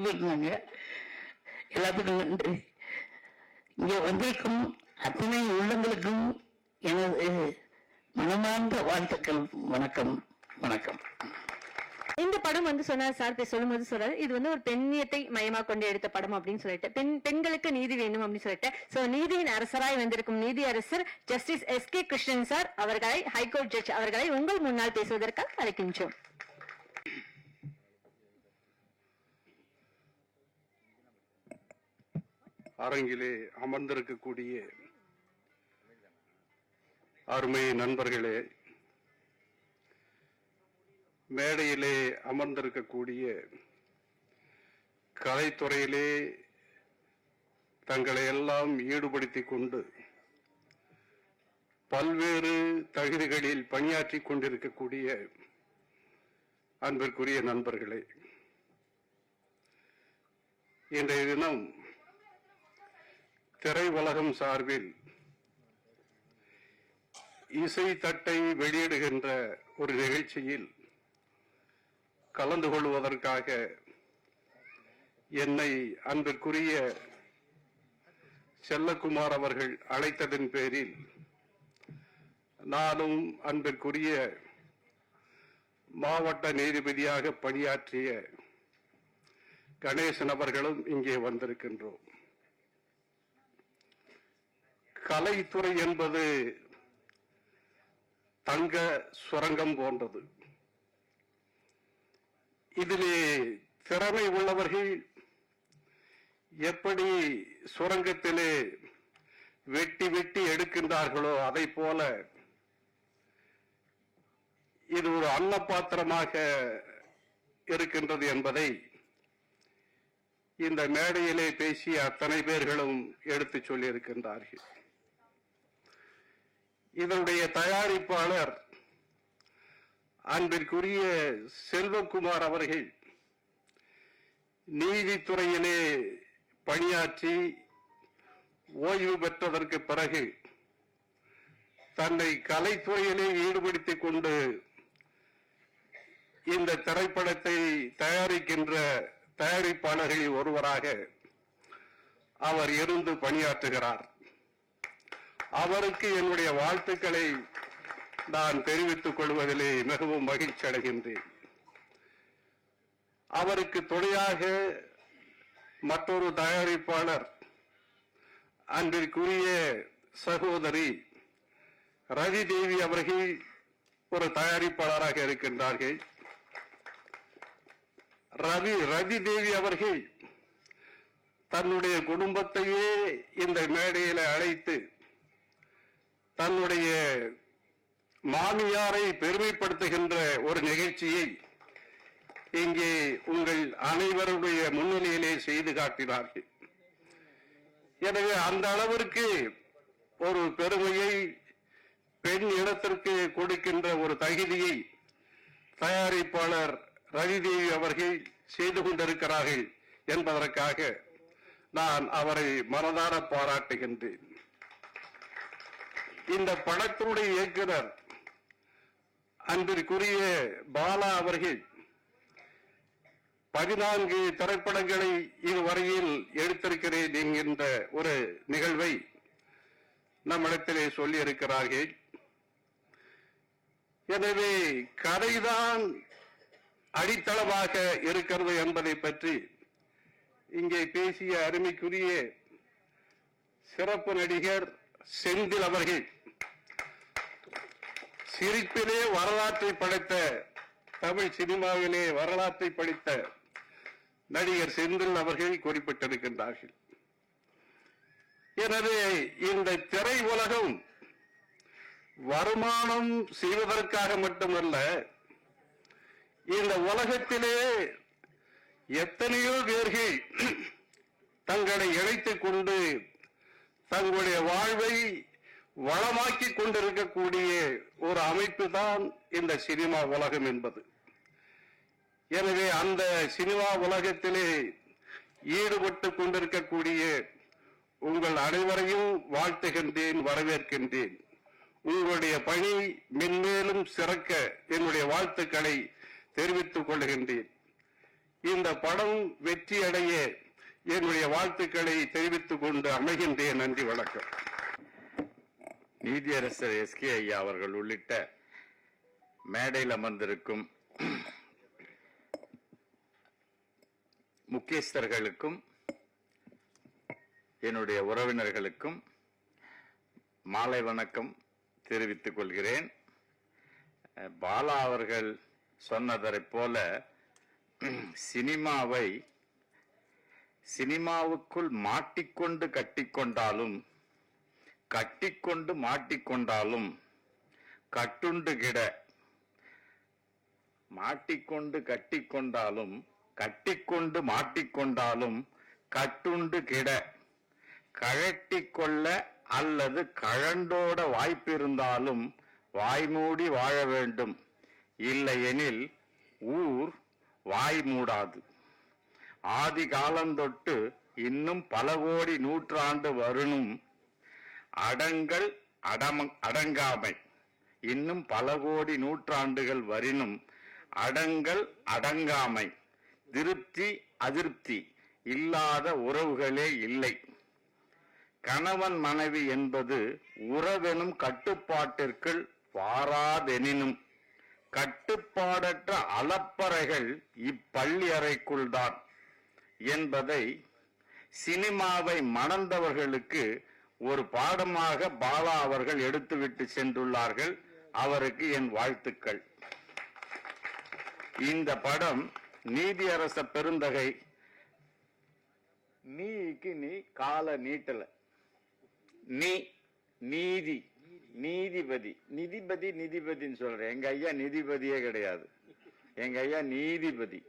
பண்ணாங்க. எல்லாத்துக்கும் நன்றி. இங்க வந்திருக்கும் அத்தனை உள்ளங்களுக்கும் எனது மனமார்ந்த வாழ்த்துக்கள். வணக்கம் வணக்கம். இந்த படம் வந்து சொன்னார் சார், சொல்லும்போது சொல்றாரு இது வந்து ஒரு பெண்ணியத்தை மையமா கொண்டு எடுத்த படம் அப்படின்னு சொல்லிட்டு, பெண்களுக்கு நீதி வேணும் அப்படின்னு சொல்லிட்டு, சோ நீதியின் அரசராய் வந்திருக்கும் நீதி அரசர் ஜஸ்டிஸ் S.K. கிருஷ்ணன் சார் அவர்களை, ஹைகோர்ட் ஜட்ஜ் அவர்களை உங்கள் முன்னால் பேசுவதற்காக அழைக்கின்றோம். அரங்கிலே அமர்ந்திருக்கக்கூடிய அருமை நண்பர்களே, மேடையிலே அமர்ந்திருக்கக்கூடிய கலைத்துறையிலே தங்களை எல்லாம் ஈடுபடுத்திக் கொண்டு பல்வேறு தகுதிகளில் பணியாற்றி கொண்டிருக்கக்கூடிய அன்பிற்குரிய நண்பர்களே, இன்றைய தினம் திரை உலகம் சார்பில் இசை தட்டை வெளியிடுகின்ற ஒரு நிகழ்ச்சியில் கலந்து கொள்வதற்காக என்னை அன்பிற்குரிய செல்லக்குமார் அவர்கள் அழைத்ததன் பேரில் நானும் அன்பிற்குரிய மாவட்ட நீதிபதியாக பணியாற்றிய கணேசன் அவர்களும் இங்கே வந்திருக்கின்றோம். கலைத்துறை என்பது தங்க சுரங்கம் போன்றது. இதிலே திறமை உள்ளவர்கள் எப்படி சுரங்கத்திலே வெட்டி வெட்டி எடுக்கின்றார்களோ அதை போல இது ஒரு அன்னபாத்திரமாக இருக்கின்றது என்பதை இந்த மேடையிலே பேசிய அத்தனை பேர்களும் எடுத்துச் சொல்லியிருக்கின்றார்கள். இதனுடைய தயாரிப்பாளர் அன்பிற்குரிய செல்வகுமார் அவர்கள் நீதித்துறையிலே பணியாற்றி ஓய்வு பெற்றதற்கு பிறகு தன்னை கலைத்துறையிலே ஈடுபடுத்திக் கொண்டு இந்த திரைப்படத்தை தயாரிக்கின்ற தயாரிப்பாளர்களில் ஒருவராக அவர் இருந்து பணியாற்றுகிறார். அவருக்கு என்னுடைய வாழ்த்துக்களை நான் தெரிவித்துக் கொள்வதிலே மிகவும் மகிழ்ச்சி அடைகின்றேன். அவருக்கு துணையாக மற்றொரு தயாரிப்பாளர் அன்பிற்குரிய சகோதரி ரவி தேவி அவர்கள் ஒரு தயாரிப்பாளராக இருக்கின்றார்கள். ரவி தேவி அவர்கள் தன்னுடைய குடும்பத்தையே இந்த மேடையில் அழைத்து தன்னுடைய மாமியாரை பெருமைப்படுத்துகின்ற ஒரு நிகழ்ச்சியை இங்கே உங்கள் அனைவருடைய முன்னிலையிலே செய்து காட்டினார்கள். எனவே அந்த அளவிற்கு ஒரு பெருமையை பெண் இனத்திற்கு கொடுக்கின்ற ஒரு தகுதியை தயாரிப்பாளர் ரவிதேவி அவர்கள் செய்து கொண்டிருக்கிறார்கள் என்பதற்காக நான் அவரை மனதார பாராட்டுகின்றேன். இந்த படத்தினுடைய இயக்குனர் அன்பிற்குரிய பாலா அவர்கள் 14 திரைப்படங்களை இதுவரையில் எடுத்திருக்கிறேன் என்கின்ற ஒரு நிகழ்வை நம்மிடத்திலே சொல்லி இருக்கிறார்கள். எனவே கதைதான் அடித்தளமாக இருக்கிறது என்பதை பற்றி இங்கே பேசிய அருமைக்குரிய சிறப்பு நடிகர் செந்தில் அவர்கள் சிரிப்பிலே வரலாற்றை படைத்த, தமிழ் சினிமாவிலே வரலாற்றை படைத்த நடிகர் செந்தில் அவர்கள் குறிப்பிட்டிருக்கின்றார்கள். எனவே இந்த திரை உலகம் வருமானம் செய்வதற்காக மட்டுமல்ல, இந்த உலகத்திலே எத்தனையோ பேர்கள் தங்களை இணைத்துக் கொண்டு தங்களுடைய வாழ்வை வளமாக்கிக் கொண்டிருக்கக்கூடிய ஒரு அமைப்பு தான் இந்த சினிமா உலகம் என்பது. எனவே அந்த சினிமா உலகத்திலே ஈடுபட்டு கொண்டிருக்கக்கூடிய உங்கள் அனைவரையும் வாழ்த்துகின்றேன், வரவேற்கின்றேன். உங்களுடைய பணி மென்மேலும் சிறக்க என்னுடைய வாழ்த்துக்களை தெரிவித்துக் கொள்கின்றேன். இந்த படம் வெற்றி அடைய என்னுடைய வாழ்த்துக்களை தெரிவித்துக் கொண்டு அமைகின்றேன். நன்றி, வணக்கம். நீதியரசர் எஸ்கே ஐயா அவர்கள் உள்ளிட்ட மேடையில் அமர்ந்திருக்கும் முக்கியஸ்தர்களுக்கும் என்னுடைய உறவினர்களுக்கும் மாலை வணக்கம் தெரிவித்துக் கொள்கிறேன். பாலா அவர்கள் சொன்னதைப் போல சினிமாவுக்குள் மாட்டிக்கொண்டு கட்டிக்கொண்டாலும் கட்டிக்கொண்டு மாட்டிக்கொண்டாலும் கட்டுண்டு கிட, மாட்டிக்கொண்டு கட்டிக்கொண்டாலும் கட்டிக்கொண்டு மாட்டிக்கொண்டாலும் கட்டுண்டு கிட, கழட்டிக்கொள்ள அல்லது கழண்டோட வாய்ப்பிருந்தாலும் வாய்மூடி வாழ வேண்டும், இல்லையெனில் ஊர் வாய் மூடாது. ஆதி காலந்தொட்டு இன்னும் பல கோடி நூற்றாண்டு வருணும் அடங்கல் அடங்காமை, இன்னும் பல கோடி நூற்றாண்டுகள் வரினும் அடங்கல் அடங்காமை, திருப்தி அதிருப்தி இல்லாத உறவுகளே இல்லை. கணவன் மனைவி என்பது உறவெனும் கட்டுப்பாட்டிற்குள் வாராதெனினும் கட்டுப்பாடற்ற அலப்பறைகள் இப்பள்ளி அறைக்குள் தான் என்பதை சினிமாவை மணந்தவர்களுக்கு ஒரு பாடமாக பாலா அவர்கள் எடுத்துவிட்டு சென்றுள்ளார்கள். அவருக்கு என் வாழ்த்துக்கள். இந்த படம் நீதியரச பெருந்தகை, நீக்கு நீ கால நீட்டல, நீ நீதி நீதிபதி நிதிபதி நிதிபதின்னு சொல்றேன். எங்க ஐயா நிதிபதியே கிடையாது, எங்க ஐயா நீதிபதி.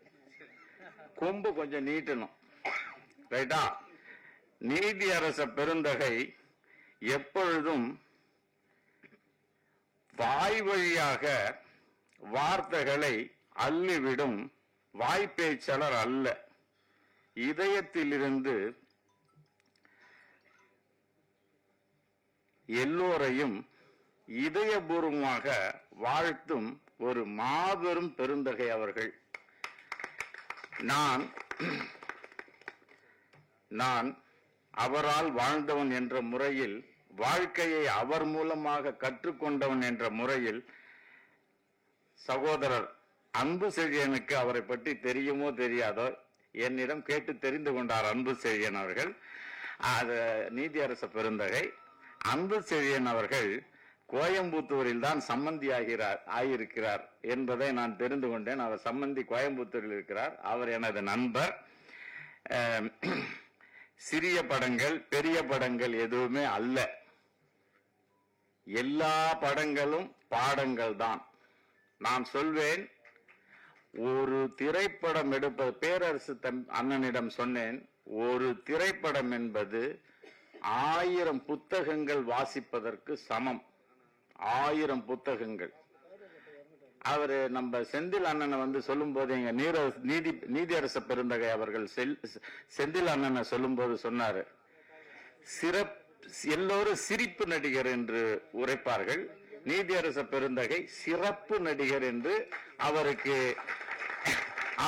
கொம்பு கொஞ்சம் நீட்டணும், ரைட்டா? நீதியரச பெருந்தகை எப்பொழுதும் வாய் வழியாக வார்த்தைகளை அள்ளிவிடும் வாய்ப்பேச்சாளர் அல்ல. இதயத்திலிருந்து எல்லோரையும் இதயபூர்வமாக வாழ்த்தும் ஒரு மாபெரும் பெருந்தகை அவர்கள். நான் அவரால் வாழ்ந்தவன் என்ற முறையில், வாழ்க்கையை அவர் மூலமாக கற்றுக்கொண்டவன் என்ற முறையில், சகோதரர் அன்பு செழியனுக்கு அவரை பற்றி தெரியுமோ தெரியாதோ என்னிடம் கேட்டு தெரிந்து கொண்டார் அன்பு செழியன் அவர்கள். அது நீதியரச பெருந்தகை அன்பு செழியன் அவர்கள் கோயம்புத்தூரில் தான் சம்பந்தி ஆகியிருக்கிறார் என்பதை நான் தெரிந்து கொண்டேன். அவர் சம்பந்தி கோயம்புத்தூரில் இருக்கிறார். அவர் எனது நண்பர். சிறிய படங்கள் பெரிய படங்கள் எதுவுமே அல்ல, எல்லா படங்களும் பாடங்கள் தான். நான் சொல்வேன், ஒரு திரைப்படம் எடுப்பது, பேரரசு அண்ணனிடம் சொன்னேன், ஒரு திரைப்படம் என்பது 1000 புத்தகங்கள் வாசிப்பதற்கு சமம். 1000 புத்தகங்கள். அவரு நம்ம செந்தில் அண்ணனை சொல்லும் போது, எங்க நீதியரச பெருந்தகை அவர்கள் செந்தில் அண்ணனை சொல்லும் போது சொன்னாரு, எல்லோரும் சிரிப்பு நடிகர் என்று உரைப்பார்கள், நீதியரச பெருந்தகை சிறப்பு நடிகர் என்று அவருக்கு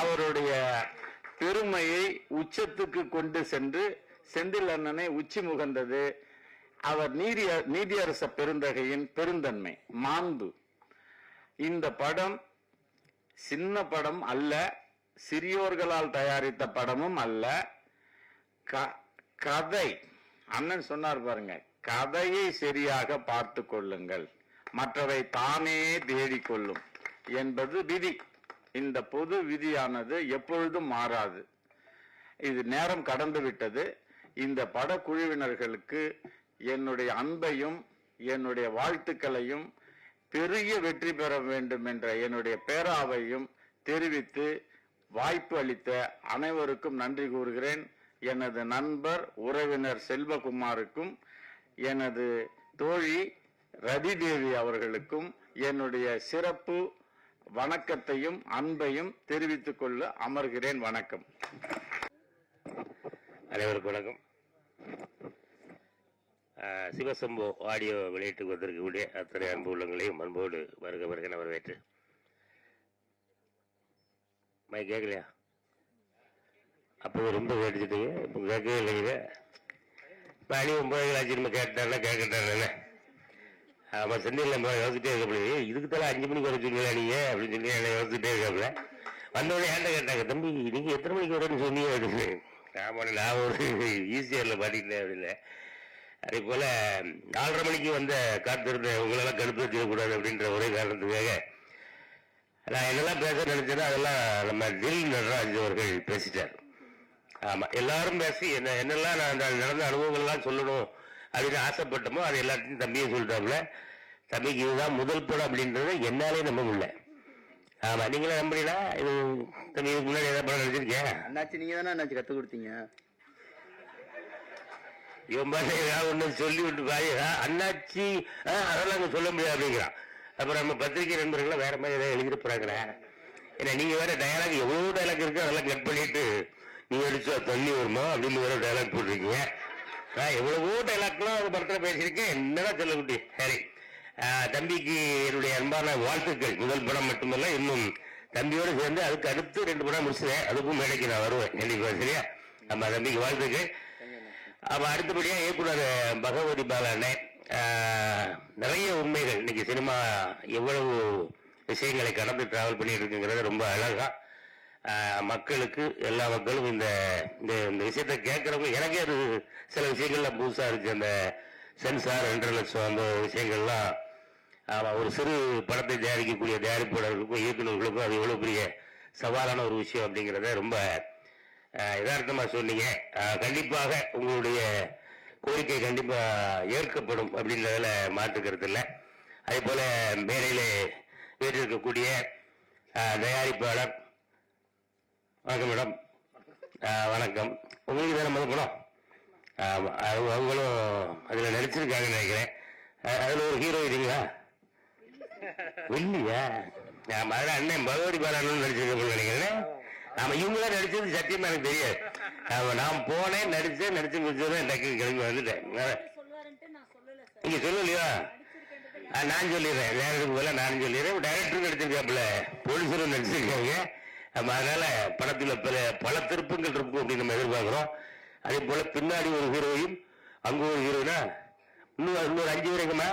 அவருடைய பெருமையை உச்சத்துக்கு கொண்டு சென்று செந்தில் அண்ணனை உச்சி முகந்தது அவர் நீதியரச பெருந்தகையின் பெருந்தன்மை, மாண்பு. இந்த படம் சின்ன படம் அல்ல, சிறியோர்களால் தயாரித்த படமும் அல்ல. கதை அண்ணன் சொன்னார் பாருங்க, கதையை சரியாக பார்த்து கொள்ளுங்கள், மற்றவை தானே தேடிக்கொள்ளும் என்பது விதி. இந்த பொது விதியானது எப்பொழுதும் மாறாது. இது நேரம் கடந்து விட்டது. இந்த படக்குழுவினர்களுக்கு என்னுடைய அன்பையும் என்னுடைய வாழ்த்துக்களையும் பெரிய வெற்றி பெற வேண்டும் என்ற என்னுடைய பேராவையும் தெரிவித்து வாய்ப்பு அளித்த அனைவருக்கும் நன்றி கூறுகிறேன். எனது நண்பர் உறவினர் செல்வகுமாருக்கும் எனது தோழி ரதி தேவி அவர்களுக்கும் என்னுடைய சிறப்பு வணக்கத்தையும் அன்பையும் தெரிவித்துக் கொள்ள அமர்கிறேன். வணக்கம். அனைவருக்கும் வணக்கம். சிவசம்போ ஆடியோ வெளியீட்டுக்கு வந்திருக்கக்கூடிய அத்தனை அன்பு உள்ளங்களையும் அன்போடு வருக வருக வரவேற்று. மை கேட்கலையா? அப்போ ரொம்ப கேட்டுச்சிட்டீங்க, இப்போ கேட்கவே இல்லைங்க. இப்போ அணி 9 ஆச்சு கேட்டாருன்னா கேட்கட்டாருன்னு ஆமாம் செந்தில் நம்ம யோசிச்சுட்டே இருக்கப்படி இதுக்கு தலை 5 மணிக்கு வர சொல்லுங்களா நீங்கள் அப்படின்னு சொல்லி என்னை யோசிச்சுட்டே இருக்காப்புல. வந்தோடனே ஏன்ட்ட கேட்டாங்க, தம்பி நீங்கள் எத்தனை மணிக்கு வரேன்னு சொன்னீங்க அப்படின்னு. ஆமாம் நான் ஒரு ஈஸியரில் பாட்டிக்கிட்டேன் அப்படின்னு. அதே போல் 4:30 மணிக்கு வந்த காத்திருந்த உங்களெல்லாம் கடுப்பு வச்சிடக்கூடாது அப்படின்ற ஒரே காரணத்துக்காக நான் என்னெல்லாம் பேச நினைச்சேன்னா அதெல்லாம் நம்ம தில் நடராஜ் அவர்கள் பேசிட்டார். ஆமாம் எல்லாரும் பேசி என்னெல்லாம் நான் அந்த நடந்த அனுபவங்கள்லாம் சொல்லணும் அப்படின்னு ஆசைப்பட்டோமோ அது எல்லாத்தையும் தம்பியை சொல்லிட்டாப்புல. தம்பிக்கு இதுதான் முதல் படம் அப்படின்றத என்னாலே நம்ப முடியல. ஆமாம் நீங்களே நம்புறீங்களா? இது தம்பி இதுக்கு முன்னாடி ஏதாவது படம் நடிச்சிருக்கேன்? அண்ணாச்சி நீங்கள் தானே அண்ணாச்சி கற்றுக் கொடுத்தீங்க. இவன் பாட்டு ஏதாவது ஒன்று சொல்லி விட்டு பாரு அண்ணாச்சி அதெல்லாம் அங்கே சொல்ல முடியாது அப்படிங்கிறான். அப்புறம் நம்ம பத்திரிகை நண்பர்கள்லாம் வேற மாதிரி ஏதாவது எழுதிட்டு போறாங்களே. ஏன்னா நீங்க வேற டயலாக் எவ்வளவு டயலாக் இருக்கு அதெல்லாம் கட் பண்ணிட்டு நீங்க அடிச்சா தண்ணி வருமா அப்படின்னு வேற டயலாக் போட்டிருக்கீங்க. எவ்வளவோ டைலாக்லாம் அது படத்தில் பேசியிருக்கேன். என்னடா சொல்லக்குட்டி. சரி, தம்பிக்கு என்னுடைய அன்பான வாழ்த்துக்கள். முதல் படம் மட்டுமல்ல, இன்னும் தம்பியோடு சேர்ந்து அதுக்கு அடுத்து 2 படம் முடிச்சுட்டேன். அதுக்கும் மேடைக்கு நான் வருவேன் கண்டிப்பா. சரியா? நம்ம தம்பிக்கு வாழ்த்துக்கள். அப்ப அடுத்தபடியா இயக்குனர் பகவதி பாலானே நிறைய உண்மைகள் இன்னைக்கு சினிமா எவ்வளவு விஷயங்களை கடந்து டிராவல் பண்ணிட்டு இருக்குங்கிறத ரொம்ப அழகா மக்களுக்கு எல்லா மக்களும் இந்த விஷயத்தை கேட்கறவங்க எனக்கே அது சில விஷயங்கள்லாம் புதுசா இருக்கு. அந்த சென்சார் 2.5 லட்சம் அந்த விஷயங்கள்லாம் ஒரு சிறு படத்தை தயாரிக்கக்கூடிய தயாரிப்பாளர்களுக்கும் இயக்குநர்களுக்கும் அது எவ்வளவு பெரிய சவாலான ஒரு விஷயம் அப்படிங்கிறத ரொம்ப யதார்த்தமா சொன்னீங்க. கண்டிப்பாக உங்களுடைய கோரிக்கை கண்டிப்பா ஏற்கப்படும் அப்படின்றதுல மாற்றுக்கிறது இல்லை. அதே போல மேடையில ஏற்றிருக்கக்கூடிய தயாரிப்பாளர் வணக்கம் மேடம். வணக்கம். உங்களுக்கு தானே முதல் படம்? அவங்களும் அதில் நடிச்சிருக்காங்கன்னு நினைக்கிறேன். அதில் ஒரு ஹீரோ இல்லைங்களா? இல்லையா? அதில் அண்ணன் பகவதி பாலானு நடிச்சிருக்கோம்னு நினைக்கிறேன். நாம இவங்களாம் நடிச்சது சத்தியமா எனக்கு தெரியாது. நான் போனேன், நடிச்சு முடிச்சதும் டக்கு கிளம்பி வந்துட்டேன். நீங்க சொல்லலையா? நான் சொல்லிடுறேன். நேரத்துக்கு போல நானும் சொல்லிடுறேன். டைரக்டரும் நடிச்சிருக்காப்புல, போலீஸரும் நடிச்சிருக்காங்க. அதனால படத்துல பல திருப்பங்கள் இருக்கும் அப்படின்னு நம்ம எதிர்பார்க்கிறோம். அதே போல பின்னாடி ஒரு ஹீரோயும் அங்க ஒரு ஹீரோனா இன்னொரு 5 பேர் எங்கம்மா?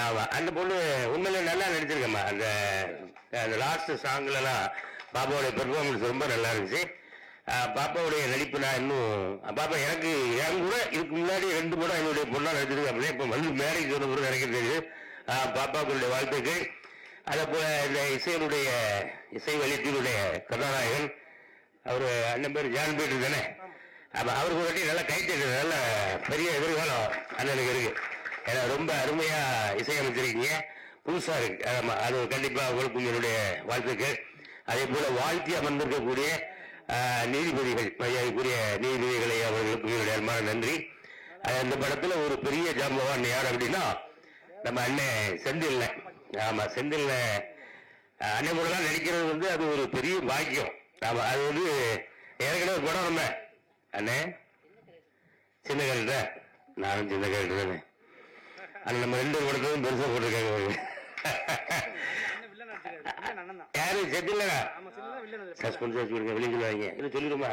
ஆமா, அந்த பொண்ணு உண்மையில நல்லா நடிச்சிருக்கம்மா. அந்த லாஸ்ட் சாங்ல எல்லாம் பாப்பாவுடைய பெர்ஃபார்மன்ஸ் ரொம்ப நல்லா இருந்துச்சு. பாப்பாவுடைய நடிப்பு நான் இன்னும் பாப்பா எனக்கு கூட இதுக்கு முன்னாடி 2 படம் என்னுடைய பொண்ணா நடிச்சிருக்கு. அப்படியே இப்ப வந்து மேடைக்கு சொன்ன கூட எனக்கு தெரியுது. பாப்பாவுடைய வாழ்த்துக்கள். அதே போல இந்த இசை வெளியீட்டினுடைய கதாநாயகன் அவரு அண்ணன் பேர் ஜான் பீட்டர் தானே? அவருக்கு ஒரு நல்ல கைத்தட்டு, நல்ல பெரிய எதிர்காலம் அண்ணனுக்கு இருக்கு. ஏன்னா ரொம்ப அருமையா இசையமைச்சிருக்கீங்க, புதுசா இருக்கு. அது கண்டிப்பா உங்களுக்கும் என்னுடைய வாழ்த்துக்கள். அதே போல வாழ்த்தி அமர்ந்திருக்கக்கூடிய நீதிபதிகள், மரியாதைக்குரிய நீதிபதிகளை அவர்களுக்கு என்னுடைய அன்பான நன்றி. அந்த படத்துல ஒரு பெரிய ஜாம்பவான் யார் அப்படின்னா நம்ம அண்ணன் செந்தில். ஆமா, செந்தில் அண்ணன் கூட தான் நடிக்கிறது வந்து அது ஒரு பெரிய பாக்கியம். ஆமா, அது வந்து ஏற்கனவே ஒரு படம் நம்ம அண்ணே சின்ன கேரக்டர், நானும் சின்ன கேரக்டர் தானே. அது நம்ம 2 படத்தையும் பெருசா போட்டிருக்காங்க. யாரு செந்தில்? சஸ்பென்ஸ் வச்சுருங்க, வெளியே சொல்லுவாங்க. இல்லை சொல்லிடுமா?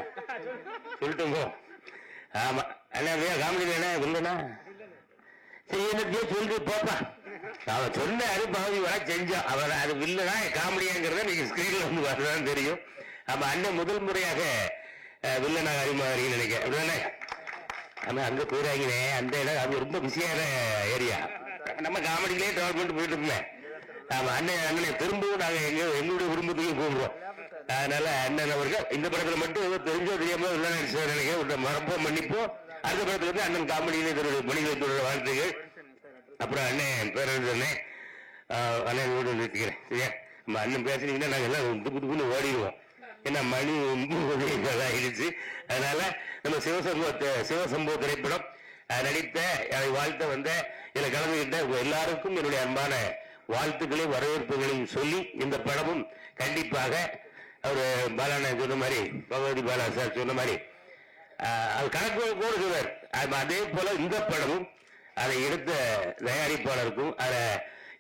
சொல்லிட்டோங்க. ஆமா அண்ணா, காமெடி தானே இல்லைண்ணா? சரி, என்ன சொல்லிட்டு போப்பா. அவன் சொன்னாரு பகுதி வர செஞ்சோம். அவர் அது வில்லனா காமெடியாங்கிறத நீங்க ஸ்கிரீன்ல வந்து வரதான் தெரியும். நம்ம அண்ணன் முதல் முறையாக வில்லனாக அறிமுகம் நினைக்கிறேன், அப்படிதானே? ஆனா அங்க போயிடாங்கனே, அந்த இடம் அது ரொம்ப பிஸியான ஏரியா. நம்ம காமெடியிலே ட்ராவல் பண்ணிட்டு போயிட்டு இருந்தேன். ஆமா, அண்ணனை திரும்பவும் நாங்க எங்களுடைய குடும்பத்துக்கும் கூப்பிடுறோம். அதனால அண்ணன் அவர்கள் இந்த படத்துல மட்டும் தெரிஞ்சோ தெரியாம வில்லன் நடிச்சார் நினைக்கிறேன். மறப்போம் மன்னிப்போம். அடுத்த படத்துல இருந்து அண்ணன் காமெடியிலே தன்னுடைய மணிகளுடைய வாழ்த்துகள். அப்புறம் அண்ணன் பேரண்ணே அண்ணன் வீடு நிறுத்திக்கிறேன், சரியா? நம்ம அண்ணன் பேசுனீங்கன்னா நாங்கள் எல்லாம் துப்புன்னு ஓடிடுவோம். ஏன்னா மணி ஆயிடுச்சு. அதனால நம்ம சிவசம்பவ திரைப்படம் நடித்த அதை வாழ்த்த வந்த இதில் கலந்துகிட்ட எல்லாருக்கும் என்னுடைய அன்பான வாழ்த்துக்களையும் வரவேற்புகளையும் சொல்லி, இந்த படமும் கண்டிப்பாக அவர் பாலாண்ணன் சொன்ன மாதிரி, பகவதி பாலா சார் சொன்ன மாதிரி அது கணக்கு கூட சொல்வார். அதே போல இந்த படமும் அதை எடுத்த தயாரிப்பாளருக்கும் அதை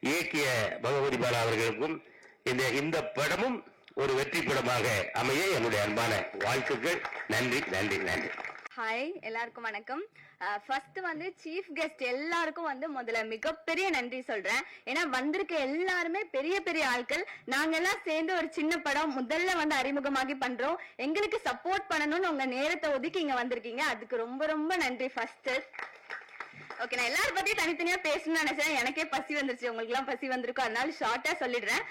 இயக்கிய பகவதி பாலா அவர்களுக்கும் இந்த படமும் ஒரு வெற்றி படமாக அமைய என்னுடைய அன்பான வாழ்த்துக்கள். நன்றி நன்றி நன்றி. ஹாய், எல்லாருக்கும் வணக்கம். ஃபர்ஸ்ட் வந்து சீஃப் கெஸ்ட் எல்லாருக்கும் வந்து முதல்ல மிகப்பெரிய நன்றி சொல்றேன். ஏன்னா வந்திருக்க எல்லாருமே பெரிய பெரிய ஆட்கள். நாங்க எல்லாம் சேர்ந்து ஒரு சின்ன படம் முதல்ல வந்து அறிமுகமாகி பண்றோம். எங்களுக்கு சப்போர்ட் பண்ணணும்னு உங்க நேரத்தை ஒதுக்கி இங்க வந்திருக்கீங்க, அதுக்கு ரொம்ப ரொம்ப நன்றி. ஃபர்ஸ்ட் ஓகே, நான் எல்லாரும் பத்தியும் தனித்தனியா பேசணும்னு நினைச்சேன். எனக்கே பசி வந்துருச்சு, உங்களுக்கு எல்லாம் பசி வந்திருக்கும், அதனால ஷார்ட்டா சொல்லிடுறேன்.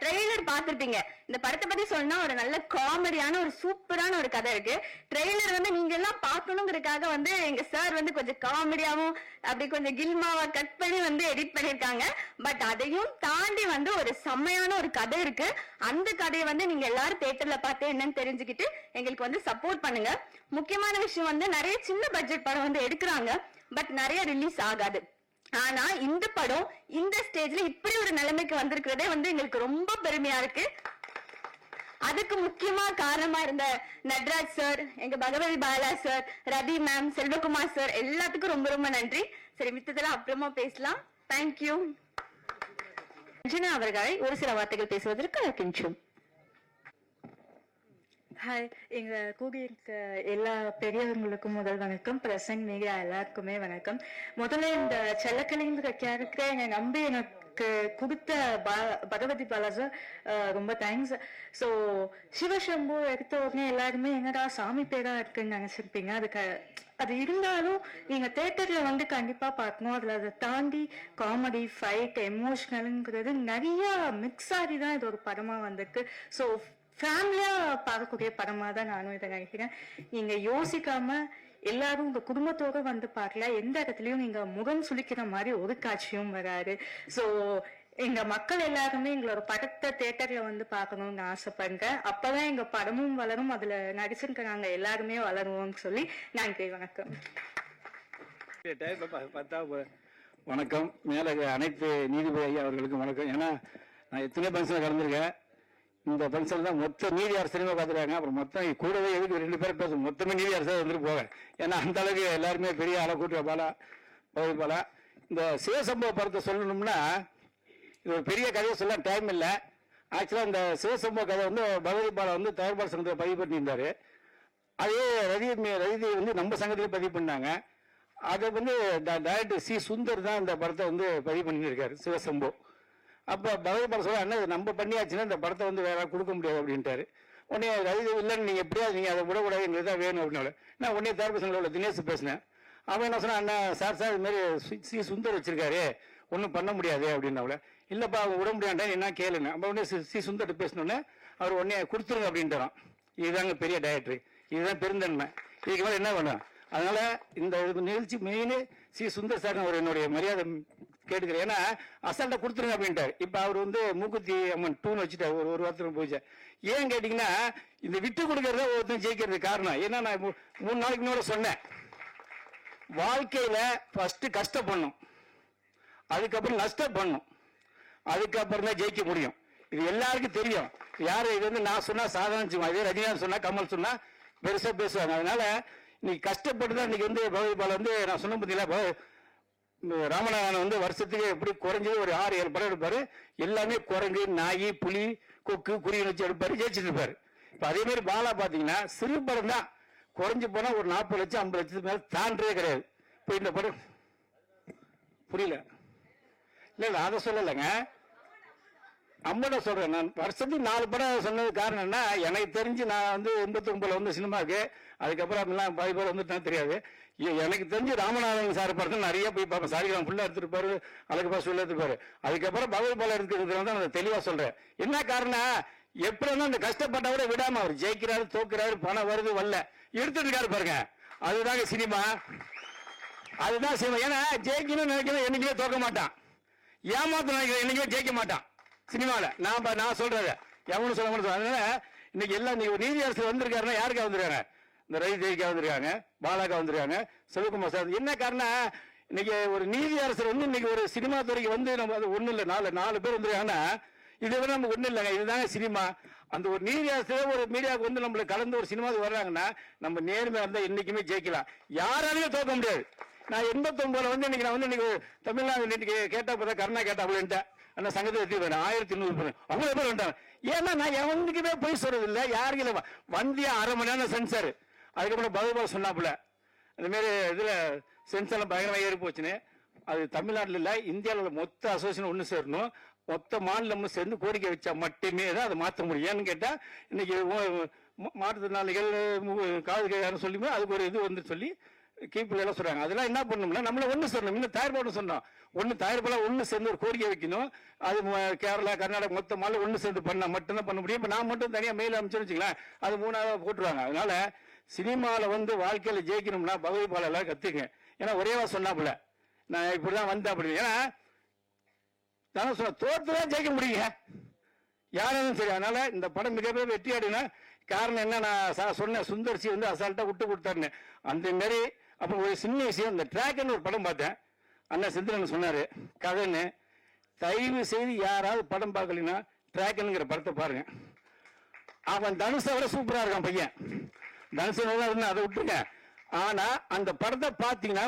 ட்ரெய்லர் பார்த்திருப்பீங்க. இந்த படத்தை பத்தி சொன்னா ஒரு நல்ல காமெடியான ஒரு சூப்பரான ஒரு கதை இருக்கு. ட்ரெய்லர் வந்து நீங்க எல்லாம் பார்க்கணுங்கிறதுக்காக வந்து எங்க சார் வந்து கொஞ்சம் காமெடியாவும் அப்படி கொஞ்சம் கில்மாவா கட் பண்ணி வந்து எடிட் பண்ணிருக்காங்க. பட் அதையும் தாண்டி வந்து ஒரு செம்மையான ஒரு கதை இருக்கு. அந்த கதையை வந்து நீங்க எல்லாரும் தியேட்டர்ல பார்த்து என்னன்னு தெரிஞ்சுக்கிட்டு எங்களுக்கு வந்து சப்போர்ட் பண்ணுங்க. முக்கியமான விஷயம் வந்து நிறைய சின்ன பட்ஜெட் படம் வந்து எடுக்கிறாங்க, பட் நிறைய ரிலீஸ் ஆகாது. ஆனா இந்த படம் இந்த ஸ்டேஜ்ல இப்படி ஒரு நிலைமைக்கு வந்திருக்கிறதே வந்து எங்களுக்கு ரொம்ப பெருமையா இருக்கு. அதுக்கு முக்கியமா காரணமா இருந்த நட்ராஜ் சார், எங்க Bhagavathi Bala sir, Ravi ma'am, Selvakumar sir எல்லாத்துக்கும் ரொம்ப ரொம்ப நன்றி. சரி, மித்ததெல்லாம் அப்புறமா பேசலாம். தேங்க்யூ. அவர்களை ஒரு சில வார்த்தைகள் பேசுவதற்கு அழைக்கின்றோம். ஹாய், எங்க கூடியிருக்க எல்லா பெரியவங்களுக்கும் முதல் வணக்கம். பிரசன்ட் மீடியா எல்லாருக்குமே வணக்கம். முதல்ல இந்த செல்லக்கலிங்கிற கேரக்டரை என்னை நம்பி எனக்கு கொடுத்த பகவதி பாலா சார் ரொம்ப தேங்க்ஸ். ஸோ சிவசம்பு எடுத்த உடனே எல்லாருமே என்னடா சாமி பேரா இருக்குன்னு நினைச்சிருப்பீங்க. அது இருந்தாலும் நீங்க தியேட்டர்ல வந்து கண்டிப்பா பார்க்கணும். அதுல அதை தாண்டி காமெடி, ஃபைட், எமோஷனலுங்கிறது நிறைய மிக்ஸ் ஆகி தான் இது ஒரு படமா வந்திருக்கு. ஸோ ஃபேமிலியா பார்க்கக்கூடிய படமா தான் நானும் இதை நினைக்கிறேன். நீங்க யோசிக்காம எல்லாரும் உங்க குடும்பத்தோட வந்து பார்க்கல. எந்த இடத்துலயும் நீங்க முகம் சுளிக்கிற மாதிரி ஒரு காட்சியும் வராது. ஸோ எங்க மக்கள் எல்லாருமே எங்களோட படத்தை தியேட்டர்ல வந்து பார்க்கணும்னு ஆசைப்படுங்க. அப்பதான் எங்க படமும் வளரும், அதுல நடிச்சிருக்கிறாங்க எல்லாருமே வளருவோம்னு சொல்லி நன்றி, வணக்கம். வணக்கம். மேல அனைத்து நீதிபதி ஐயா அவர்களுக்கும் வணக்கம். ஏன்னா நான் எத்தனை பங்க்ஷன்ல கலந்துருக்கேன். இந்த பங்க்ஷன் தான் மொத்த நீதி அரசியலுமே பார்த்துருக்காங்க. அப்புறம் மொத்தம் கூடவே எதுக்கு 2 பேர் பேசும், மொத்தமே நீதி அரசு வந்துட்டு போக. ஏன்னா அந்த அளவுக்கு எல்லாருமே பெரிய ஆளை கூட்டுற பாலா, பகுதி பாலா. இந்த சிவசம்பவ படத்தை சொல்லணும்னா இது ஒரு பெரிய கதையை சொல்ல டைம் இல்லை. ஆக்சுவலாக இந்த சிவசம்பவ கதை வந்து பகவதி பாலா வந்து தயாரிப்பாளர் சங்கத்தில் பதிவு பண்ணியிருந்தாரு. அதே ரதி வந்து நம்ம சங்கத்திலே பதிவு பண்ணாங்க. அதை வந்து டைரக்டர் சி சுந்தர் தான் இந்த படத்தை வந்து பதிவு பண்ணியிருக்காரு, சிவசம்பவ். அப்போ பகவதி பாலா சொல்ல, அண்ணா நம்ம பண்ணியாச்சுன்னா இந்த படத்தை வந்து வேற கொடுக்க முடியாது அப்படின்ட்டாரு. உடனே ரதி இல்லைன்னு நீங்கள் எப்படியாவது நீங்கள் அதை விடக்கூடாது, எங்களுக்கு தான் வேணும் அப்படின்னால நான் உடனே தயாரிப்பு சங்கத்தில் தினேஷ் பேசினேன். அவன் என்ன சொன்னா, அண்ணா சார் இது மாதிரி சி சுந்தர் வச்சிருக்காரு, ஒன்றும் பண்ண முடியாது அப்படின்னால. இல்லைப்பா அவங்க விட முடியாண்டா என்ன கேளுங்க. அப்போ உடனே சி சுந்தர்கிட்ட பேசினோடனே அவர் உடனே கொடுத்துருங்க அப்படின்ட்டாரான். இதுதாங்க பெரிய டைரக்டர், இதுதான் பெருந்தன்மை. இதுக்கு மேலே என்ன வேணும்? அதனால இந்த நிகழ்ச்சி மெயின் சி சுந்தர் சார் ஒரு என்னுடைய மரியாதை கேட்டுக்கிறேன். ஏன்னா அசால்ட்டா கொடுத்துருங்க அப்படின்ட்டார். இப்ப அவர் வந்து மூக்குத்தி அம்மன் 2 வச்சுட்டார், ஒரு வாரத்துல போயிச்சேன். ஏன் கேட்டீங்கன்னா இந்த விட்டு கொடுக்கறத ஒருத்தன் ஜெயிக்கிறது காரணம். ஏன்னா நான் 3 நாளைக்கு முன்னாடி சொன்னேன், வாழ்க்கையில ஃபர்ஸ்ட் கஷ்டப்படணும், அதுக்கப்புறம் நஷ்டப்படணும், அதுக்கப்புறம் தான் ஜெயிக்க முடியும். இது எல்லாருக்கும் தெரியும். யாரு இது வந்து நான் சொன்னா சாதாரண, இதே ரஜினிகாந்த் சொன்னா கமல் சொன்னா பெருசா பேசுவாங்க. அதனால இன்னைக்கு கஷ்டப்பட்டு தான் இன்னைக்கு வந்து பகவதி பாலா வந்து நான் சொன்ன பார்த்தீங்களா, ராமநாதன் வந்து வருஷத்துக்கு எப்படி குறைஞ்சது ஒரு 6-7 படம் எடுப்பாரு. எல்லாமே குரங்கு, நாய், புலி, கொக்கு, குருவி வச்சு எடுப்பாரு, ஜெயிச்சுட்டு இருப்பாரு. இப்ப அதே மாதிரி பாலா பாத்தீங்கன்னா சிறு படம் தான் குறைஞ்சு போனா ஒரு 40 லட்சம் 50 லட்சத்துக்கு மேல தாண்டே கிடையாது. இப்ப இந்த படம் புரியல இல்லை அதை சொல்லலைங்க. அம்மனை சொல்றேன். நான் வருஷத்துக்கு 4 படம் சொன்னது காரணம் என்ன, எனக்கு தெரிஞ்சு நான் வந்து 89 வந்து சினிமாவுக்கு, அதுக்கப்புறம் எல்லாம் 10 பேர் வந்துட்டான்னு தெரியாது. எனக்கு தெரிஞ்சு ராமநாதன் சார் படத்தில் நிறைய போய் பார்ப்பேன். சாரிகிராம் ஃபுல்லாக எடுத்துருப்பாரு, அழகு பாஸ் ஃபுல்லாக எடுத்துருப்பாரு. அதுக்கப்புறம் பகவத் பாலா இருக்கிறது வந்து நான் தெளிவாக சொல்றேன். என்ன காரணம், எப்படின்னா அந்த கஷ்டப்பட்ட விட விடாம அவர் ஜெயிக்கிறாரு, தோக்குறாரு, பணம் வருது வரல, எடுத்துட்டு இருக்காரு பாருங்க. அதுதாங்க சினிமா, அதுதான் சினிமா. ஏன்னா ஜெயிக்கணும்னு நினைக்கிறேன் என்னைக்குமே தோக்க மாட்டான், ஏமாத்த நினைக்கிறேன் என்னைக்குமே ஜெயிக்க மாட்டான் சினிமாவில். நான் சொல்றது எவனு சொல்ல மாட்டேன். அதனால இன்னைக்கு எல்லாம் இன்னைக்கு நீதி அரசு வந்திருக்காருன்னா யாருக்கா வந்திருக்காங்க, இந்த ரவி தேவிக்கா வந்திருக்காங்க, பாலாக்கா வந்திருக்காங்க, சிவகுமார் சார். என்ன காரணம், இன்னைக்கு ஒரு நீதி அரசர் வந்து இன்னைக்கு ஒரு சினிமா துறைக்கு வந்து நம்ம அது ஒன்றும் இல்லை, 4 பேர் வந்துருக்காங்கன்னா இதை விட நம்ம ஒன்றும் இல்லைங்க, இதுதாங்க சினிமா. அந்த ஒரு நீதி அரசர் ஒரு மீடியாவுக்கு வந்து நம்மளை கலந்து ஒரு சினிமாவுக்கு வர்றாங்கன்னா நம்ம நேர்மையாக இருந்தால் இன்னைக்குமே ஜெயிக்கலாம், யாராலையும் தோக்க முடியாது. நான் 89 வந்து இன்னைக்கு நான் வந்து இன்னைக்கு தமிழ்நாடு இன்னைக்கு கேட்டா பார்த்தா கருணா கேட்டா அப்படின்ட்டேன். அந்த சங்கத்தை எடுத்து 1100 பேர் அவ்வளோ பேர் வந்துட்டாங்க. ஏன்னா நான் எவனுக்குமே போய் சொல்றது இல்லை, யாருக்கு இல்லை. வந்தியா 1/2 மணி நேரம் சென்சார், அதுக்கப்புறம் பகுபால் சொன்னாப்புல இந்த மாதிரி இதில் சென்சார்லாம் பயங்கரமாக ஏறி போச்சுன்னு. அது தமிழ்நாட்டில் இல்லை, இந்தியாவில் மொத்த அசோசியேஷன் ஒன்று சேரணும், மொத்த மாநிலமும் சேர்ந்து கோரிக்கை வச்சா மட்டுமே தான் அதை மாற்ற முடியும். ஏன்னு கேட்டால் இன்னைக்கு மாற்றுத்திறனாளிகள் காது யாரும் சொல்லி அதுக்கு ஒரு இது வந்து சொல்லி கீப்பில் எல்லாம் சொல்றாங்க. அதெல்லாம் என்ன பண்ணணும்னா நம்மள ஒன்று சொல்லணும், இன்னும் தயார்பாடு சொன்னோம், தயார்பாடு ஒன்று சேர்ந்து ஒரு கோரிக்கை வைக்கணும். அது கேரளா கர்நாடகா மொத்த மாநிலம் ஒன்று சேர்ந்து பண்ணா மட்டும்தான் பண்ண முடியும். இப்போ நான் மட்டும் தனியாக மெயில் அமைச்சுன்னு வச்சுக்கலாம், அது 3ஆவது போட்டுருவாங்க. அதனால சினிமாவில் வந்து வாழ்க்கையில் ஜெயிக்கணும்னா பகவத் பாலா எல்லாம் கற்றுக்குங்க. ஏன்னா ஒரேவா சொன்னாப்புல நான் இப்படிதான் வந்தேன் அப்படி. ஏன்னா நான் சொன்ன தோற்றுதான் ஜெயிக்க முடியுங்க யாரும் சரி. அதனால இந்த படம் மிகப்பெரிய வெற்றி அடையினா காரணம் என்ன, நான் சொன்ன சுந்தர்சி வந்து அசால்ட்டா விட்டு கொடுத்தாருன்னு அந்த மாதிரி. அப்புறம் ஒரு சின்ன விஷயம், இந்த ட்ராக்னு ஒரு படம் பார்த்தேன், அண்ணா செந்திரன் சொன்னாரு கதைன்னு. தயவு செய்து யாராவது படம் பார்க்கலன்னா ட்ராக்னுங்கிற படத்தை பாருங்க. அவன் தனுஷை விட சூப்பரா இருக்கான் பையன், தனுஷை அதை விட்டுருங்க. ஆனா அந்த படத்தை பார்த்தீங்கன்னா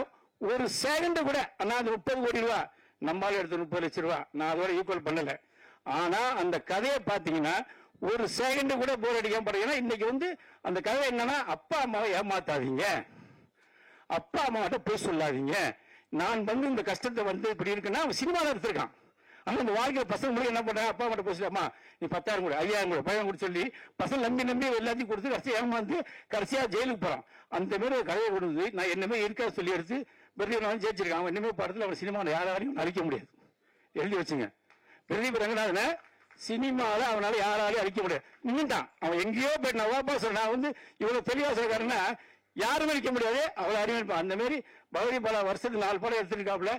ஒரு செகண்ட் கூட, அண்ணா அது 30 கோடி ரூபா, நம்மளால எடுத்து 30 லட்சம் ரூபா, நான் அதோட ஈக்குவல் பண்ணல. ஆனா அந்த கதையை பார்த்தீங்கன்னா ஒரு செகண்ட் கூட போர் அடிக்காம பாருங்க. இன்னைக்கு வந்து அந்த கதை என்னன்னா, அப்பா அம்மாவை ஏமாத்தாதீங்க, அப்பா அம்மாவிட்ட போய் சொல்லாதீங்க. நான் வந்து இந்த கஷ்டத்தை வந்து இப்படி இருக்குன்னா அவன் சினிமாவில் எடுத்திருக்கான். ஆனா இந்த வாழ்க்கையில பசங்க முடியும் என்ன பண்றாங்க, அப்பா அம்மாட்ட போய் சொல்லி நீ 10,000 கூட 5,000 கூட 5,000 கூட சொல்லி பசங்க நம்பி எல்லாத்தையும் கொடுத்து கடைசியா ஏமாந்து கடைசியா ஜெயிலுக்கு போறான். அந்த மாதிரி ஒரு கதையை கொடுத்து நான் என்னமே இருக்கா சொல்லி எடுத்து பெரிய ஜெயிச்சிருக்கான். அவன் என்னமே படத்தில் அவன் சினிமாவில் யாராலையும் அழிக்க முடியாது, எழுதி வச்சுங்க. பிரதீப் ரங்கநாதனை சினிமாவில் அவனால யாராலையும் அழிக்க முடியாது. நின்றுட்டான் அவன் எங்கேயோ போயிட்டு. நான் வந்து இவ்வளவு தெளிவா சொல்றாருன்னா யாரும் அழிக்க முடியாது, அவளை அறிவிப்பான். அந்த மாதிரி பகவத் பாலா வருஷத்துக்கு 4 படம் எடுத்துருக்காப்புல,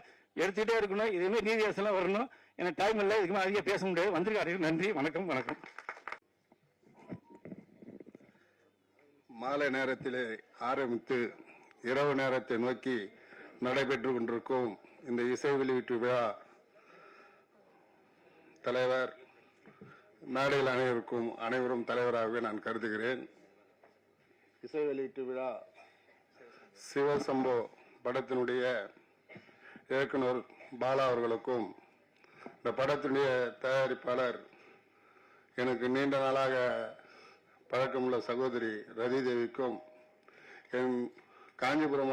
எடுத்துக்கிட்டே இருக்கணும். இதே மாதிரி நீதி அரசெல்லாம் வரணும். எனக்கு டைம் இல்லை, இதுக்கு மேலே அதிகம் பேச முடியாது. வந்திருக்காரு. நன்றி, வணக்கம். வணக்கம். மாலை நேரத்திலே ஆரம்பித்து இரவு நேரத்தை நோக்கி நடைபெற்று கொண்டிருக்கும் இந்த இசை வெளியீட்டு விழா தலைவர் மேடையில் அனைவரும் தலைவராகவே நான் கருதுகிறேன். இசை வெளியீட்டு விழா சிவசம்போ படத்தினுடைய இயக்குனர் பாலா அவர்களுக்கும், இந்த படத்தினுடைய தயாரிப்பாளர் எனக்கு நீண்ட நாளாக பழக்கமுள்ள சகோதரி ரதி தேவிக்கும், என் காஞ்சிபுரம்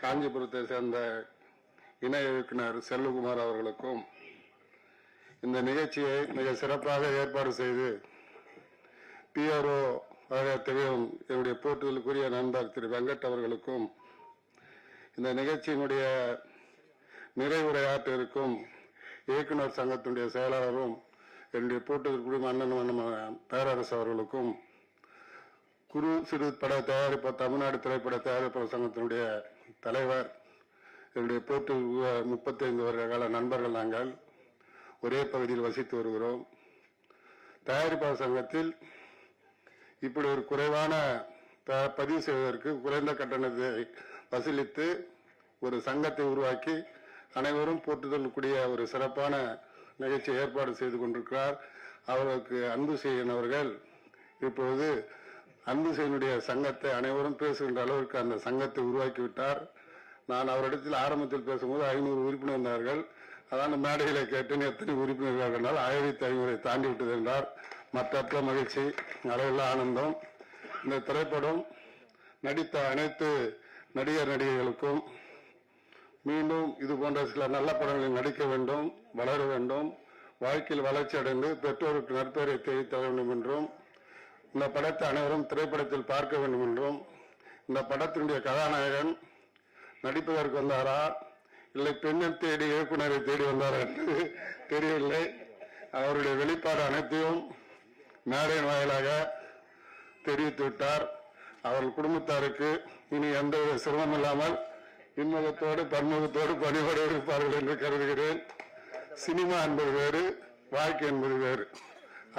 காஞ்சிபுரத்தை சேர்ந்த இணை இயக்குனர் செல்வகுமார் அவர்களுக்கும், இந்த நிகழ்ச்சியை மிக சிறப்பாக ஏற்பாடு செய்து PRO தெரியும் என்னுடைய போட்டுதலுக்குரிய நண்பர் திரு வெங்கட் அவர்களுக்கும், இந்த நிகழ்ச்சியினுடைய நிறைவுரையாற்ற இருக்கும் இயக்குனர் சங்கத்தினுடைய செயலாளரும் என்னுடைய போட்டுதலுக்குரிய அண்ணன் பேரரசு அவர்களுக்கும், குறு சிறு பட தயாரிப்பாளர் தமிழ்நாடு திரைப்பட தயாரிப்பாளர் சங்கத்தினுடைய தலைவர், என்னுடைய போட்டு 35 வருட கால நண்பர்கள். நாங்கள் ஒரே பகுதியில் வசித்து வருகிறோம். தயாரிப்பாளர் சங்கத்தில் இப்படி ஒரு குறைவான பதிவு செய்வதற்கு குறைந்த கட்டணத்தை வசூலித்து ஒரு சங்கத்தை உருவாக்கி அனைவரும் போற்றுதலுக்குரிய ஒரு சிறப்பான நிகழ்ச்சி ஏற்பாடு செய்து கொண்டிருக்கிறார். அவர்களுக்கு அன்பு செய்யன் அவர்கள் இப்பொழுது அன்பு செய்யனுடைய சங்கத்தை அனைவரும் பேசுகின்ற அளவிற்கு அந்த சங்கத்தை உருவாக்கிவிட்டார். நான் அவரிடத்தில் ஆரம்பத்தில் பேசும்போது 500 உறுப்பினர் இருந்தார்கள். அதான் மேடையில கேட்டேன் எத்தனை உறுப்பினர்கள் 1500 தாண்டி விட்டது என்றார். மற்ற மகிழ்ச்சி, அளவில்லா ஆனந்தம். இந்த திரைப்படம் நடித்த அனைத்து நடிகர்களுக்கும் மீண்டும் இது போன்ற சில நல்ல படங்களில் நடிக்க வேண்டும், வளர வேண்டும், வாழ்க்கையில் வளர்ச்சி அடைந்து பெற்றோருக்கு நற்பெயரை தெரிவித்த வேண்டும் என்றும், இந்த படத்தை அனைவரும் திரைப்படத்தில் பார்க்க வேண்டும் என்றும், இந்த படத்தினுடைய கதாநாயகன் நடிப்பதற்கு வந்தாரா இல்லை பெண்ணை தேடி இயக்குனரை தேடி வந்தாரா என்று தெரியவில்லை. அவருடைய வெளிப்பாடு அனைத்தையும் மேடையின் வாயிலாக தெரிவித்து விட்டார். அவர்கள் குடும்பத்தாருக்கு இனி எந்தவித சிரமம் இல்லாமல் இன்முகத்தோடு பன்முகத்தோடு பணிவோடு இருப்பார்கள் என்று கருதுகிறேன். சினிமா என்பது வேறு, வாழ்க்கை என்பது வேறு.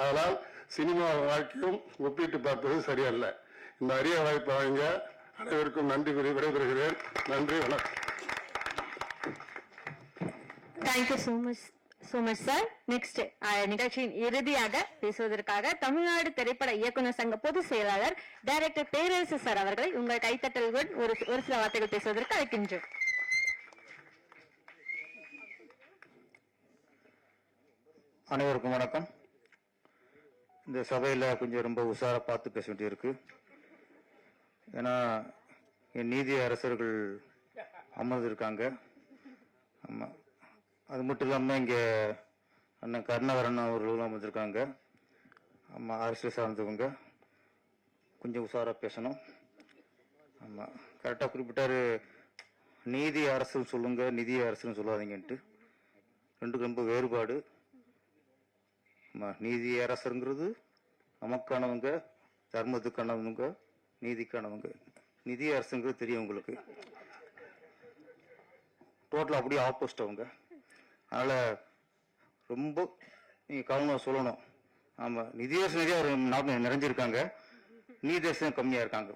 அதனால் சினிமா வாழ்க்கையும் ஒப்பிட்டு பார்ப்பது சரியல்ல. இந்த அரிய வாய்ப்பை வழங்க அனைவருக்கும் நன்றி கூறி விடைபெறுகிறேன். நன்றி, வணக்கம். Thank you so much sir. Next நிகழ்ச்சியின் இறுதியாக பேசுவதற்காக தமிழ்நாடு திரைப்பட இயக்குனர் சங்க பொதுச் செயலாளர் டைரக்டர் பேரரசு சார் அவர்களை உங்கள் கைத்தட்டல்களுடன் ஒரு சில வார்த்தைகள் பேசுவதற்கு அழைக்கின்றோம். அனைவருக்கும் வணக்கம். இந்த சபையில் கொஞ்சம் ரொம்ப உஷாராக பார்த்து பேச வேண்டியிருக்கு. ஏன்னா என் நீதி அரசர்கள் அமர்ந்திருக்காங்க. ஆமாம், அது மட்டும் இல்லாமல் இங்கே அண்ணன் கருணாகரன் அவர்களும் அமர்ந்திருக்காங்க. ஆமாம், அரசியல் சார்ந்தவங்க கொஞ்சம் உஷாராக பேசணும். ஆமாம், கரெக்டாக குறிப்பிட்டாரு, நீதி அரசுன்னு சொல்லுங்க, நிதி அரசுன்னு சொல்லாதீங்கன்ட்டு. ரெண்டுக்கு ரொம்ப வேறுபாடு. நீதி அரசுங்கிறது நமக்கானவங்க, தர்மத்துக்கானவங்க, நீதிக்கானவங்க. நிதி அரசுங்கிறது தெரியும் உங்களுக்கு, டோட்டலாக அப்படியே ஆப்போசிட் அவங்க. அதனால் ரொம்ப நீங்கள் கவனமாக சொல்லணும். ஆமாம், நிதி அரசு நிறையா ஒரு நாட்டில் நிறைஞ்சிருக்காங்க, நீதி அரசு கம்மியாக இருக்காங்க.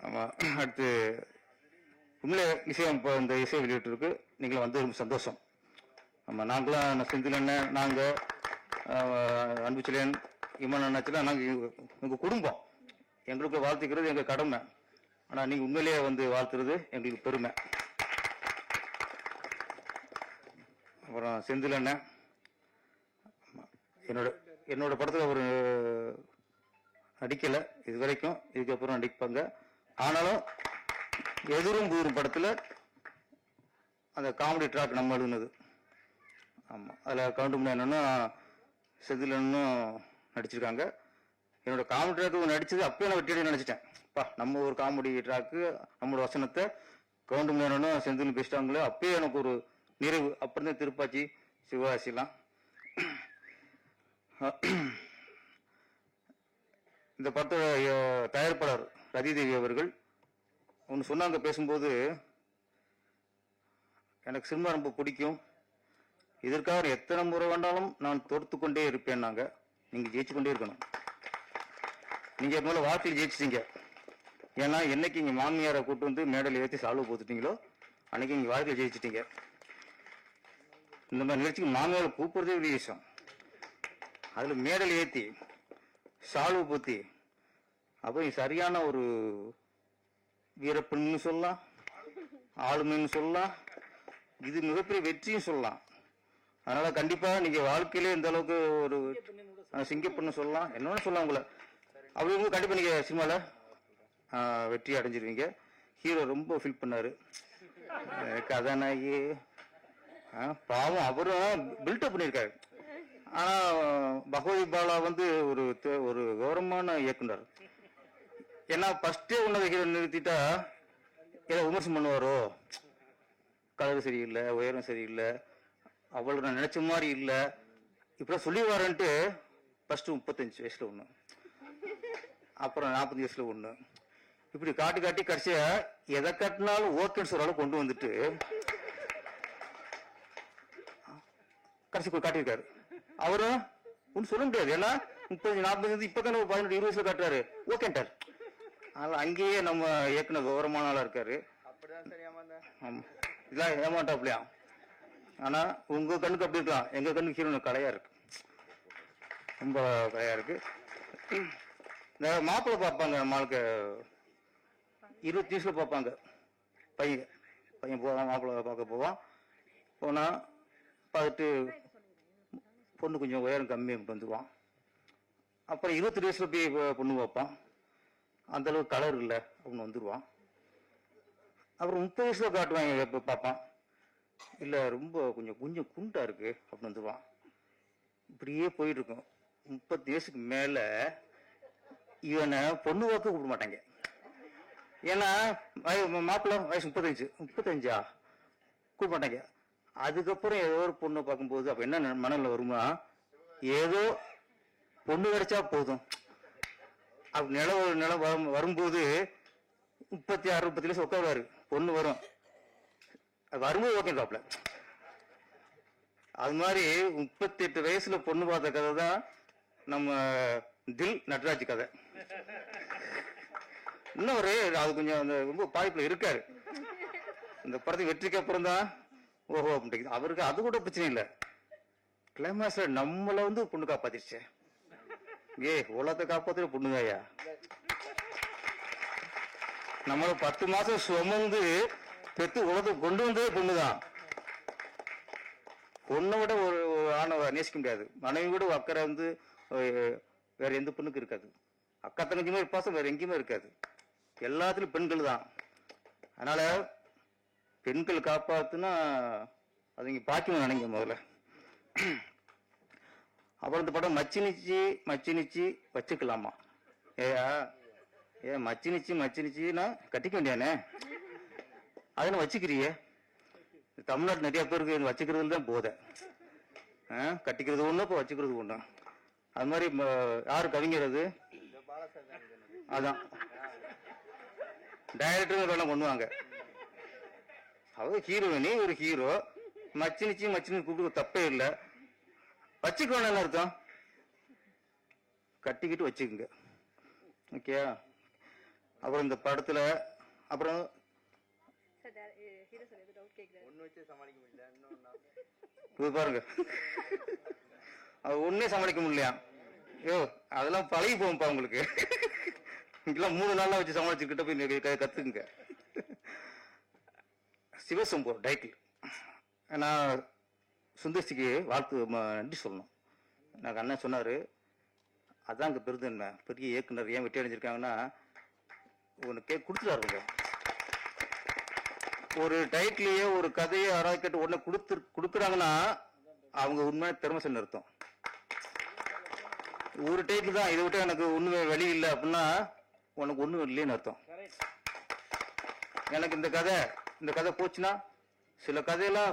ஆமாம், அடுத்து உண்மையிலே இசையம் இப்போ இந்த இசை வெளியிட்டிருக்கு, நீங்களும் வந்து ரொம்ப சந்தோஷம். ஆமாம், நாங்களாம் செந்தில் அண்ணன், நாங்கள் அன்புச்செழியன், இமன் அண்ணாச்செல்லாம் நாங்கள் எங்கள் குடும்பம், எங்களுக்கு வாழ்த்துக்கிறது எங்கள் கடமை. ஆனால் நீங்கள் உண்மையிலேயே வந்து வாழ்த்துறது எங்களுக்கு பெருமை. அப்புறம் செந்தில் அண்ணன் என்னோட படத்தில் ஒரு நடிக்கலை இது வரைக்கும், இதுக்கப்புறம் நடிப்பாங்க. ஆனாலும் எதிரும் புதிரும் படத்தில் அந்த காமெடி ட்ராக் நம்ம எழுதுனது. ஆமாம், அதில் கவுண்ட் என்னன்னா செதிலன்னும் நடிச்சிருக்காங்க. என்னோட காமெடி ட்ராக்கு நடிச்சது அப்பயே நான் வெட்டியடி நினச்சிட்டேன். நம்ம ஒரு காமெடி ட்ராக்கு நம்மளோட வசனத்தை கவுண்ட் மேனும் செந்தில் பேசிட்டாங்களே, அப்பயே எனக்கு ஒரு நிறைவு. அப்புறம் தான் திருப்பாச்சி, சிவகாசிலாம். இந்த படத்தோட தயாரிப்பாளர் ரதிதேவி அவர்கள் ஒன்று சொன்னாங்க பேசும்போது, எனக்கு சினிமா ரொம்ப பிடிக்கும், இதற்காக எத்தனை முறை வேண்டாலும் நான் தொடுத்து கொண்டே இருப்பேன். நாங்கள் நீங்கள் ஜெயிச்சு கொண்டே இருக்கணும். நீங்கள் முதல்ல வாழ்க்கையில் ஜெயிச்சிட்டீங்க. ஏன்னா என்னைக்கு இங்கே மாமியாரை கூட்டு வந்து மேடையில் ஏற்றி சால்வு போத்துட்டீங்களோ அன்னைக்கு இங்கே வாழ்க்கையில் ஜெயிச்சிட்டீங்க. இந்த மாதிரி நிகழ்ச்சிக்கு மாமியாரை கூப்பிடுறதே பெரிய விஷயம். அதில் மேடையில் ஏற்றி சால்வு போத்தி அப்போ சரியான ஒரு வீரப்பெண்ணு சொல்லலாம், ஆளுமைன்னு சொல்லலாம், இது மிகப்பெரிய வெற்றியும் சொல்லலாம். அதனால கண்டிப்பா நீங்க வாழ்க்கையிலே இந்த அளவுக்கு ஒரு சிங்கப்பெண்ணு சொல்லலாம், என்னன்னு சொல்லலாம் உங்களை. அப்படி கண்டிப்பா நீங்க சினிமால வெற்றி அடைஞ்சிருவீங்க. ஹீரோ ரொம்ப ஃபீல் பண்ணாரு, கதாநாயகி பாவம் அவரும் பில்டப் பண்ணியிருக்காரு. ஆனா பகவதி பாலா வந்து ஒரு கௌரவமான இயக்குனர். ஏன்னா ஃபர்ஸ்டே உன்னத ஹீரோ நிறுத்திட்டா ஏதோ விமர்சனம் பண்ணுவாரோ, கலர் சரியில்லை, உயரம் சரியில்லை, அவளுக்கு நான் நினைச்ச மாதிரி இல்லை, இப்படிலாம் சொல்லி வரேன்ட்டு ஃபர்ஸ்ட் 35 வயசுல ஒன்று, அப்புறம் 40 வயசுல ஒன்று, இப்படி காட்டி காட்டி கடைசியா எதை கட்டினாலும் ஓகேன்னு சொல்ற அளவு கொண்டு வந்துட்டு கடைசி காட்டியிருக்காரு. அவரும் ஒன்றும் சொல்ல முடியாது. ஏன்னா 30, 40 இப்பதானே 18, 20 வயசுல காட்டுறாரு, ஓகேன்ட்டார். அதனால அங்கேயே நம்ம இயக்குனர் கௌரவமான ஆளா இருக்காரு. இதெல்லாம் ஏமாட்டாப்லையா. ஆனா உங்க கண்ணுக்கு அப்படி இருக்கலாம், எங்க கண்ணுக்கு ஹீரோனு கலையா இருக்கு, ரொம்ப கலையா இருக்கு. இந்த மாப்பிள்ளை பார்ப்பாங்க, நம்மளுக்கு 20 வயசுல பார்ப்பாங்க. பையன் போவான், மாப்பிள்ளை பார்க்க போவான். போனா பார்த்துட்டு பொண்ணு கொஞ்சம் உயரம் கம்மி வந்துடுவான். அப்புறம் 22 வயசுல போய் பொண்ணு பார்ப்பான், அந்த அளவுக்கு கலர் இல்லை அப்படின்னு வந்துடுவான். அப்புறம் 30 வயசுல காட்டுவாங்க, இப்போ பார்ப்பான், இல்லை ரொம்ப கொஞ்சம் கொஞ்சம் குண்டா இருக்கு அப்படின்னு வந்துடுவான். இப்படியே போயிட்டு இருக்கும். 30 வயசுக்கு மேல இவனை பொண்ணு வாக்கு கூப்பிட மாட்டாங்க. ஏன்னா மாப்பிள்ள வயசு 35 கூப்பிட மாட்டாங்க. அதுக்கப்புறம் ஏதோ ஒரு பொண்ணை பார்க்கும்போது அப்ப என்ன மனநிலை வருமா, ஏதோ பொண்ணு கிடைச்சா போதும் அப்படி நிலம் வரும்போது 36 30 வயசு உட்காருவாரு, பொண்ணு வரும், வரும்போது ஓகேப்பாப்ல. அது மாதிரி 38 வயசுல பொண்ணு பார்த்த கதை தான் நம்ம தில் நட்ராஜ் கதை. இன்னும் அது கொஞ்சம் அந்த ரொம்ப பாதிப்புல இருக்காரு. இந்த படத்துக்கு வெற்றிக்கு அப்புறம் தான் ஓஹோ அப்படின்ட்டு அவருக்கு அது கூட பிரச்சனை இல்லை. கிளைமாக்ஸ்ல நம்மள வந்து பொண்ணு காப்பாத்திருச்சு. உலகத்தை காப்பாத்துற பொண்ணுதாயா. நம்மள 10 மாசம் சுமந்து பெத்து உலகத்தை கொண்டு வந்ததே பொண்ணுதான். பொண்ணை விட ஒரு ஆணை நேசிக்க முடியாது. மனைவி விட அக்கறை வந்து வேற எந்த பெண்ணுக்கு இருக்காது. அக்கா தங்கச்சி மாதிரி பாசம் வேற எங்கேயுமே இருக்காது. எல்லாத்துலயும் பெண்கள் தான். அதனால பெண்கள் காப்பாத்துனா அது இங்க பாக்கியம் நினைங்க முதல்ல. அப்புறம் இந்த படம் மச்சினிச்சு வச்சுக்கலாமா? மச்சினிச்சுன்னா கட்டிக்க வேண்டியானே, அதெல்லாம் வச்சுக்கிறியே. தமிழ்நாட்டு நிறைய பேருக்கு வச்சுக்கிறது தான் போதை. கட்டிக்கிறது ஒண்ணு, இப்போ வச்சுக்கிறது ஒண்ணு. அது மாதிரி யாரு கவிஞர் அது? அதான் டைரக்டர் வேலை பண்ணுவாங்க. அவர் ஹீரோயினி, ஒரு ஹீரோ மச்சினிச்சு கூப்பிட்டு தப்பே இல்லை. வச்சுக்கணும் அர்த்தம், கட்டிக்கிட்டு வச்சுக்குங்க. ஓகே. அப்புறம் இந்த படத்துல அப்புறம் பாருங்க, அது ஒன்னே சமாளிக்க முடியலையா? அதெல்லாம் பழகி போகும்பா உங்களுக்கு. இங்கெல்லாம் 3 நாளா வச்சு சமாளிச்சுக்கிட்ட போய் கத்துக்குங்க. சிவசம்பு டைட்டில் நான் சுந்தர்சிக்கு நன்றி சொல்லணும். எனக்கு அண்ணன் சொன்னாரு, அதான் இங்க பெருந்தன்மை. பெரிய இயக்குனர் ஏன் வெற்றி அடைஞ்சிருக்காங்கன்னா உனக்கு கொடுத்துட்டாருங்க. ஒரு டைட்டிலையோ ஒரு கதையோ யாராவது கேட்டு உடனே கொடுக்குறாங்கன்னா அவங்க உண்மையான திறமைசல் அர்த்தம். ஒரு டைட்டில் தான், இதை விட்டு எனக்கு ஒண்ணுமே வழி இல்லை அப்படின்னா உனக்கு ஒண்ணும் இல்லைன்னு அர்த்தம். எனக்கு இந்த கதை போச்சுன்னா, சில கதையெல்லாம்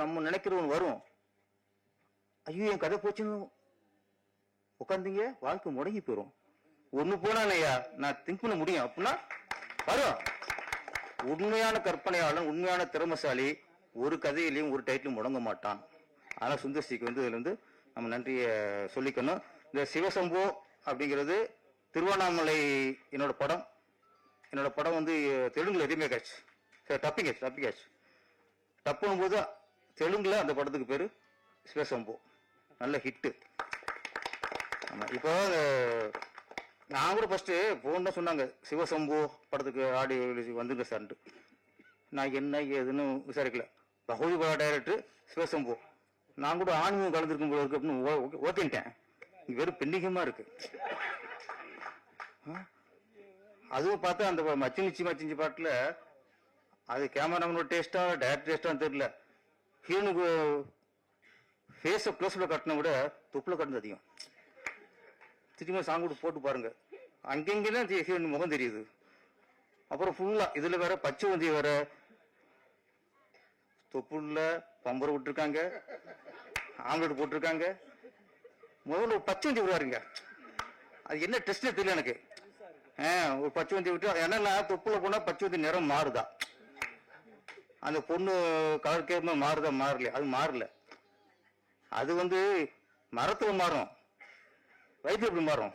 நம்ம நினைக்கிற ஒன்று வரும். ஐயோ என் கதை போச்சுன்னு உட்காந்தீங்க, வாழ்க்கை முடங்கி போயிடும். ஒண்ணு போனானையா நான் திங்க் பண்ண முடியும் அப்படின்னா வரும். உண்மையான கற்பனையாளன், உண்மையான திறமைசாலி ஒரு கதையிலையும் ஒரு டைட்டிலும் முடங்க மாட்டான். ஆனா சுந்தர்சிக்கு வந்து இதுல இருந்து நம்ம நன்றிய சொல்லிக்கணும். இந்த சிவசம்போ அப்படிங்கிறது திருவண்ணாமலை என்னோட படம் வந்து தெலுங்குல ரீமேக் ஆச்சு, டப்பிங் ஆச்சு. டப்பும் போது தெலுங்குல அந்த படத்துக்கு பேரு சிவசம்போ, நல்ல ஹிட்டு. ஆமா, இப்போ நான் கூட ஃபர்ஸ்ட் போன் தான் சொன்னாங்க, சிவசம்போ படத்துக்கு ஆடியோ வந்துருங்க சார்ன்ட்டு. நான் என்ன ஏதுன்னு விசாரிக்கல. பகவதி படா டைரக்டர் சிவசம்போ, நான் கூட ஆன்மீகம் கலந்துருக்கும் போல இருக்கு அப்படின்னு ஓகேன்ட்டேன். வெறும் பெண்ணிகமா இருக்கு. அதுவும் பார்த்தா அந்த மச்சினிச்சு பாட்டுல அது கேமராமேனோட டேஸ்டா டைரக்டர் டேஸ்டான்னு தெரியல. ஹீரோனுக்கு ஃபேஸை க்ளோஸ்ல கட்டின விட தொப்புல கட்டினது அதிகம். திரும்ப சாங் கூட போட்டு பாருங்க, அங்கெங்கதான் ஹீரோன் முகம் தெரியுது. அப்புறம் ஃபுல்லா இதுல வேற பச்சை வந்தி வேற, தொப்புள்ள பம்பரை விட்டுருக்காங்க, ஆம்லெட் போட்டிருக்காங்க. முதல்ல ஒரு பச்சை வந்தி விடுவாருங்க, அது என்ன டெஸ்ட்னே தெரியல எனக்கு. ஒரு பச்சை வந்தி விட்டு என்னன்னா தொப்புல போனா பச்சை வந்தி நிறம் மாறுதா, அந்த பொண்ணு கலர் கேட்க மாறுதா மாறலையா? அது மாறல. அது வந்து மரத்துல மாறும், வயிற்று எப்படி மாறும்?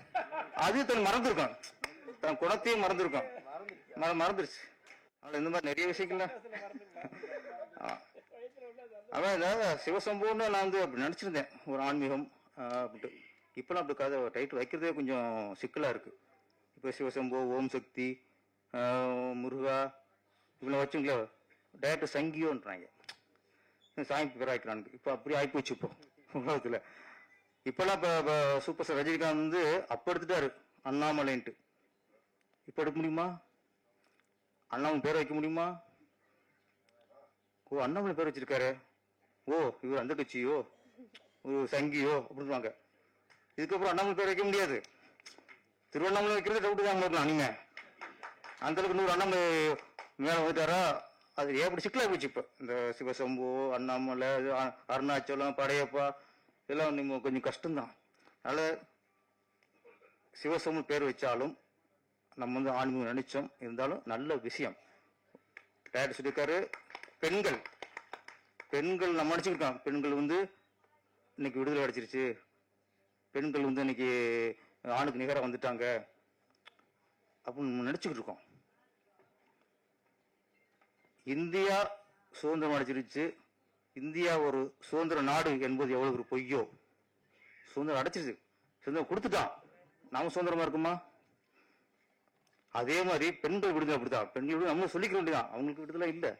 அது தன் மறந்துருக்கும், தன் குணத்தையும் மறந்துருக்கும், மறந்துருச்சு. இந்த மாதிரி நிறைய விஷயங்கள்ல அதான் சிவசம்பூன்னு நான் வந்து அப்படி நினைச்சிருந்தேன், ஒரு ஆன்மீகம் அப்படின்ட்டு. இப்பெல்லாம் அப்படி கதை டைட்டில் வைக்கிறதே கொஞ்சம் சிக்கலா இருக்கு. இப்போ சிவசம்போ, ஓம் சக்தி, முருகா இவ்வளோ வச்சுங்களே, டைரக்டர் சங்கியோன்றாங்க, சாமி பேர் ஆயிக்கிறானுங்க. இப்போ அப்படி ஆயிப்போச்சு இப்போ உலகத்துல. இப்பெல்லாம் இப்போ சூப்பர் ஸ்டார் ரஜினிகாந்த் வந்து அப்ப எடுத்துட்டாரு அண்ணாமலைன்ட்டு, இப்ப எடுக்க முடியுமா? அண்ணாமலை பேர் வைக்க முடியுமா? ஓ அண்ணாமலை பேர் வச்சிருக்காரு, ஓ இவர் அந்த கட்சியோ ஒரு சங்கியோ அப்படின்வாங்க. இதுக்கப்புறம் அண்ணாமலை பேர் வைக்க முடியாது. திருவண்ணாமலை வைக்கிறது டவுட் தான் இருக்கலாம். நீங்க அந்த அளவுக்கு 100 அண்ணாமலை மேலே வந்துட்டாரா? அது எப்படி சிக்கலாக போச்சு. இப்போ இந்த சிவசம்பு, அண்ணாமலை, அருணாச்சலம், படையப்பா இதெல்லாம் நம்ம கொஞ்சம் கஷ்டம்தான். அதனால் சிவசம்பு பேர் வச்சாலும் நம்ம வந்து ஆன்மீகம் நினைச்சோம், இருந்தாலும் நல்ல விஷயம். டேரக்டர் சொல்லியிருக்காரு, பெண்கள் நம்ம நினச்சிருக்கோம் பெண்கள் வந்து இன்னைக்கு விடுதலை அடைச்சிருச்சு, பெண்கள் வந்து இன்னைக்கு ஆணுக்கு நிகராக வந்துட்டாங்க அப்படின்னு நம்ம நினச்சிக்கிட்டு இருக்கோம். இந்தியா சுதந்திரம் அடைச்சிருச்சு, இந்தியா ஒரு சுதந்திர நாடு என்பது எவ்வளவு ஒரு பொய்யோ. சுதந்திரம் அடைச்சிருச்சு, சுதந்திரம் கொடுத்துட்டான், நாம சுதந்திரமா இருக்குமா? அதே மாதிரி பெண்கள் விடுதலை அப்படித்தான். பெண்கள் விடுதலை நம்ம சொல்லிக்க வேண்டியதான், அவங்களுக்கு விடுதலை இல்லை.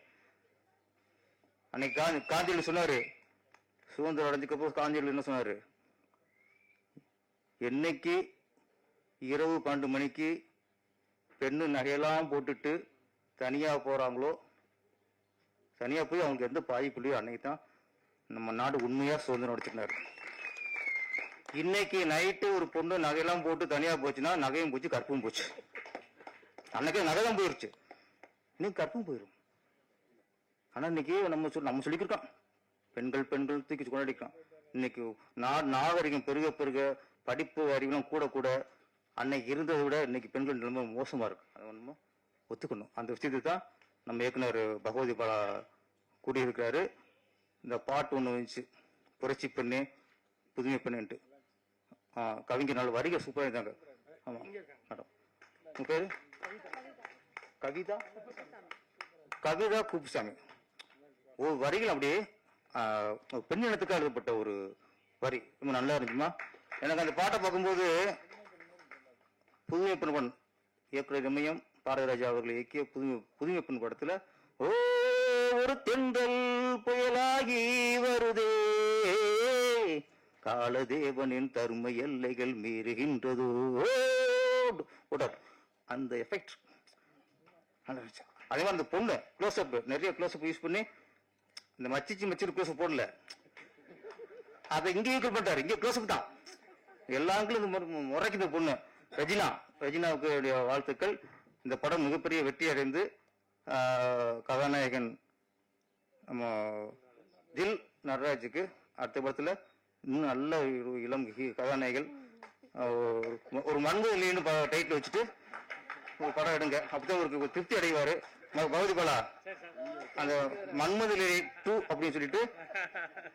அன்னைக்கு காந்தியடிகள் சொன்னாரு, சுதந்திரம் அடைஞ்சதுக்கப்புறம் காந்தியடிகள் என்ன சொன்னாரு, என்னைக்கு இரவு 12 மணிக்கு பெண்ணு நகையெல்லாம் போட்டுட்டு தனியா போறாங்களோ, தனியா போய் அவங்களுக்கு எந்த பாதிப்புலையோ அன்னைக்கு தான் நம்ம நாடு உண்மையா சுதந்திரம் அடைச்சிருந்தாரு. இன்னைக்கு நைட்டு ஒரு பொண்ணு நகையெல்லாம் போட்டு தனியா போச்சுன்னா நகையும் போச்சு, கற்பும் போச்சு. அன்னைக்கே நகை தான் போயிருச்சு, இன்னைக்கு கற்பும் போயிடும். ஆனா இன்னைக்கு நம்ம சொல்லிக்கிருக்கோம், பெண்கள் தூக்கி கொண்டாடிக்கலாம். இன்னைக்கு நாகரிகம் பெருக படிப்பு அறிவுலாம் கூட அன்னைக்கு இருந்ததை விட இன்னைக்கு பெண்கள் நிலைமை மோசமா இருக்கு. அதை நம்ம ஒத்துக்கணும். அந்த விஷயத்தை தான் நம்ம இயக்குனர் பகவதி பாலா கூடியிருக்கிறாரு. இந்த பாட்டு ஒன்று வந்துச்சு, புரட்சி பெண்ணே புதுமை பெண்ணுன்ட்டு. கவிஞர் நாள் வரிகள் சூப்பராக இருந்தாங்க. ஆமா மேடம், உங்க பேரு கவிதா குப்புசாமி. ஒரு வரிகள் அப்படியே பெண்ணினத்துக்கு எழுதப்பட்ட ஒரு வரி ரொம்ப நல்லா இருந்துச்சுமா. எனக்கு அந்த பாட்டை பார்க்கும்போது புதுமை பெண் இயக்குனர் இமயம் பாரதிராஜா அவர்கள் இயக்கிய புதுமை பெண் படத்துல ஓ ஒரு தென்றல் புயலாகி வருதே, காலதேவனின் தருமை எல்லைகள் மீறுகின்றதோ, அந்த எஃபெக்ட். அதே மாதிரி அந்த பொண்ணு க்ளோஸ்அப், நிறைய க்ளோஸ்அப் யூஸ் பண்ணி இந்த மச்சிரு க்ளோஸ்அப் போடல, அதை இங்கே ஈக்குவல் பண்ணிட்டாரு. இங்கே க்ளோஸ்அப் தான் எல்லாங்களும் முறைக்குது பொண்ணு. ரெஜினாவுக்கு வாழ்த்துக்கள். இந்த படம் மிகப்பெரிய வெற்றி அடைந்து கதாநாயகன் நம்ம தில் நடராஜுக்கு அடுத்த படத்துல இன்னும் நல்ல இளம் கதாநாயகர்கள் ஒரு மண்பு இல்லைன்னு டைட்டில் வச்சுட்டு ஒரு படம் எடுங்க, அப்பதான் ஒரு திருப்தி அடைவாரு. பகவதி பாலா அந்த மன்மதிலே 2 அப்படின்னு சொல்லிட்டு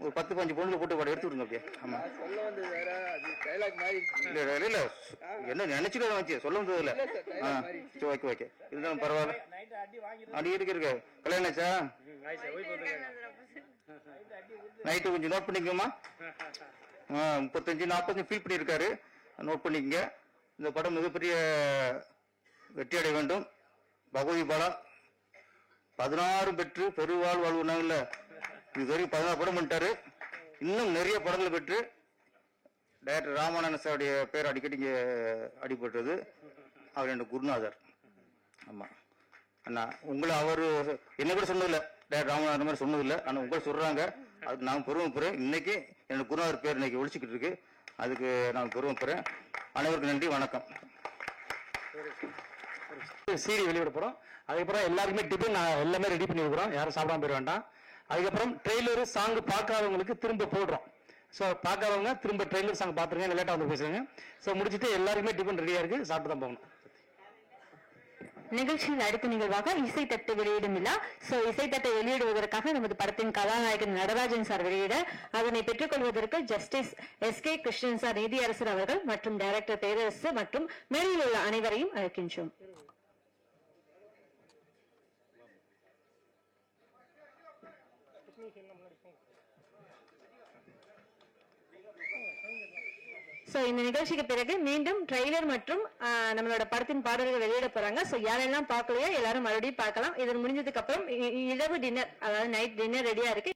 ஒரு 10-15 பொண்ணுல போட்டு படம் எடுத்து விடுங்க அப்படியே. ஆமா இல்ல என்ன நினைச்சுட்டு வச்சு சொல்ல வந்தது இல்ல. ஓகே இருந்தாலும் பரவாயில்ல. அடி இருக்கு கல்யாணம் ஆச்சா? நைட்டு கொஞ்சம் நோட் பண்ணிக்கோமா. 35-40 ஃபீல் பண்ணியிருக்காரு, நோட் பண்ணிக்கங்க. இந்த படம் மிகப்பெரிய வெற்றி அடைய வேண்டும். பகவதி பாலா 16 பெற்று பெருவாழ் வாழ்வுனாங்கல்ல, இதுவரைக்கும் 16 படம் பண்ணிட்டாரு. இன்னும் நிறைய படங்கள் பெற்று டைரக்டர் ராமானந்த சாருடைய பேர் அடிக்கடி இங்கே அடிபட்டது. அவர் என்னோட குருநாதர். ஆமா அண்ணா, உங்களை அவர் என்ன கூட சொன்னதில்லை, டைரக்டர் ராமநாதன் மாதிரி சொன்னதில்லை, ஆனால் உங்களை சொல்றாங்க. அதுக்கு நான் பெருமைப்படுறேன். இன்னைக்கு என்னோட குருநாதர் பேர் இன்னைக்கு ஒழிச்சுக்கிட்டு இருக்கு, அதுக்கு நான் பெருமைப்படுறேன். அனைவருக்கும் நன்றி, வணக்கம். சீடி வெளியிட போறோம். அதுக்கப்புறம் எல்லாருக்குமே டிஃபன் எல்லாமே ரெடி பண்ணிருக்கிறோம், யாரும் சாப்பிடாம போயிட வேண்டாம். அதுக்கப்புறம் ட்ரெய்லரு சாங் பார்க்காதவங்களுக்கு திரும்ப போடுறோம். ஸோ பார்க்காதவங்க திரும்ப ட்ரெய்லர் சாங் பார்த்துருங்க, லேட்டாக வந்து பேசுங்க. ஸோ முடிச்சுட்டு எல்லாருக்குமே டிஃபன் ரெடியா இருக்கு, சாப்பிட்டு தான் போகணும். நிகழ்ச்சியில் அடுத்த நிகழ்வாக இசைத்தட்டு வெளியிடும் விழா. சோ இசைத்தட்டை வெளியிடுவதற்காக நமது படத்தின் கதாநாயகன் நடராஜன் சார் வெளியிட, அதனை பெற்றுக்கொள்வதற்கு ஜஸ்டிஸ் SK கிருஷ்ணன் சார், நீதியரசர் அவர்கள் மற்றும் டைரக்டர் பேரரசு மற்றும் மேடையில் உள்ள அனைவரையும் அழைக்கின்றோம். சோ இந்த நிகழ்ச்சிக்கு பிறகு மீண்டும் ட்ரெய்லர் மற்றும் நம்மளோட படத்தின் பாடல்கள் வெளியிட போறாங்க. சோ யாரெல்லாம் பார்க்கலையோ எல்லாரும் மறுபடியும் பார்க்கலாம். இது முடிஞ்சதுக்கு அப்புறம் இரவு டின்னர், அதாவது நைட் டின்னர் ரெடியா இருக்கு.